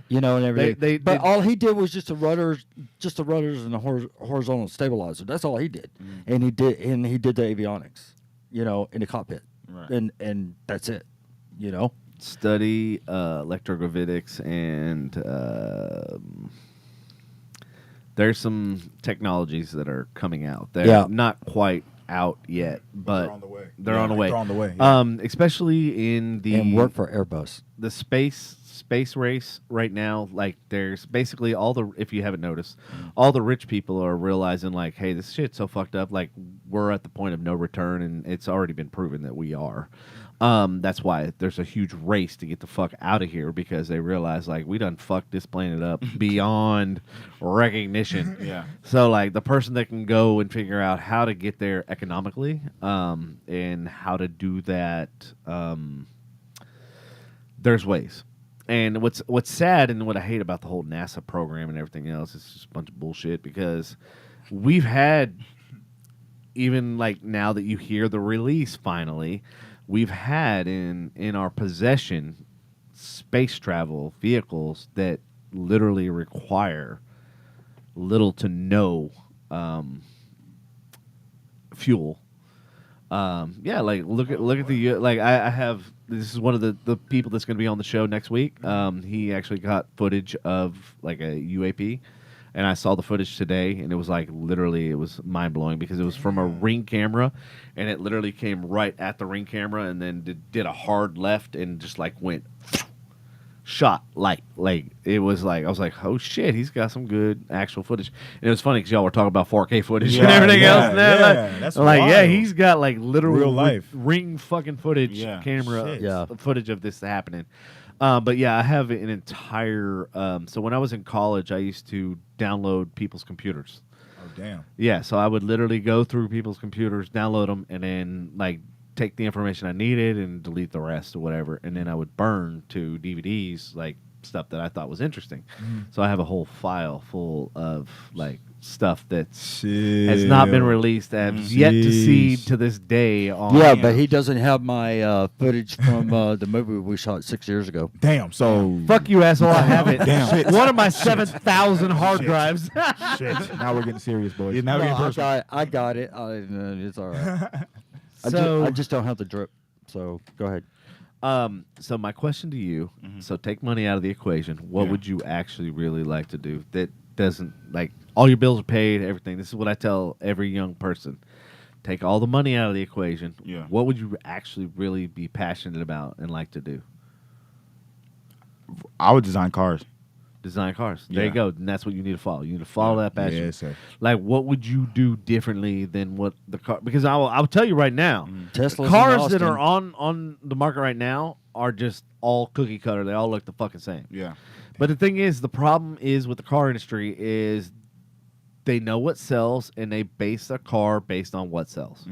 You know, and everything. They all he did was just the rudders and the horizontal stabilizer. That's all he did, and he did the avionics, in the cockpit, and that's it, Study electrogravitics and there's some technologies that are coming out. They're not quite out yet, but they're on the way. They're on the way. They're on the way. Yeah. Especially in the and work for Airbus. The space race right now, like there's basically if you haven't noticed, all the rich people are realizing like, hey, this shit's so fucked up, like we're at the point of no return, and it's already been proven that we are. That's why there's a huge race to get the fuck out of here, because they realize like we done fucked this planet up beyond recognition. Yeah. So like the person that can go and figure out how to get there economically, and how to do that, there's ways. And what's sad and what I hate about the whole NASA program and everything else is just a bunch of bullshit, because we've had, even like now that you hear the release finally, we've had in our possession space travel vehicles that literally require little to no fuel. Like look at the like I have. This is one of the people that's going to be on the show next week. He actually got footage of like a UAP, and I saw the footage today, and it was like literally, it was mind blowing because it was from a ring camera, and it literally came right at the ring camera, and then did a hard left and just like went shot like it was like I was like, oh shit, he's got some good actual footage. And it was funny because y'all were talking about 4K footage and everything else. And that's like wild. he's got like literal Real life ring fucking footage, camera footage of this happening. But yeah, I have an entire. So when I was in college, I used to download people's computers. Oh damn. Yeah, so I would literally go through people's computers, download them, and then like take the information I needed and delete the rest or whatever, and then I would burn to DVDs like stuff that I thought was interesting. So I have a whole file full of like stuff that has not been released and yet to see to this day. On but he doesn't have my footage from the movie we shot 6 years ago. Damn. So fuck you, asshole. I have it. Damn. One of my 7,000 hard drives. Shit. Now we're getting serious, boys. Yeah, now we're getting personal. I got it. It's all right. So I just don't have the drip. So go ahead. So my question to you: so take money out of the equation. What would you actually really like to do that doesn't like all your bills are paid, everything? This is what I tell every young person: take all the money out of the equation. Yeah. What would you actually really be passionate about and like to do? I would design cars. Design cars. There you Yeah. go. And that's what you need to follow. You need to follow that passion. Yes, sir. Like, what would you do differently than what the car? Because I'll tell you right now, Teslas cars in that are Austin. on the market right now are just all cookie cutter. They all look the fucking same. Yeah. But the thing is, the problem is with the car industry is they know what sells, and they base a car based on what sells.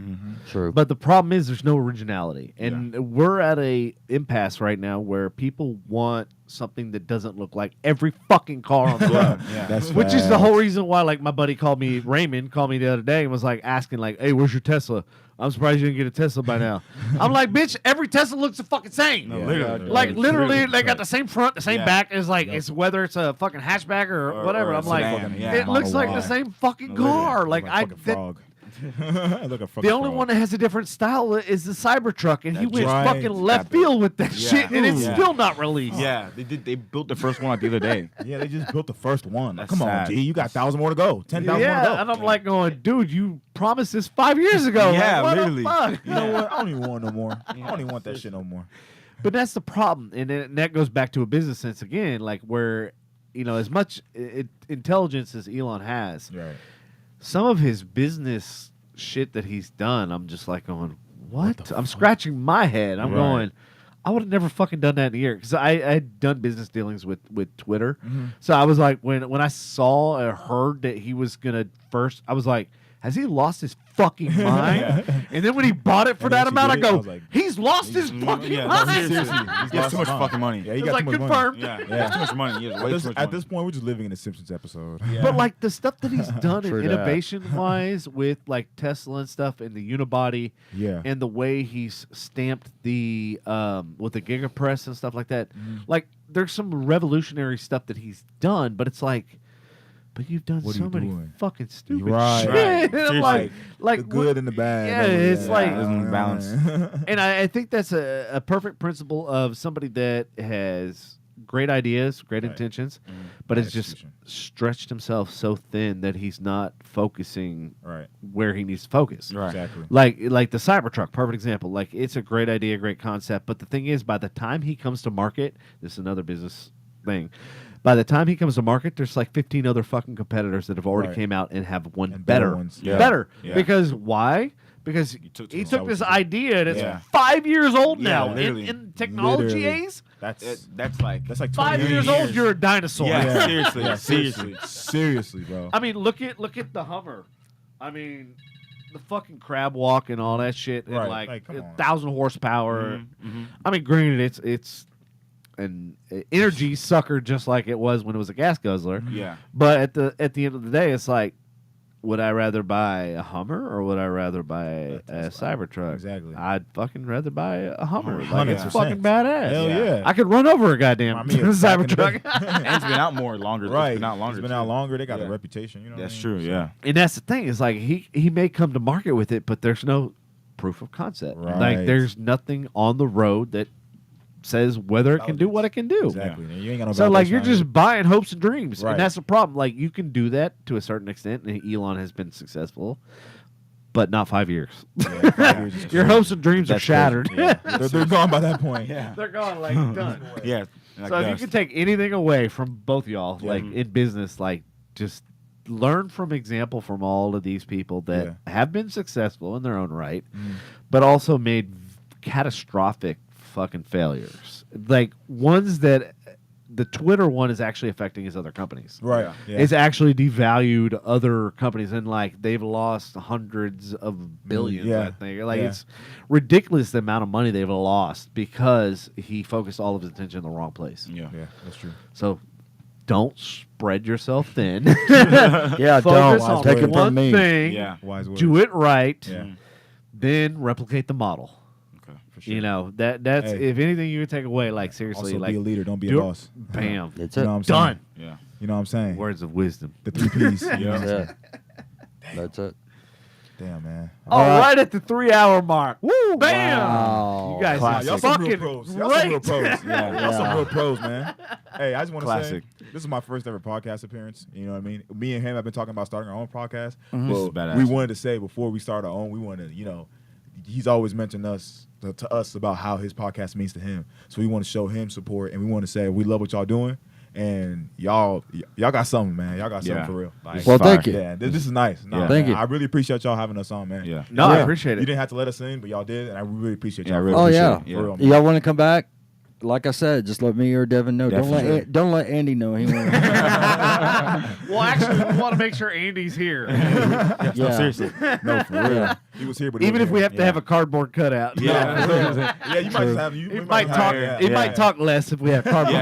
True. But the problem is there's no originality. And we're at a impasse right now where people want something that doesn't look like every fucking car on the road. That's Which is the facts. whole reason why, like, my buddy Raymond called me the other day and was like asking, like, hey, where's your Tesla? I'm surprised you didn't get a Tesla by now. I'm like, bitch, every Tesla looks the fucking same. Yeah. Literally. Like, literally, they got Right. the same front, the same Yeah. back. It's like, it's whether it's a fucking hatchback or whatever. a I'm like, sedan, yeah. it looks like the Model same fucking Literally. car. Like, Like a fucking frog. Look a fucking the only frog. one that has a different style is the Cybertruck, and he That's went right. fucking left That field with that Yeah. shit, and it's Yeah. still not released. Yeah, they built the first one out the other day. Yeah, they just built the first one. Like, That's come on, sad. G, you got 1,000 more to go. 10,000 more to go. Yeah, and I'm like going, dude, you promised this 5 years ago. Yeah, like, what literally. the fuck? You know what? I don't even want no more. I don't even want that shit no more. But that's the problem, and that goes back to a business sense again, like where, as much intelligence as Elon has, Right. some of his business shit that he's done, I'm just like going, what? I'm scratching my head. I'm Right. going, I would have never fucking done that in a year because I had done business dealings with Twitter. So I was like, when I saw or heard that he was gonna first, I was like, has he lost his fucking mind? And then when he bought it for And that once he amount, I did it, I go, was like, he's lost his fucking Yeah, no, mind. seriously. He has too much fucking money. Yeah, he It's got like too much confirmed. Yeah, Yeah. he has too much money. He has way too much At money. this point, we're just living in a Simpsons episode. But like the stuff that he's done True that. innovation wise with like Tesla and stuff and the unibody Yeah. and the way he's stamped the with the gigapress and stuff like that. Mm-hmm. Like there's some revolutionary stuff that he's done, but it's like, but you've done What are so you many doing? fucking stupid Right. shit. Right. And I'm Seriously. like the good and the bad. Yeah, Oh, it's like- Doesn't balance. and I think that's a perfect principle of somebody that has great ideas, great Right. intentions, Mm-hmm. but has just Execution. stretched himself so thin that he's not focusing Right. where he needs to focus. Right. Exactly. Like the Cybertruck, perfect example. Like it's a great idea, great concept, but the thing is, by the time he comes to market, this is another business thing. By the time he comes to market, there's like 15 other fucking competitors that have already Right. came out and have one And better better. ones. Yeah. Better. Yeah. Because why? Because he took took, too long. this idea that's Yeah. 5 years old Yeah, now. literally. In technology Literally. A's, That's That's like 20 5 years years. old, you're a dinosaur. Yeah. Seriously. Yeah, Seriously. seriously, bro. I mean, look at the Hummer. I mean, the fucking crab walk and all that shit, and Right, like like, come on. 1,000 horsepower. Mm-hmm. I mean, granted, it's an energy sucker just like it was when it was a gas guzzler. Yeah. But at the end of the day, it's like, would I rather buy a Hummer or would I rather buy a Cybertruck? Exactly. I'd fucking rather buy a Hummer. Like 100%. it's fucking badass. Hell yeah. I could run over a goddamn I mean, back in the Cybertruck. And it's been out more longer. Right. It's been out longer. It's been too. out longer. They got Yeah. a reputation. You know. That's what I mean? true. Yeah. And that's the thing is like he may come to market with it, but there's no proof of concept. Like Right. there's nothing on the road that says whether it can do what it can do. Exactly. And you ain't got no So like validation you're on just it. buying hopes and dreams, Right. and that's the problem. Like you can do that to a certain extent, and Elon has been successful, but not 5 years. Yeah, 5 years is Your crazy. hopes and dreams are That's shattered. crazy. Yeah. They're gone by that point. Yeah. They're gone, like done. Yeah. Like So if you dust. can take anything away from both y'all, like in business, like just learn from example from all of these people that have been successful in their own right, but also made catastrophic fucking failures. Like ones that the Twitter one is actually affecting his other companies. Right. Yeah. It's actually devalued other companies, and like they've lost hundreds of billions. Yeah. I think like Yeah. it's ridiculous the amount of money they've lost because he focused all of his attention in the wrong place. Yeah. Yeah, that's true. So don't spread yourself thin. Yeah, don't. Focus on Take it one from me. thing. Yeah. Wise words. Do it right. Yeah. Then replicate the model. Okay. For sure. You know that's Hey. if anything you can take away. Like seriously, Also, like be a leader. Don't be a do it- boss. bam, That's You know it. what I'm saying? done. Yeah. You know what I'm saying? Words of wisdom. The 3 Ps. You know what I'm saying? Yeah. That's it. Damn, man. All right. right at the 3 hour mark. Woo! Bam! Wow. You guys Classic. are Y'all some real fucking pros. Y'all some real great. pros. Yeah, y'all some Yeah. real pros, man. Hey, I just want to say, Classic. this is my first ever podcast appearance. You know what I mean? Me and him have been talking about starting our own podcast. This is But badass. we wanted to say before we start our own, we wanted to, he's always mentioned us to us about how his podcast means to him. So we want to show him support, and we want to say we love what y'all doing, and y'all got something, man. Y'all got something Yeah. for real. Like, Well, Fire. thank you. yeah, this is nice. Nah, Yeah. Thank man, you. I really appreciate y'all having us on, man. Yeah. No, I Yeah. appreciate You it. didn't have to let us in, but y'all did, and I really appreciate Yeah, I y'all. really Oh appreciate yeah. it. Yeah. For real, man. Y'all want to come back? like I said, just let me or Devin know. Definitely. Don't let Andy know. He won't. Well, actually, we want to make sure Andy's here. No, seriously. No, for real. Yeah. He was here, but he Even if wasn't we here. have to have a cardboard cutout. Yeah. Yeah, you might just have you. He we might have- talk. yeah. He might talk less if we have cardboard.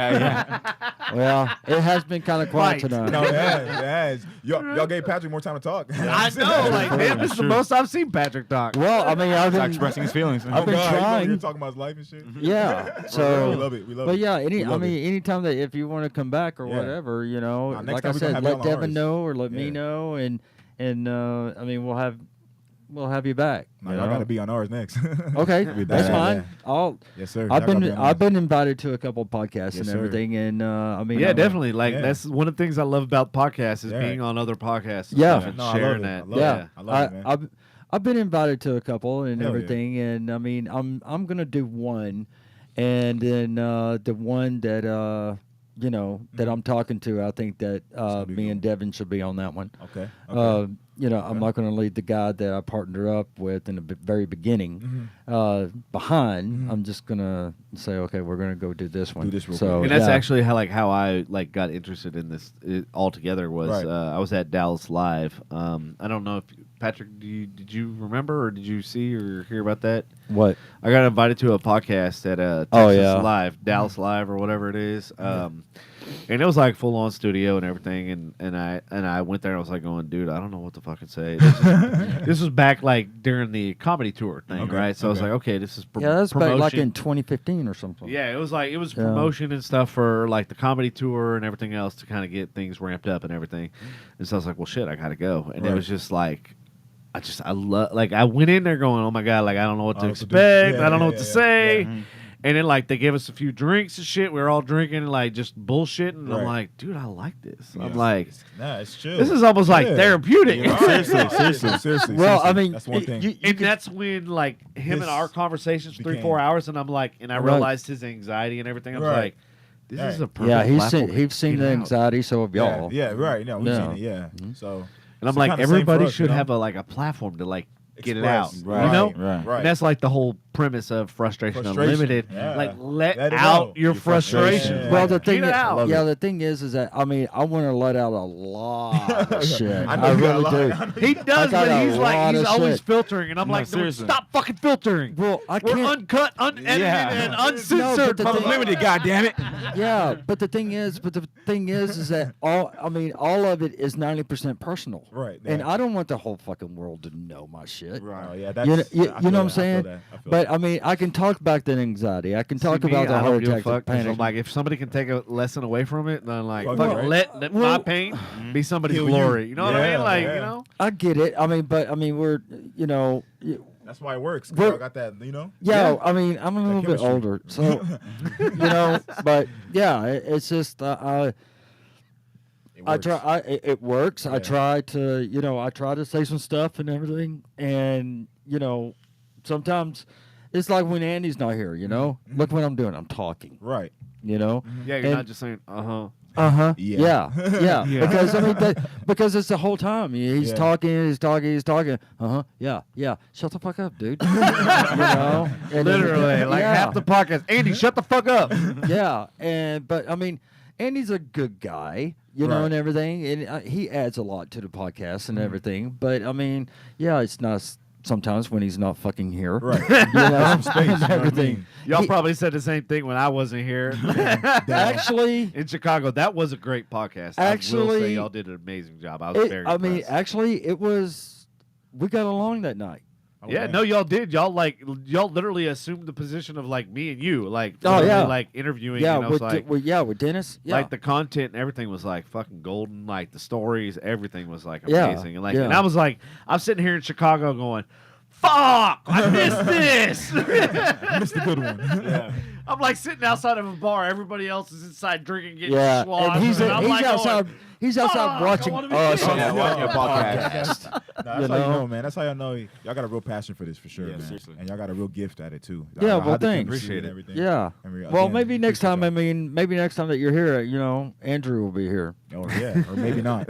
Well, it has been kind of quiet Right. tonight. No, it has. Y'all gave Patrick more time to talk. I know. Like, damn, this is the most I've seen Patrick talk. Well, I mean, I've He's been expressing his feelings. I've been God, you know, trying. you're talking about his life and shit. Yeah. we So, love it. We love but it. yeah, We love it. anytime that if you want to come back or Yeah. whatever, you know, Next like time I we gonna said, have you let on Devin ours. know or let me Yeah. know, and I mean, we'll have you back. No, you y'all know? gotta be on ours next. Okay, Be that's bad. fine. Yeah. Yes, sir. I've Y'all gotta been be on I've ours. been invited to a couple podcasts Yes, and sir. everything, and I mean, Yeah, definitely. Like Yeah. that's one of the things I love about podcasts is Yeah. being on other podcasts. And Yeah. stuff and No, I love sharing it. that. I love yeah, it. I love it, man. I've been invited to a couple and Hell yeah. everything, and I mean, I'm gonna do one, and then the one that that I'm talking to, I think that gonna be me good. and Devin should be on that one. Okay. Okay. I'm not going to lead the guy that I partnered up with in the very beginning Mm-hmm. behind. I'm just going to say, okay, we're going to go do this one. this real so, quick. And that's yeah. actually how I got interested in this altogether was Right. I was at Dallas Live. I don't know if Patrick, did you remember or did you see or hear about that? What? I got invited to a podcast at Texas Oh, yeah. Live, Dallas Live or whatever it is. And it was like full on studio and everything. And I went there and I was like going, dude, I don't know what to fucking say. This was back like during the comedy tour thing, Okay, right? So I was okay. like, okay, this is Yeah, that's promotion. back like in 2015 or something. Yeah, it was like Yeah. promotion and stuff for like the comedy tour and everything else to kind of get things ramped up and everything. And so I was like, well, shit, I gotta go. And it Right. was just like, I love like I went in there going, oh my god, like I don't know what to what to do. expect, Yeah, I don't know yeah, what to yeah, say. yeah. And then like they gave us a few drinks and shit. We were all drinking and like just bullshit. And I'm Right. like, dude, I like this. I'm Yeah. like, Nah, it's chill. this is almost like Yeah. therapeutic. You know, seriously. Well, I seriously. mean, that's one thing. And that's when like him and This our conversations became- 3-4 hours, and I'm like, and I Right. realized his anxiety and everything. I was Right. like, this is Right. a perfect Yeah, platform to he's seen get the out. anxiety, so have y'all. Yeah, right. No, we've Yeah. seen it. Yeah. So, And I'm it's like, kinda same everybody for us, should you know? have a platform to like get it Express. out. Right. You know? Right. And that's like the whole premise of Frustration Unlimited. Yeah. Like let Let it out out. your Your frustration. frustration. Yeah. Well, the thing, Get it out. the thing is that I mean, I want to let out a lot of shit. I know I you got a really lot. do. I know He does, got but a he's like lot he's of always shit. filtering, and I'm like, dude, seriously. stop fucking filtering. Well, I We're can't. uncut, unedited, Yeah. and No, but uncensored. the motherfucker. thing- Unlimited, goddammit. Yeah, but the thing is that all of it is 90% personal. Right. And yeah. I don't want the whole fucking world to know my shit. Oh, yeah, You that's, know, I you feel know what I'm that, I feel saying? that, I feel But that. I mean, I can talk about the anxiety. I can talk See, me, about the I heart don't give a attacks, fuck, 'cause panic. I'm like, if somebody can take a lesson away from it, then like, Fuck fuck it, it, right? let my Well- pain be somebody's Heal you. glory. You know what I Yeah, mean? Like, yeah. you know. I get it. I mean, but I mean, we're That's why it works. 'Cause We're- I got that, you know? yeah. I mean, I'm a little bit chemistry. older, so but yeah, it's just It I works. try. It works. I Yeah. try to, I try to say some stuff and everything, and sometimes it's like when Andy's not here. Look what I'm doing. I'm talking. Right. Yeah, you're And- not just saying, Yeah. Yeah. Yeah. Because I mean, because it's the whole time. He's Yeah. talking. Yeah. Shut the fuck up, dude. And literally, like yeah. half the podcast. Andy, shut the fuck up. Yeah, but I mean, Andy's a good guy, Right. and everything, and he adds a lot to the podcast and everything. But I mean, yeah, it's nice sometimes when he's not fucking here, Right. Some space, you know what I everything. mean? Y'all He- probably said the same thing when I wasn't here. Actually, In Chicago, that was a great podcast. I will Actually, say y'all did an amazing job. I was very impressed. actually, it was. We got along that night. Yeah, man. no, y'all did. Y'all literally assumed the position of like me and you, like Oh, literally, yeah. like interviewing. Yeah, and I was like, with Dennis. Yeah, like the content and everything was like fucking golden. Like the stories, everything was like Yeah, amazing. And like, yeah. and I was like, I'm sitting here in Chicago going, "Fuck, I missed this." Missed a good one. Yeah. I'm like sitting outside of a bar. Everybody else is inside drinking, getting yeah, schlossed, and he's I'm like outside. going, He's outside "Fuck, I watching wanna be us. here." on Yeah, the watching a podcast. Nah, that's You how you know? know, man. That's how y'all know y'all got a real passion for this, for sure, Yeah, man. seriously. And y'all got a real gift at it too. Yeah, Y'all well, had the thanks. chemistry and Appreciate it. everything. Yeah. And Well, again, maybe next appreciate time. I mean, maybe next time that you're here, Andrew will be here. y'all. Oh yeah, or maybe not.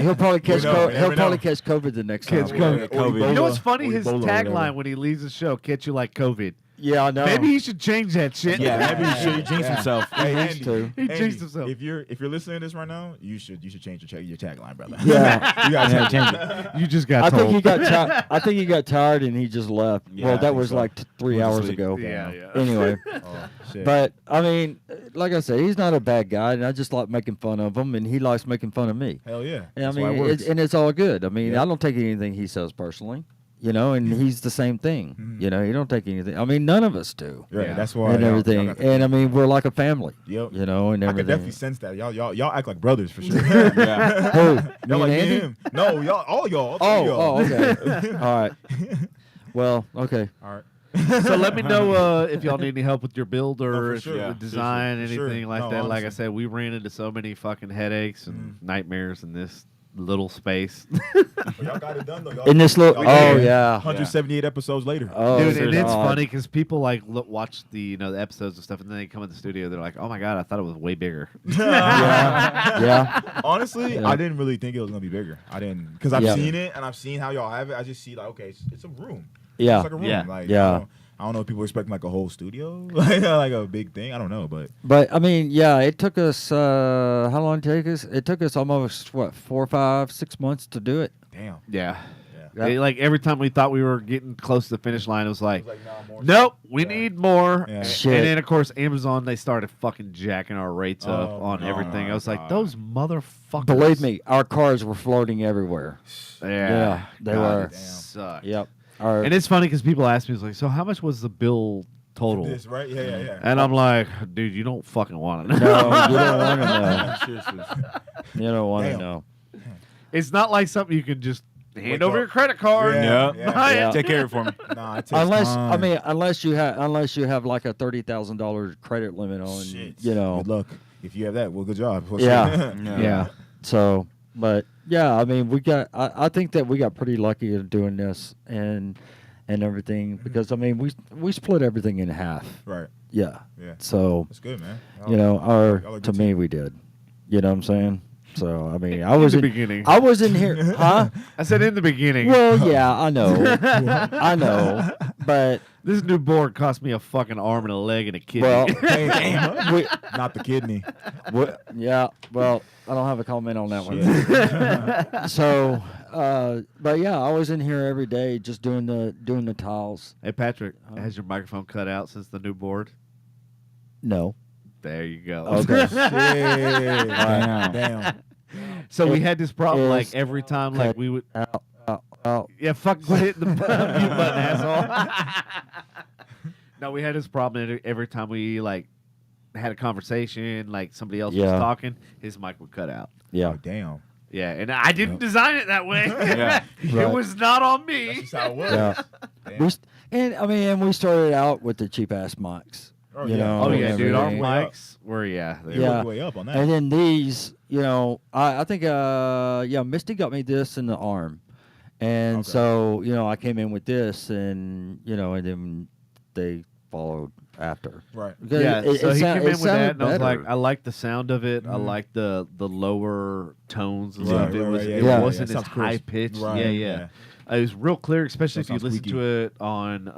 He'll probably catch. know, you He'll never probably know. catch COVID the next Catch time. COVID. Or You know what's Ebola. funny? Or His Ebola or whatever. tagline when he leaves the show, "Catch you like COVID." Yeah, I know. Maybe he should change that shit. Yeah, maybe he should jinx himself. Hey, He Andy, used to. He jinxed himself. If you're listening to this right now, you should change your tagline, brother. Yeah. you gotta change it. You just got I told. think he got I think he got tired and he just left. Yeah, well, I that think was so. like 3 Went to hours sleep. ago. Yeah. Anyway, Oh, shit. but I mean, like I said, he's not a bad guy, and I just like making fun of him, and he likes making fun of me. Hell yeah. And I That's why it mean, works. and it's all good. I mean, Yeah. I don't take anything he says personally, and he's the same thing. Mhm. He don't take anything. I mean, none of us do, Right, Yeah. that's why. and y'all everything. got the- And I mean, we're like a family, Yep. and I could everything. definitely sense that. Y'all act like brothers for sure. Yeah. Who? Y'all Me like and me and Andy? him. No, y'all, all y'all. All three Oh, of y'all. okay. All right. Well, okay. All right. So let me know if y'all need any help with your build or for if sure. Yeah, the design, for sure. anything like No, that. Like I honestly. said, we ran into so many fucking headaches and nightmares in this little space. But y'all got it done though. Y'all, In this little, y'all got oh it. yeah, 178 episodes later. oh, Dude, and it's God. funny because people like watch the the episodes and stuff, and then they come in the studio. They're like, "Oh my god, I thought it was way bigger." Yeah. Honestly, Yeah. I didn't really think it was gonna be bigger. I didn't, because I've Yeah. seen it and I've seen how y'all have it. I just see like, okay, it's a room. Yeah. It's like a room. Yeah. Like, Yeah. I don't know if people expect like a whole studio, like a big thing. I don't know, but But I mean, yeah, it took us how long did it take us? It took us almost 4, 5, 6 months to do it. damn. Yeah. Yeah. Like every time we thought we were getting close to the finish line, it was like, It was like, nah, more nope, stuff. we Yeah. need more. Yeah. And Shit. then of course Amazon, they started fucking jacking our rates up Oh, on my everything. I was like, God. those motherfuckers. Believe me, our cars were floating everywhere. Yeah, they God, were. it sucked. Yep. Our, And it's funny because people ask me, it's like, so how much was the bill total? This, right? Yeah. And I'm like, dude, you don't fucking want to know. no, you don't want to know. Seriously. You don't want to Damn. know. It's not like something you can just hand Wake over up. your credit card. Yeah. Yeah. Take care of it for me. Nah, it takes Unless time. unless you have like a $30,000 credit limit on, Shit. Oh. Good luck. If you have that, well, good job. Yeah. Yeah. Yeah. So, but yeah, I mean, I think that we got pretty lucky in doing this and everything because I mean we split everything in half. Right. Yeah. Yeah. So That's good, man. our y'all are to good me team. we did. You know what I'm saying? So I mean, I In was the in, beginning. I was in here, huh? I said in the beginning. Well, yeah, I know, I know, but This new board cost me a fucking arm and a leg and a kidney. well, we, Not the kidney. yeah, well, I don't have a comment on that one. Shit. So, but yeah, I was in here every day just doing the tiles. Hey, Patrick, has your microphone cut out since the new board? No. There you go. Okay. Shit. Damn. So we had this problem, Is like, every time, like, cut we would... Out. Yeah, fuck, quit hitting the mute button, asshole. No, we had this problem every time we, like, had a conversation, like, somebody else was Yeah. talking, his mic would cut out. Yeah. Oh, damn. Yeah, and I didn't design it that way. Yeah. It Right. was not on That's me. just how it was. Yeah. Damn. And we started out with the cheap ass mics. Oh, you yeah. know, Oh, and yeah, dude, our everything. Way up. mics were, they Yeah. were- Way up on that. And then these, I think Misty got me this in the arm. And Okay. so, I came in with this and then they followed after. Right. Because Yeah, so he came in with that, sounded and I was like, better. I like the sound of it. I Mhm. like the lower tones and Right, stuff. right, It was right, it yeah, wasn't yeah. as Sounds crisp. high pitched. Right, Yeah. It was real clear, especially if That you sounds listen squeaky. to it on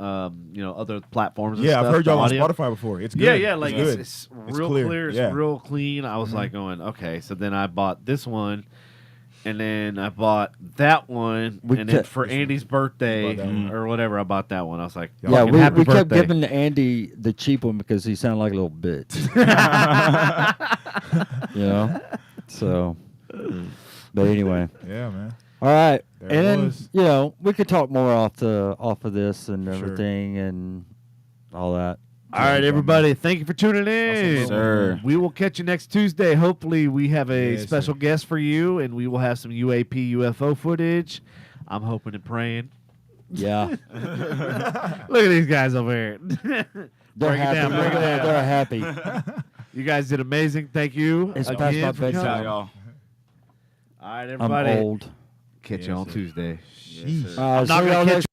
other platforms. And Yeah, I've stuff, heard y'all the on audio. Spotify before. It's Yeah, good. yeah, like good. it's It's real clear, clear. It's yeah. real clean. I was Mhm. like going, okay. So then I bought this one, and then I bought that one, We and then kept- for Andy's birthday You bought that one. or whatever, I bought that one. I was like, Yeah, Yeah, fucking we happy kept birthday. giving Andy the cheap one because he sounded like a little bitch. So, but anyway. Yeah, man. All right, There and it then was. we could talk more off of this and Sure. everything and all that. All right, everybody. Thank you for tuning in. Sir. We will catch you next Tuesday. Hopefully, we have a Yes, special sir. guest for you, and we will have some UAP UFO footage. I'm hoping and praying. Yeah, Look at these guys over here. they're Break it happy. down, break it down. They're happy. You guys did amazing. Thank you It's past again my for bedtime. coming. Shout y'all. All right, I'm everybody. old. Catch you Yes, on sir. Tuesday. Yes, sir. I'm not gonna catch